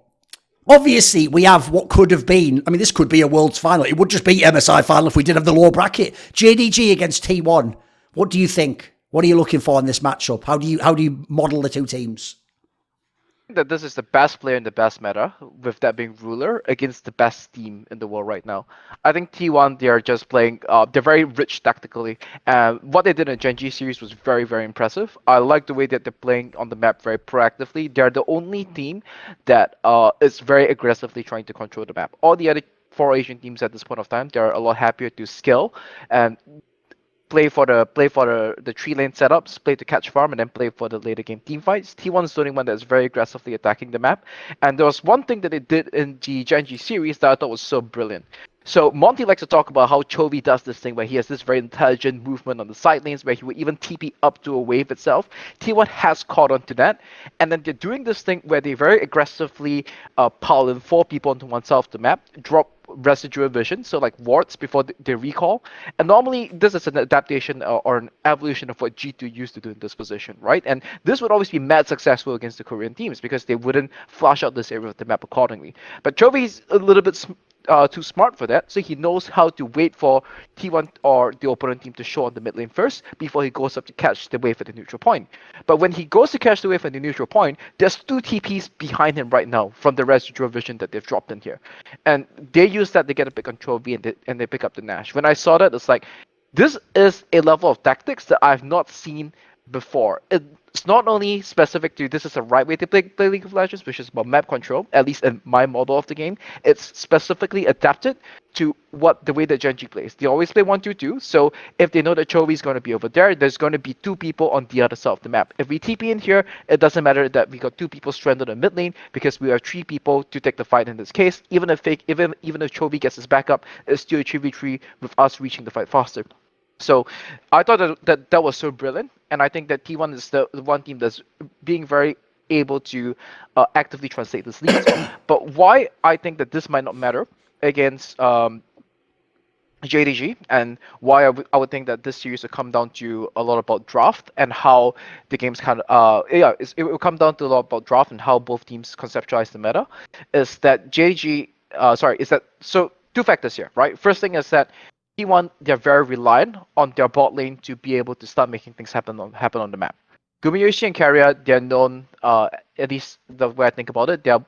Obviously, we have what could have been, this could be a Worlds final. It would just be MSI final if we did have the low bracket. JDG against T1. What do you think? What are you looking for in this matchup? How do you model the two teams? That this is the best player in the best meta, with that being Ruler, against the best team in the world right now. I think T1, they are just playing, they're very rich tactically. What they did in the Gen.G series was very, very impressive. I like the way that they're playing on the map very proactively. They're the only team that is very aggressively trying to control the map. All the other 4 Asian teams at this point of time, they're a lot happier to skill and play for the tree lane setups, play to catch farm, and then play for the later game team fights. T1 is the only one that's very aggressively attacking the map. And there was one thing that they did in the Gen.G series that I thought was so brilliant. So Monty likes to talk about how Chovy does this thing where he has this very intelligent movement on the side lanes where he would even TP up to a wave itself. T1 has caught on to that. And then they're doing this thing where they very aggressively pile in 4 people onto one side of the map, drop residual vision, so like wards before they recall. And normally this is an adaptation or an evolution of what G2 used to do in this position, right? And this would always be mad successful against the Korean teams because they wouldn't flush out this area of the map accordingly. But Chovy's a little bit too smart for that, so he knows how to wait for T1 or the opponent team to show on the mid lane first before he goes up to catch the wave at the neutral point. But when he goes to catch the wave at the neutral point, there's 2 TPs behind him right now from the residual vision that they've dropped in here. And they use that to get a pick on Chovy and they pick up the Nash. When I saw that, it's like, this is a level of tactics that I've not seen before. It's not only specific to this is a right way to play League of Legends, which is about map control, at least in my model of the game. It's specifically adapted to the way that Gen.G plays. They always play 1-2-2, so if they know that Chovy is going to be over there, there's going to be 2 people on the other side of the map. If we TP in here, it doesn't matter that we got 2 people stranded in mid lane because we have 3 people to take the fight in this case. Even if Chovy gets his backup, it's still a 3v3 with us reaching the fight faster. So I thought that was so brilliant, and I think that T1 is the one team that's being very able to actively translate this lead. But why I think that this might not matter against JDG, and why I would think that this series will come down to a lot about draft and how the game's kind of it will come down to a lot about draft and how both teams conceptualize the meta, is that so 2 factors here, right? First thing is that T1, they're very reliant on their bot lane to be able to start making things happen on the map. Gumiyoshi and Carrier, they're known, at least the way I think about it, they're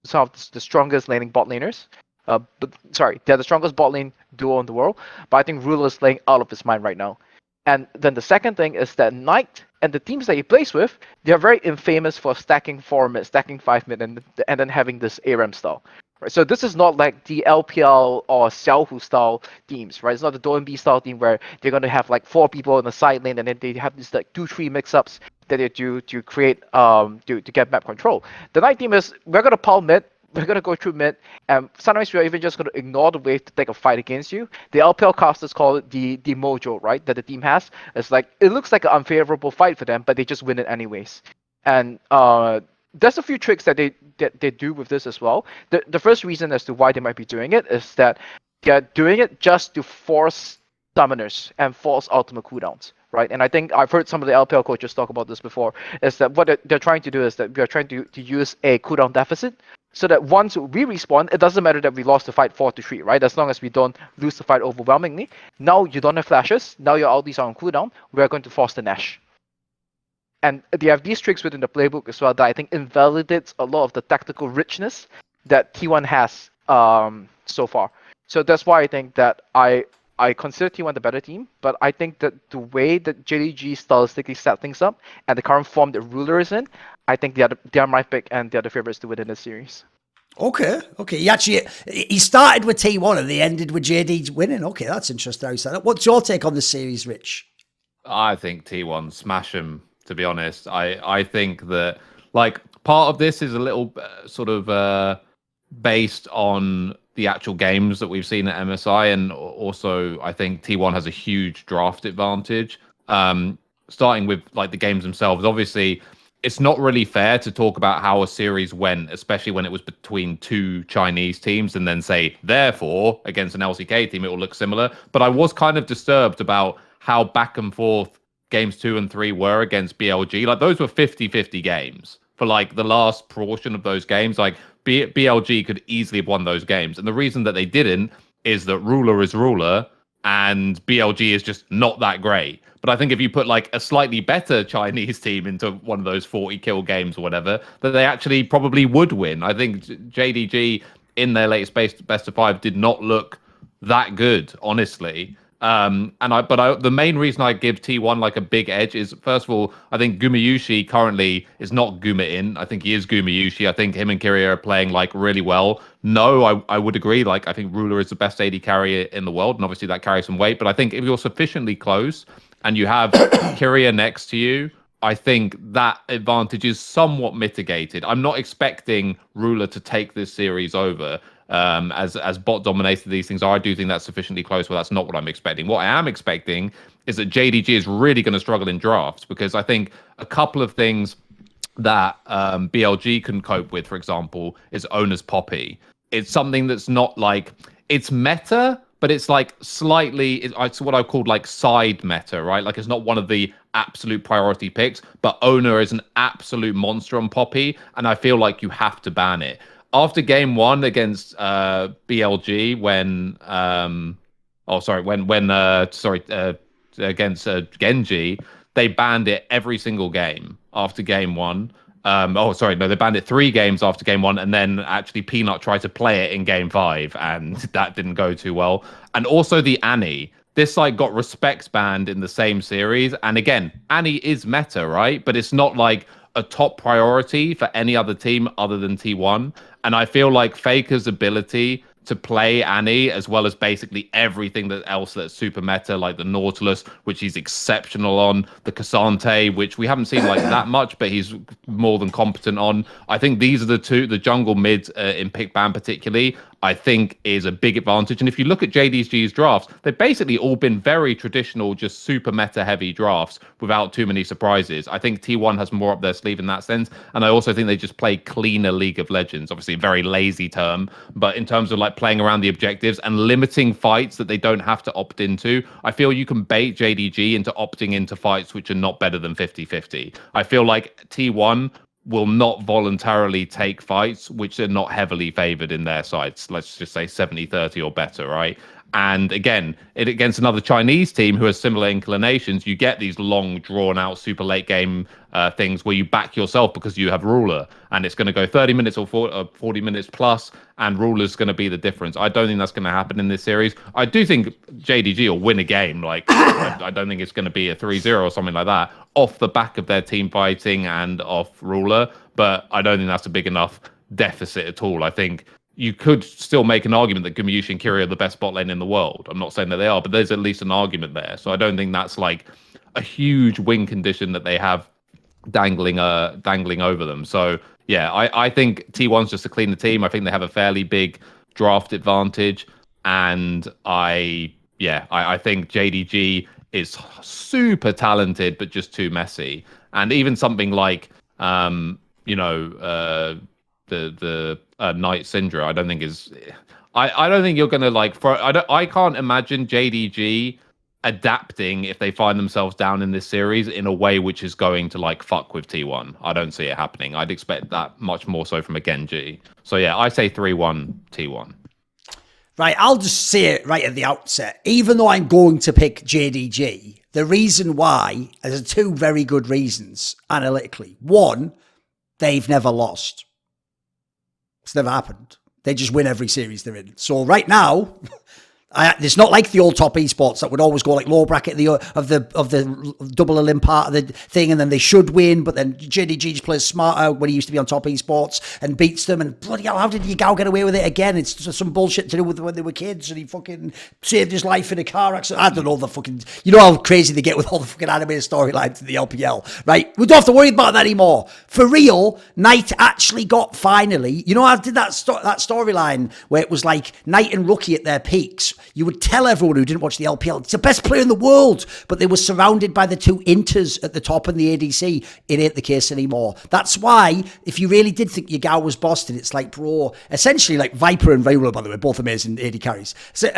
some of the strongest laning bot laners. They're the strongest bot lane duo in the world, but I think Ruler is playing out of his mind right now. And then the second thing is that Knight and the teams that he plays with, they're very infamous for stacking 4 mid, stacking 5 mid, and then having this ARAM style. Right, so this is not like the LPL or Xiaohu style teams, right? It's not the DoNB style team where they're going to have like 4 people in the side lane and then they have these like 2-3 mix-ups that they do to create to get map control. The Knight team is, we're going to pile mid, we're going to go through mid, and sometimes we're even just going to ignore the wave to take a fight against you. The LPL casters call it the mojo, right, that the team has. It's like, it looks like an unfavorable fight for them, but they just win it anyways. And there's a few tricks that they do with this as well. The first reason as to why they might be doing it is that they're doing it just to force summoners and force ultimate cooldowns, right? And I think I've heard some of the LPL coaches talk about this before, is that what they're trying to do is that we are trying to use a cooldown deficit. so that once we respawn, it doesn't matter that we lost the fight 4-3, right? As long as we don't lose the fight overwhelmingly. Now you don't have flashes. Now your ultis are on cooldown. We're going to force the Nash. And they have these tricks within the playbook as well that I think invalidates a lot of the tactical richness that T1 has so far. So that's why I think that I consider T1 the better team, but I think that the way that JDG stylistically set things up and the current form that Ruler is in, I think they are my pick and they're the favorites to win in this series. Okay. He started with T1 and they ended with JD winning. Okay, that's interesting how you said that. What's your take on the series, Rich? I think T1 smash them, to be honest. I think that, like, part of this is a little sort of based on the actual games that we've seen at MSI, and also I think T1 has a huge draft advantage. Starting with like the games themselves, obviously it's not really fair to talk about how a series went, especially when it was between two Chinese teams, and then say, therefore, against an LCK team, it will look similar. But I was kind of disturbed about how back and forth games 2 and 3 were against BLG. Like, those were 50-50 games for like the last portion of those games. Like, BLG could easily have won those games. And the reason that they didn't is that Ruler is Ruler and BLG is just not that great. But I think if you put like a slightly better Chinese team into one of those 40 kill games or whatever, that they actually probably would win. I think JDG in their latest best of 5 did not look that good, honestly. The main reason I give T1 like a big edge is, first of all, I think Gumayushi currently is not Guma-in. I think he is Gumayushi. I think him and Kyria are playing like really well. No, I would agree. Like, I think Ruler is the best AD carrier in the world, and obviously that carries some weight. But I think if you're sufficiently close and you have Kyria next to you, I think that advantage is somewhat mitigated. I'm not expecting Ruler to take this series over. As bot dominated these things are, I do think that's sufficiently close, but that's not what I'm expecting. What I am expecting is that JDG is really going to struggle in drafts, because I think a couple of things that BLG can cope with, for example, is Owner's Poppy. It's something that's not like, it's meta, but it's like slightly, it's what I called like side meta, right? Like, it's not one of the absolute priority picks, but Owner is an absolute monster on Poppy, and I feel like you have to ban it. After game 1 against BLG, against Gen.G, they banned it every single game after game 1. They banned it 3 games after game 1, and then actually Peanut tried to play it in game 5, and that didn't go too well. And also the Annie. This like got respects banned in the same series, and again, Annie is meta, right? But it's not like a top priority for any other team other than T1. And I feel like Faker's ability to play Annie, as well as basically everything else that's super meta, like the Nautilus, which he's exceptional on, the Cassante, which we haven't seen like that much, but he's more than competent on. I think these are the two, the jungle mid in pick ban particularly, I think is a big advantage. And if you look at JDG's drafts, they've basically all been very traditional, just super meta heavy drafts without too many surprises. I think T1 has more up their sleeve in that sense. And I also think they just play cleaner League of Legends, obviously a very lazy term, but in terms of like playing around the objectives and limiting fights that they don't have to opt into, I feel you can bait JDG into opting into fights which are not better than 50-50. I feel like T1 will not voluntarily take fights which are not heavily favored in their sides. Let's just say 70-30 or better, right? And again, against another Chinese team who has similar inclinations, you get these long, drawn-out, super late game things where you back yourself because you have Ruler, and it's going to go 30 minutes or 40 minutes plus, and Ruler's going to be the difference. I don't think that's going to happen in this series. I do think JDG will win a game. Like, I don't think it's going to be a 3-0 or something like that off the back of their team fighting and off Ruler, but I don't think that's a big enough deficit at all. I think you could still make an argument that Gumayushi and Kyria are the best bot lane in the world. I'm not saying that they are, but there's at least an argument there. So I don't think that's like a huge win condition that they have dangling over them. So yeah, I think T1's just a cleaner team. I think they have a fairly big draft advantage, and I think JDG is super talented but just too messy. And even something like the Knight Syndra, I don't think is. I don't think you're gonna like. I can't imagine JDG adapting if they find themselves down in this series in a way which is going to like fuck with T1. I don't see it happening. I'd expect that much more so from a Gen.G. So yeah, I say 3-1 T1. Right, I'll just say it right at the outset. Even though I'm going to pick JDG, the reason why, there's two very good reasons analytically. One, they've never lost. It's never happened. They just win every series they're in. So right now, it's not like the old top esports that would always go like low bracket of the double elim part of the thing, and then they should win, but then JDG just plays smarter when he used to be on top esports and beats them, and bloody hell, how did Yagao get away with it again? It's just some bullshit to do with when they were kids and he fucking saved his life in a car accident. I don't know the fucking, you know how crazy they get with all the fucking animated storylines in the LPL, right? We don't have to worry about that anymore. For real, Knight actually got finally, you know, I did that storyline where it was like Knight and Rookie at their peaks. You would tell everyone who didn't watch the LPL, it's the best player in the world, but they were surrounded by the two Inters at the top and the ADC. It ain't the case anymore. That's why, if you really did think Yagao was Boston, it's like, bro, essentially like Viper and Rajcula, by the way, both amazing AD carries. So,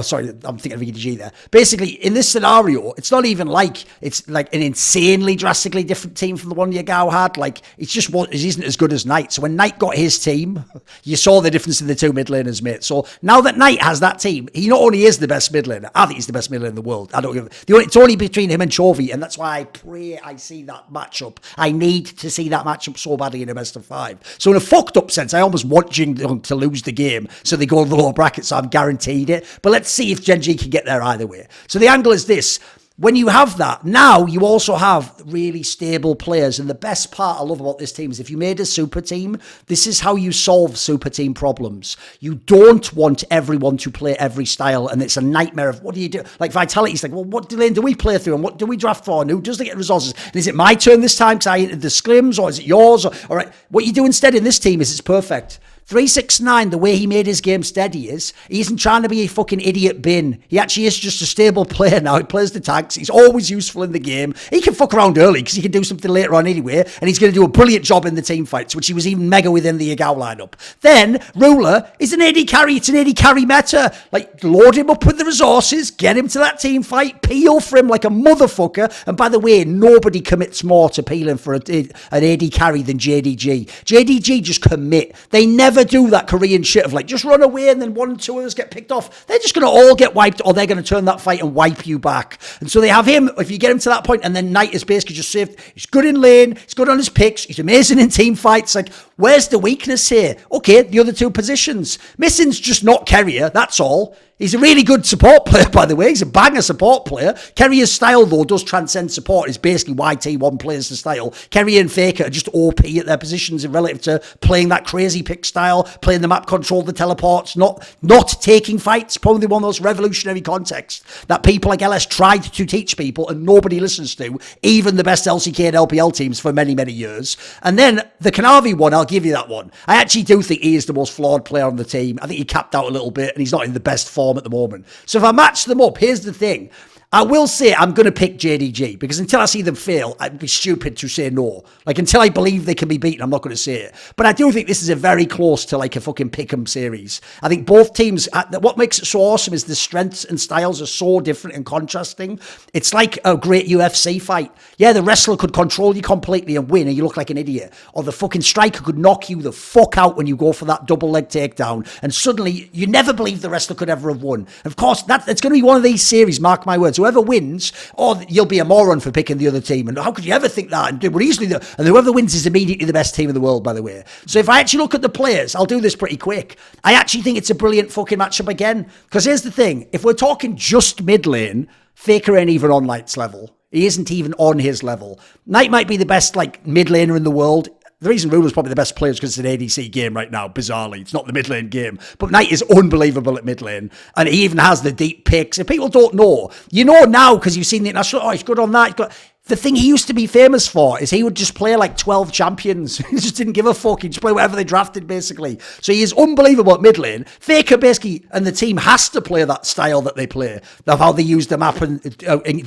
sorry, I'm thinking of EDG there. Basically, in this scenario, it's not even like, it's like an insanely drastically different team from the one Yagao had. Like, it's just what, it isn't as good as Knight. So when Knight got his team, you saw the difference in the two mid laners, mate. So now that Knight has that team, he not only is the best mid laner, I think he's the best mid laner in the world. It's only between him and Chovy, and that's why I pray I see that matchup. I need to see that matchup so badly in a best of 5. So in a fucked up sense, I almost want Jing to lose the game so they go in the lower bracket, so I'm guaranteed it. But let's see if Gen.G can get there either way. So the angle is this. When you have that, now you also have really stable players. And the best part I love about this team is if you made a super team, this is how you solve super team problems. You don't want everyone to play every style. And it's a nightmare of what do you do? Like Vitality's like, well, what lane do we play through? And what do we draft for? And who does they get resources? And is it my turn this time because I entered the scrims? Or is it yours? All right. What you do instead in this team is it's perfect. 369, the way he made his game steady is, he isn't trying to be a fucking idiot bin. He actually is just a stable player now. He plays the tanks. He's always useful in the game. He can fuck around early because he can do something later on anyway, and he's going to do a brilliant job in the team fights, which he was even mega within the Yagao lineup. Then, Ruler is an AD carry. It's an AD carry meta. Like, load him up with the resources, get him to that team fight, peel for him like a motherfucker. And by the way, nobody commits more to peeling for an AD carry than JDG. JDG just commit. They never do that Korean shit of like, just run away and then 1 and 2 others get picked off. They're just going to all get wiped, or they're going to turn that fight and wipe you back. And so they have him, if you get him to that point, and then Knight is basically just saved. He's good in lane, he's good on his picks, he's amazing in team fights. Like, where's the weakness here? Okay, the other two positions. Missing's just not carrier, that's all. He's a really good support player, by the way. He's a banger support player. Kerrier's style, though, does transcend support. It's basically why T1 plays the style. Kerrier and Faker are just OP at their positions in relative to playing that crazy pick style, playing the map control, the teleports, not taking fights. Probably one of those revolutionary contexts that people like LS tried to teach people and nobody listens to, even the best LCK and LPL teams for many, many years. And then the Kanavi one, I'll give you that one. I actually do think he is the most flawed player on the team. I think he capped out a little bit and he's not in the best form at the moment. So if I match them up, here's the thing. I will say I'm going to pick JDG because until I see them fail, I'd be stupid to say no. Like, until I believe they can be beaten, I'm not going to say it. But I do think this is a very close to like a fucking pick'em series. I think both teams, what makes it so awesome is the strengths and styles are so different and contrasting. It's like a great UFC fight. Yeah, the wrestler could control you completely and win and you look like an idiot. Or the fucking striker could knock you the fuck out when you go for that double leg takedown. And suddenly, you never believe the wrestler could ever have won. Of course, it's going to be one of these series, mark my words. Whoever wins, or you'll be a moron for picking the other team. And how could you ever think that? And we're easily and whoever wins is immediately the best team in the world, by the way. So if I actually look at the players, I'll do this pretty quick. I actually think it's a brilliant fucking matchup again. Because here's the thing. If we're talking just mid lane, Faker ain't even on Knight's level. He isn't even on his level. Knight might be the best like mid laner in the world. The reason Ruler's probably the best player is because it's an ADC game right now, bizarrely. It's not the mid lane game. But Knight is unbelievable at mid lane. And he even has the deep picks. If people don't know, you know now because you've seen the international, oh, he's good on that. The thing he used to be famous for is he would just play like 12 champions. He just didn't give a fuck. He'd just play whatever they drafted, basically. So he is unbelievable at mid lane. Faker, basically, and the team has to play that style that they play, of how they use the map and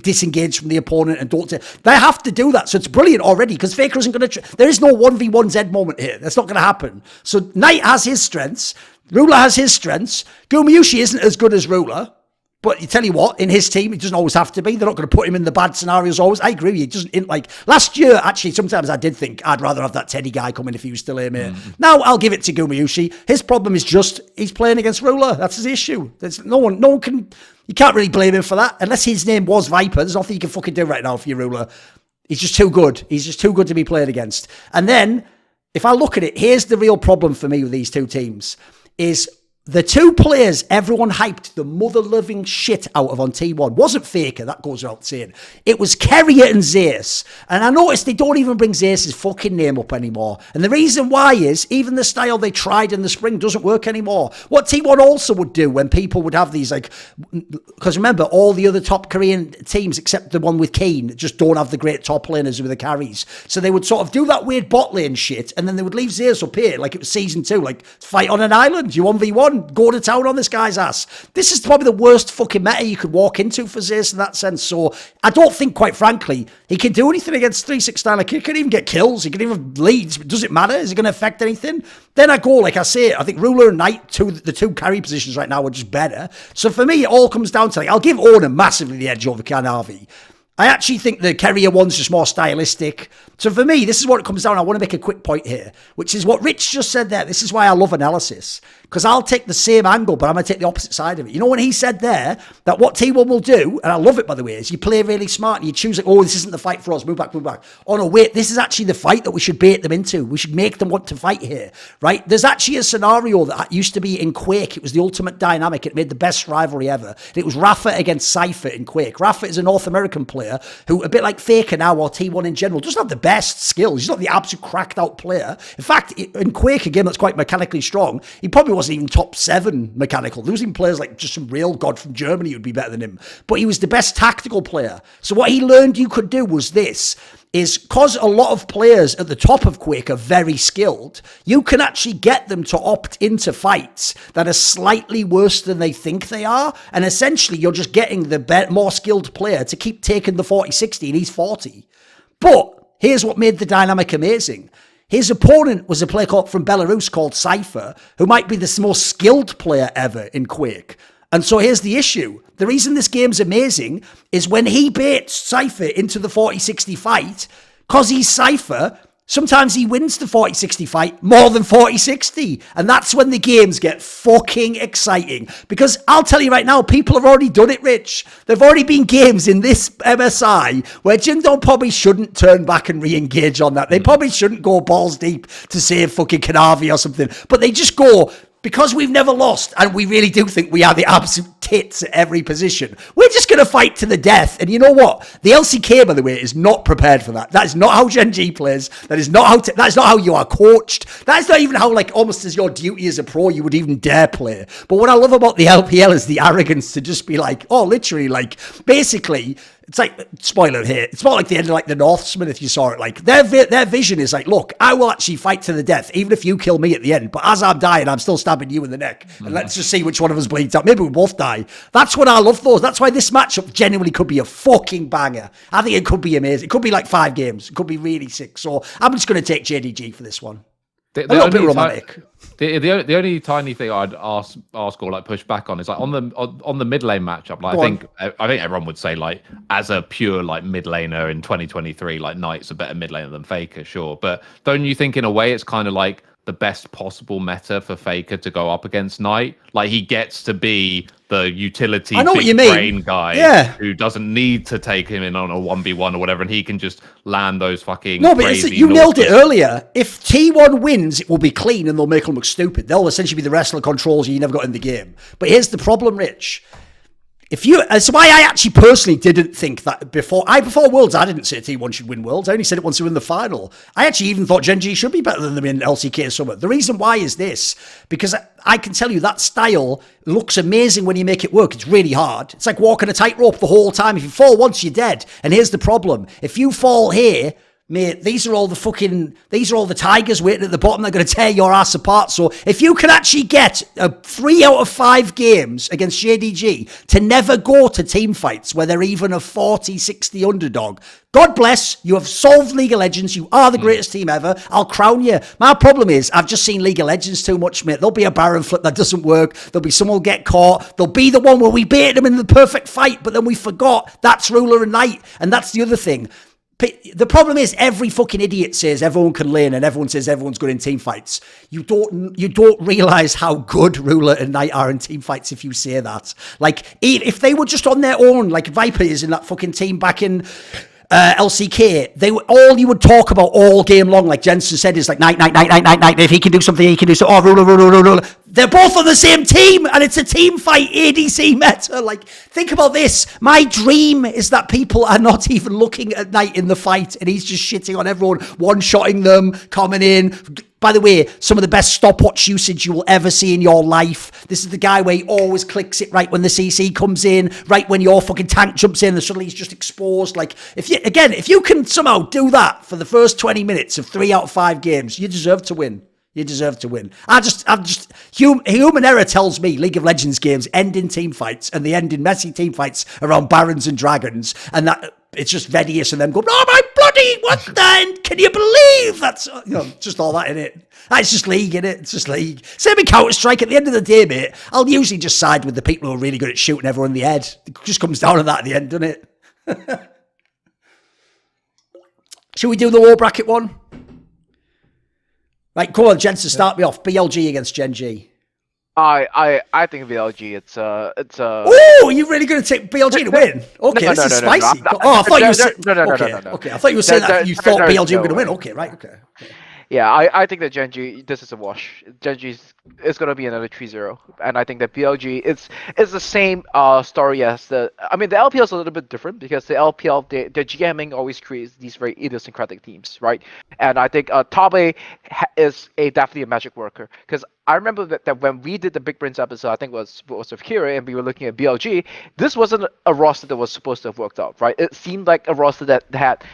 disengage from the opponent and don't. They have to do that. So it's brilliant already because Faker isn't going to. There is no 1v1 Z moment here. That's not going to happen. So Knight has his strengths. Ruler has his strengths. Gumayushi isn't as good as Ruler. But you tell you what, in his team, it doesn't always have to be. They're not going to put him in the bad scenarios always. I agree with you. It doesn't, like, last year, actually, sometimes I did think I'd rather have that Teddy guy come in if he was still here, mate. Now, I'll give it to Gumayushi. His problem is just, he's playing against Ruler. That's his issue. There's no one can, you can't really blame him for that. Unless his name was Viper, there's nothing you can fucking do right now for your Ruler. He's just too good. He's just too good to be played against. And then, if I look at it, here's the real problem for me with these two teams, is the two players everyone hyped the mother-loving shit out of on T1 wasn't Faker, that goes without saying. It was Keria and Zeus. And I noticed they don't even bring Zeus's fucking name up anymore. And the reason why is, even the style they tried in the spring doesn't work anymore. What T1 also would do when people would have these, like, because remember, all the other top Korean teams, except the one with Kane, just don't have the great top laners with the carries. So they would sort of do that weird bot lane shit, and then they would leave Zeus up here, like it was season 2, like, fight on an island, you 1v1. Go to town on this guy's ass. This is probably the worst fucking meta you could walk into for Zeus in that sense. So I don't think, quite frankly, he can do anything against 369. Like, he can even get kills. He can even leads. Does it matter? Is it going to affect anything? Then I go, like I say, I think Ruler and Knight, the two carry positions right now are just better. So for me, it all comes down to, like, I'll give Orna massively the edge over Kanavi. I actually think the Keria one's just more stylistic. So for me, this is what it comes down. I want to make a quick point here, which is what Rich just said there. This is why I love analysis, because I'll take the same angle, but I'm going to take the opposite side of it. You know, when he said there that what T1 will do, and I love it, by the way, is you play really smart and you choose, like, oh, this isn't the fight for us. Move back, move back. Oh, no, wait, this is actually the fight that we should bait them into. We should make them want to fight here, right? There's actually a scenario that used to be in Quake. It was the ultimate dynamic. It made the best rivalry ever. And it was Rafa against Cypher in Quake. Rafa is a North American player who, a bit like Faker now, or T1 in general, doesn't have the best skills. He's not the absolute cracked out player. In fact, in Quake, a game that's quite mechanically strong, he probably wasn't even top 7 mechanical. There was even players like just some real god from Germany who would be better than him. But he was the best tactical player. So what he learned you could do was this, is because a lot of players at the top of Quake are very skilled, you can actually get them to opt into fights that are slightly worse than they think they are. And essentially, you're just getting the more skilled player to keep taking the 40-60, and he's 40. But here's what made the dynamic amazing. His opponent was a player from Belarus called Cypher, who might be the most skilled player ever in Quake. And so here's the issue. The reason this game's amazing is when he baits Cypher into the 40-60 fight, because he's Cypher, sometimes he wins the 40-60 fight more than 40-60. And that's when the games get fucking exciting. Because I'll tell you right now, people have already done it, Rich. There've already been games in this MSI where Jindal probably shouldn't turn back and re-engage on that. They probably shouldn't go balls deep to save fucking Kanavi or something. But they just go, because we've never lost, and we really do think we are the absolute tits at every position, we're just going to fight to the death. And you know what? The LCK, by the way, is not prepared for that. That is not how Gen.G plays. That is not how you are coached. That is not even how, like, almost as your duty as a pro, you would even dare play. But what I love about the LPL is the arrogance to just be like, oh, literally, like, basically, it's like, spoiler here, it's not like the end of, like, the Northsman, if you saw it. Like, their vision is like, look, I will actually fight to the death, even if you kill me at the end. But as I'm dying, I'm still stabbing you in the neck. And let's just see which one of us bleeds out. Maybe we both die. That's what I love those. That's why this matchup genuinely could be a fucking banger. I think it could be amazing. It could be like 5 games. It could be really sick. So I'm just going to take JDG for this one. A little bit romantic. The only tiny thing I'd ask or like push back on is like on the mid lane matchup. Like I think everyone would say, like, as a pure like mid laner in 2023, like Knight's a better mid laner than Faker, sure. But don't you think in a way it's kind of like the best possible meta for Faker to go up against Knight? Like, he gets to be the utility big brain guy who doesn't need to take him in on a 1v1 or whatever, and he can just land those fucking you nailed it earlier. If T1 wins, it will be clean and they'll make them look stupid. They'll essentially be the wrestler controls you never got in the game. But here's the problem, Rich. That's why I actually personally didn't think that before Worlds, I didn't say T1 should win Worlds. I only said it once they were in the final. I actually even thought Gen.G should be better than them in LCK Summer. The reason why is this, because I can tell you that style looks amazing when you make it work. It's really hard. It's like walking a tightrope the whole time. If you fall once, you're dead. And here's the problem. If you fall here, Mate, these are all the tigers waiting at the bottom. They're going to tear your ass apart. So if you can actually get 3 out of 5 games against Gen.G to never go to team fights where they're even a 40, 60 underdog, God bless, you have solved League of Legends. You are the greatest team ever. I'll crown you. My problem is I've just seen League of Legends too much, mate. There'll be a Baron flip that doesn't work. There'll be someone get caught. There'll be the one where we bait them in the perfect fight, but then we forgot that's Ruler and Knight. And that's the other thing. The problem is every fucking idiot says everyone can lane and everyone says everyone's good in team fights. You don't realize how good Ruler and Knight are in team fights if you say that. Like, if they were just on their own, like Viper is in that fucking team back in LCK, all you would talk about all game long, like Jensen said, is like Knight. If he can do something, he can do something. Oh, Ruler. They're both on the same team, and it's a team fight ADC meta. Like, think about this. My dream is that people are not even looking at Knight in the fight, and he's just shitting on everyone, one-shotting them, coming in. By the way, some of the best stopwatch usage you will ever see in your life. This is the guy where he always clicks it right when the CC comes in, right when your fucking tank jumps in, and suddenly he's just exposed. Like, if you can somehow do that for the first 20 minutes of 3 out of 5 games, you deserve to win. You deserve to win. Human error tells me League of Legends games end in team fights, and they end in messy team fights around Barons and Dragons, and that it's just Vedius and them go, oh my bloody, what the, can you believe that's, just all that in it. That's just League, innit? It's just League. Same in Counter-Strike. At the end of the day, mate, I'll usually just side with the people who are really good at shooting everyone in the head. It just comes down to that at the end, doesn't it? Should we do the low bracket one? Right, come on, Jensen, start me off. BLG against Gen.G. I think BLG. It's Oh, you're really going to take BLG to win? Okay, this is spicy. I thought you were saying. Okay, I thought you were saying that you thought BLG were going to win. Okay, right. Okay. Yeah, I think that Gen.G, this is a wash. Gen.G is going to be another 3-0. And I think that BLG is the same story as the LPL is a little bit different because the LPL, the GMing always creates these very idiosyncratic teams, right? And I think Tabe is definitely a magic worker. Because I remember that when we did the Big Brains episode, I think it was with Kira, and we were looking at BLG, this wasn't a roster that was supposed to have worked out, right? It seemed like a roster that had...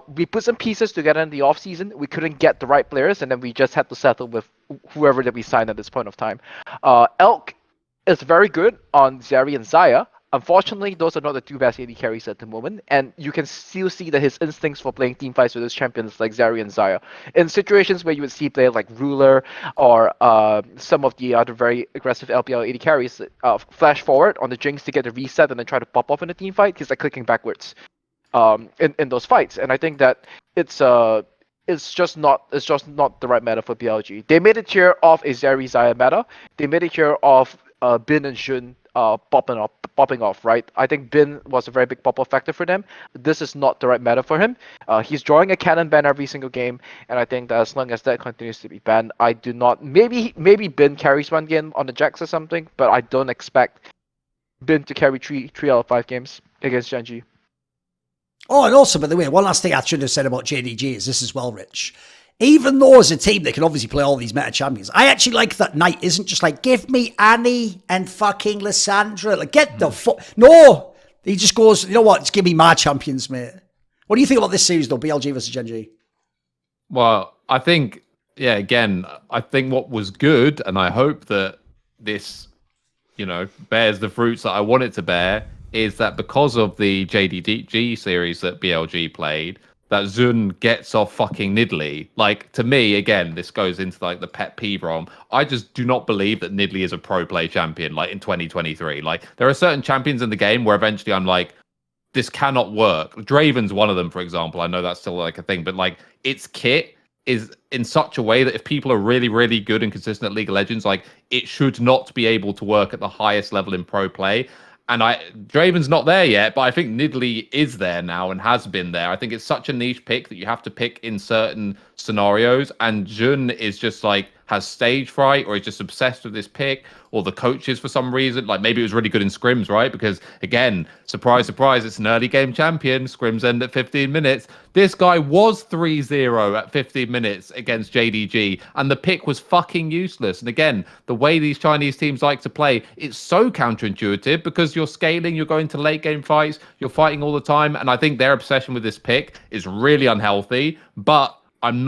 we put some pieces together in the off season. We couldn't get the right players, and then we just had to settle with whoever that we signed at this point of time. Elk is very good on Zeri and Zaya. Unfortunately, those are not the 2 best AD carries at the moment, and you can still see that his instincts for playing team fights with his champions like Zeri and Zaya. In situations where you would see players like Ruler or some of the other very aggressive LPL AD carries flash forward on the Jinx to get a reset and then try to pop off in a team fight, he's like clicking backwards. In those fights, and I think that it's just not the right meta for BLG. They made a tier of a Zeri Zaya meta. They made a tier of Bin and Jun popping off, right? I think Bin was a very big pop-off factor for them. This is not the right meta for him. He's drawing a cannon ban every single game, and I think that as long as that continues to be banned, I do not. Maybe Bin carries one game on the Jax or something, but I don't expect Bin to carry 3 out of 5 games against Gen.G. Oh, and also, by the way, one last thing I should have said about Gen.G is this as well, Rich. Even though as a team they can obviously play all these meta champions, I actually like that Knight isn't just like, give me Annie and fucking Lissandra. Like, get the fuck. No! He just goes, you know what? Just give me my champions, mate. What do you think about this series, though? BLG versus Gen.G? Well, I think, again, I think what was good, and I hope that this, bears the fruits that I want it to bear, is that because of the JDG series that BLG played, that Zun gets off fucking Nidalee. Like, to me, again, this goes into like the pet peeve realm. I just do not believe that Nidalee is a pro play champion, like in 2023. Like, there are certain champions in the game where eventually I'm like, this cannot work. Draven's one of them, for example. I know that's still like a thing, but like its kit is in such a way that if people are really, really good and consistent at League of Legends, like it should not be able to work at the highest level in pro play. And Draven's not there yet, but I think Nidalee is there now and has been there. I think it's such a niche pick that you have to pick in certain scenarios. And Jun is just like has stage fright, or is just obsessed with this pick, or the coaches for some reason. Like maybe it was really good in scrims, right? Because again, surprise, surprise, it's an early game champion. Scrims end at 15 minutes. This guy was 3-0 at 15 minutes against JDG, and the pick was fucking useless. And again, the way these Chinese teams like to play, it's so counterintuitive because you're scaling, you're going to late game fights, you're fighting all the time. And I think their obsession with this pick is really unhealthy. But I'm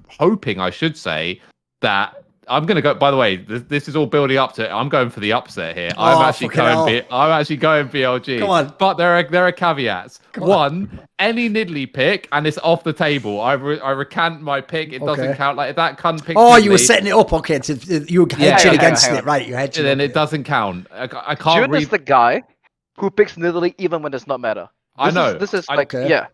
hoping, I should say, that I'm going to go. By the way, this is all building up to. I'm going for the upset here. I'm actually going BLG. Come on. But there are caveats. One, any Niddly pick, and it's off the table. I recant my pick. It doesn't count. Like if that cunt pick. Oh, Niddly, you were setting it up. Okay, you were hedging against it, right? You're hedging. Then it doesn't count. I can't. Jun is the guy who picks Niddly even when it's not meta. I know. This is like yeah.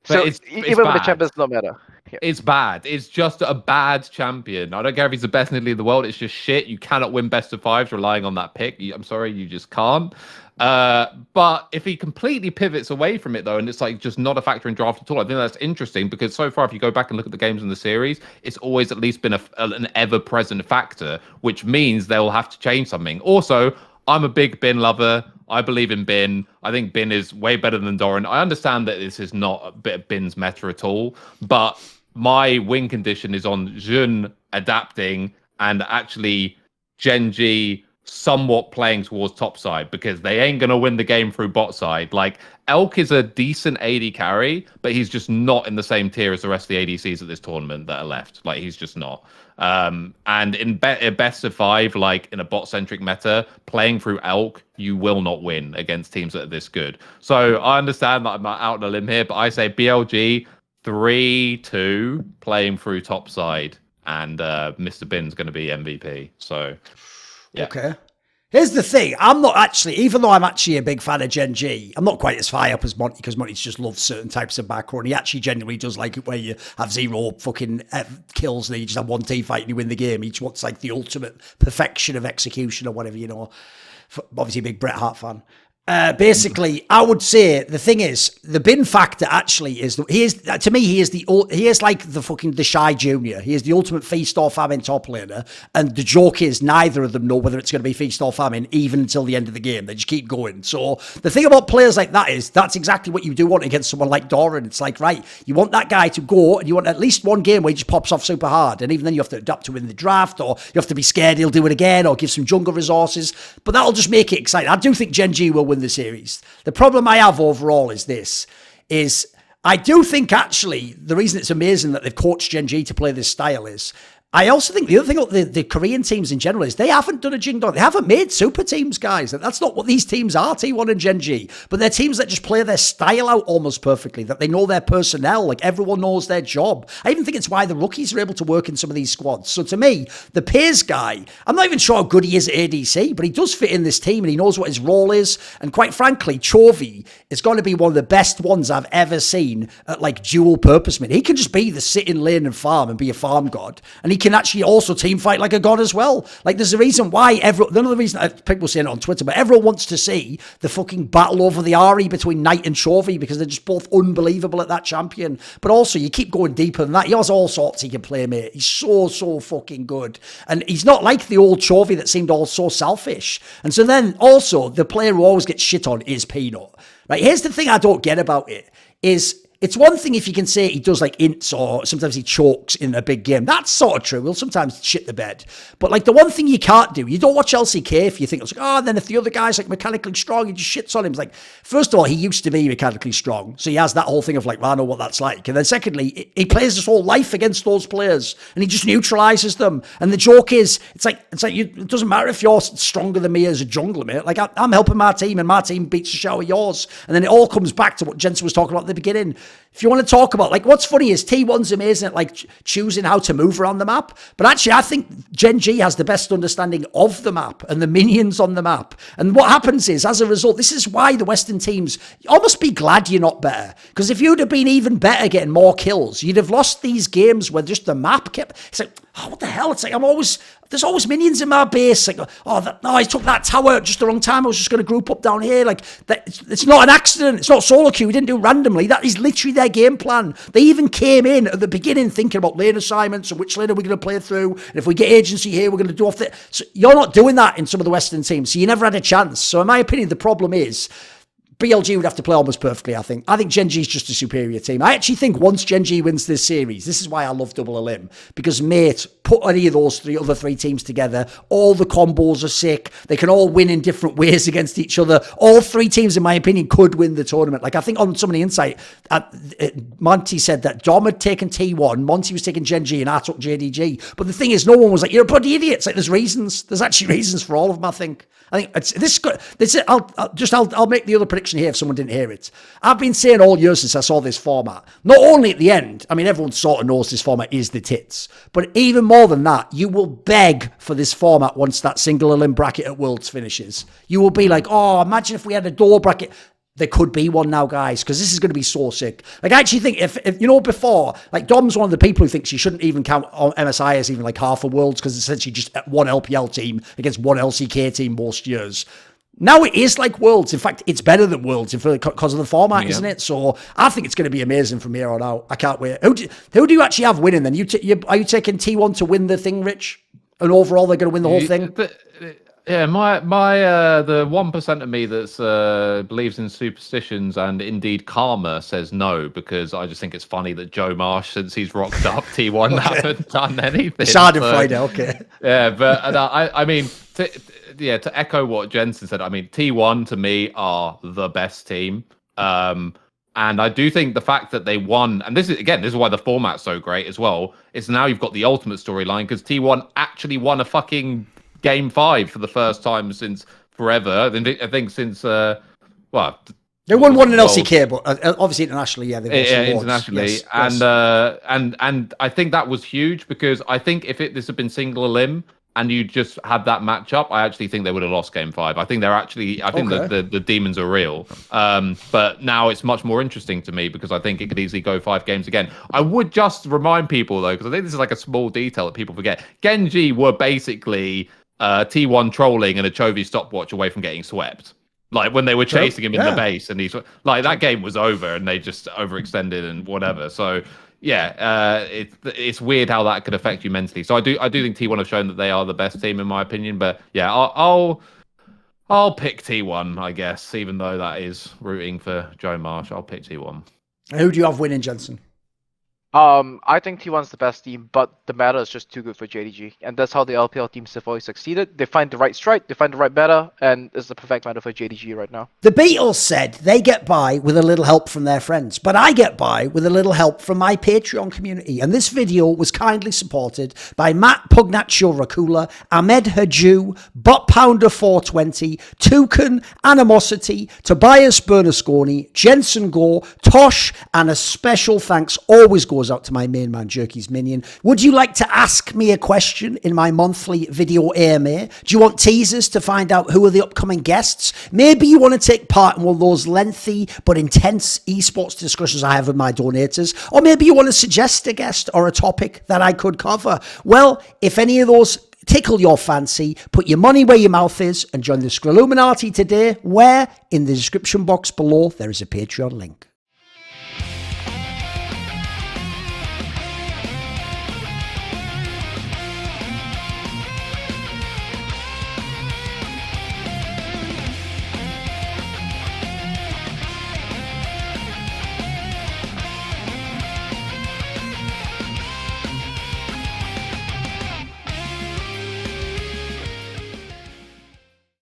But So it's even when the bad. champion does not matter. Yeah. It's bad. It's just a bad champion. I don't care if he's the best Niddly in the world. It's just shit. You cannot win best of fives relying on that pick. I'm sorry, you just can't. But if he completely pivots away from it, though, and it's like just not a factor in draft at all, I think that's interesting because so far, if you go back and look at the games in the series, it's always at least been an ever-present factor, which means they'll have to change something. Also, I'm a big Bin lover. I believe in Bin. I think Bin is way better than Thorin. I understand that this is not a bit of Bin's meta at all, but my win condition is on Jun adapting and actually Gen.G somewhat playing towards top side because they ain't going to win the game through bot side. Like, Elk is a decent AD carry, but he's just not in the same tier as the rest of the ADCs at this tournament that are left. Like, he's just not. And in best of five, like in a bot-centric meta, playing through Elk, you will not win against teams that are this good. So I understand that I'm out on a limb here, but I say BLG 3-2 playing through top side, and Mr. Bin's going to be MVP. So, yeah. Okay. Here's the thing. I'm not actually, even though I'm actually a big fan of Gen.G, I'm not quite as high up as Monty because Monty just loves certain types of macro, and he actually genuinely does like it where you have zero fucking kills and you just have one team fight and you win the game. He just wants like the ultimate perfection of execution or whatever, you know. Obviously a big Bret Hart fan. Basically, I would say the thing is the Bin factor actually is he is like the shy junior. He is the ultimate feast or famine top laner, and the joke is neither of them know whether it's going to be feast or famine even until the end of the game. They just keep going. So the thing about players like that is that's exactly what you do want against someone like Thorin. It's like, right, you want that guy to go and you want at least one game where he just pops off super hard, and even then you have to adapt to win the draft, or you have to be scared he'll do it again, or give some jungle resources. But that'll just make it exciting. I do think Gen.G will win the series. The problem I have overall is I do think actually the reason it's amazing that they've coached Gen.G to play this style is I also think the other thing about the Korean teams in general is they haven't done a Jing Dong. They haven't made super teams, guys. That's not what these teams are, T1 and Gen.G. But they're teams that just play their style out almost perfectly, that they know their personnel, like everyone knows their job. I even think it's why the rookies are able to work in some of these squads. So to me, the Pays guy, I'm not even sure how good he is at ADC, but he does fit in this team and he knows what his role is. And quite frankly, Chovy is going to be one of the best ones I've ever seen at like dual purpose mid. He can just be the sit in lane and farm and be a farm god. And he can actually also team fight like a god as well. Like there's a reason why another reason people saying it on Twitter, but everyone wants to see the fucking battle over the RE between Knight and Chovy because they're just both unbelievable at that champion. But also you keep going deeper than that. He has all sorts he can play, mate. He's so fucking good. And he's not like the old Chovy that seemed all so selfish. And so then also the player who always gets shit on is Peanut. Right? Here's the thing I don't get about it is it's one thing if you can say he does like ints or sometimes he chokes in a big game. That's sort of true. He'll sometimes shit the bed. But like the one thing you can't do, you don't watch LCK if you think it's like, oh, and then if the other guy's like mechanically strong, he just shits on him. It's like, first of all, he used to be mechanically strong. So he has that whole thing of like, well, I know what that's like. And then secondly, he plays his whole life against those players and he just neutralizes them. And the joke is, it doesn't matter if you're stronger than me as a jungler, mate. Like I'm helping my team and my team beats the show of yours. And then it all comes back to what Jensen was talking about at the beginning. If you want to talk about, like, what's funny is T1's amazing at, like, choosing how to move around the map. But actually, I think Gen.G has the best understanding of the map and the minions on the map. And what happens is, as a result, this is why the Western teams, you almost be glad you're not better. Because if you'd have been even better getting more kills, you'd have lost these games where just the map kept, it's like, oh, what the hell? It's like, I'm always there's always minions in my base. Like, I took that tower at just the wrong time. I was just going to group up down here. Like, it's not an accident. It's not solo queue. We didn't do it randomly. That is literally their game plan. They even came in at the beginning thinking about lane assignments and which lane are we going to play through. And if we get agency here, we're going to do off the... So you're not doing that in some of the Western teams. So you never had a chance. So in my opinion, the problem is BLG would have to play almost perfectly, I think. I think Gen.G is just a superior team. I actually think once Gen.G wins this series, this is why I love Double Elim, because, mate, put any of those other three teams together, all the combos are sick. They can all win in different ways against each other. All three teams, in my opinion, could win the tournament. Like, I think on some of the insight, Monty said that Dom had taken T1, Monty was taking Gen.G, and I took JDG. But the thing is, no one was like, you're a bloody idiot. It's like, there's reasons. There's actually reasons for all of them, I think. I'll make the other prediction here if someone didn't hear it. I've been saying all year since I saw this format, not only at the end, I mean, everyone sort of knows this format is the tits, but even more than that, you will beg for this format once that single elim bracket at Worlds finishes. You will be like, oh, imagine if we had a door bracket. There could be one now, guys, because this is going to be so sick. Like, I actually think if you know, before, like, Dom's one of the people who thinks you shouldn't even count on MSI as even like half a Worlds because it's essentially just one LPL team against one LCK team most years. Now it is like Worlds. In fact, it's better than Worlds because of the format, isn't it? So I think it's going to be amazing from here on out. I can't wait. Who do you actually have winning then? Are you taking T1 to win the thing, Rich? And overall, they're going to win the whole thing? Yeah, my the 1% of me that's believes in superstitions and indeed karma says no, because I just think it's funny that Joe Marsh, since he's rocked up, T1 haven't done anything. Sad Friday, okay. Yeah, but I mean, to echo what Jensen said, I mean, T1 to me are the best team. And I do think the fact that they won, and this is why the format's so great as well, is now you've got the ultimate storyline, because T1 actually won a fucking Game 5 for the first time since forever. I think since they won one in LCK, but obviously internationally, internationally, yes. And I think that was huge, because I think if this had been single elim and you just had that matchup, I actually think they would have lost Game 5. I think the demons are real. But now it's much more interesting to me, because I think it could easily go 5 games again. I would just remind people though, because I think this is like a small detail that people forget. Gen.G were basically T1 trolling and a Chovy stopwatch away from getting swept. Like when they were chasing him in the base, and he's like, that game was over and they just overextended and whatever. So yeah, it's weird how that could affect you mentally. So I do think T1 have shown that they are the best team in my opinion. But yeah, I'll pick T1, I guess, even though that is rooting for Joe Marsh. I'll pick T1. Who do you have winning, Jensen? I think T1's the best team, but the meta is just too good for JDG, and that's how the LPL teams have always succeeded. They find the right strike, they find the right meta, and it's the perfect meta for JDG right now. The Beatles said they get by with a little help from their friends, but I get by with a little help from my Patreon community, and this video was kindly supported by Matt Pugnatio Rajcula, Ahmed Hadjou, Bot Pounder 420, Torin, Animosity, Tobias Bernasconi, Jensen Goh, Tosh, and a special thanks always goes out to my main man, Jerky's Minion. Would you like to ask me a question in my monthly video AMA? Do you want teasers to find out who are the upcoming guests? Maybe you want to take part in one of those lengthy but intense esports discussions I have with my donators. Or maybe you want to suggest a guest or a topic that I could cover. Well, if any of those tickle your fancy, put your money where your mouth is and join the Skrilluminati today, where in the description box below there is a Patreon link.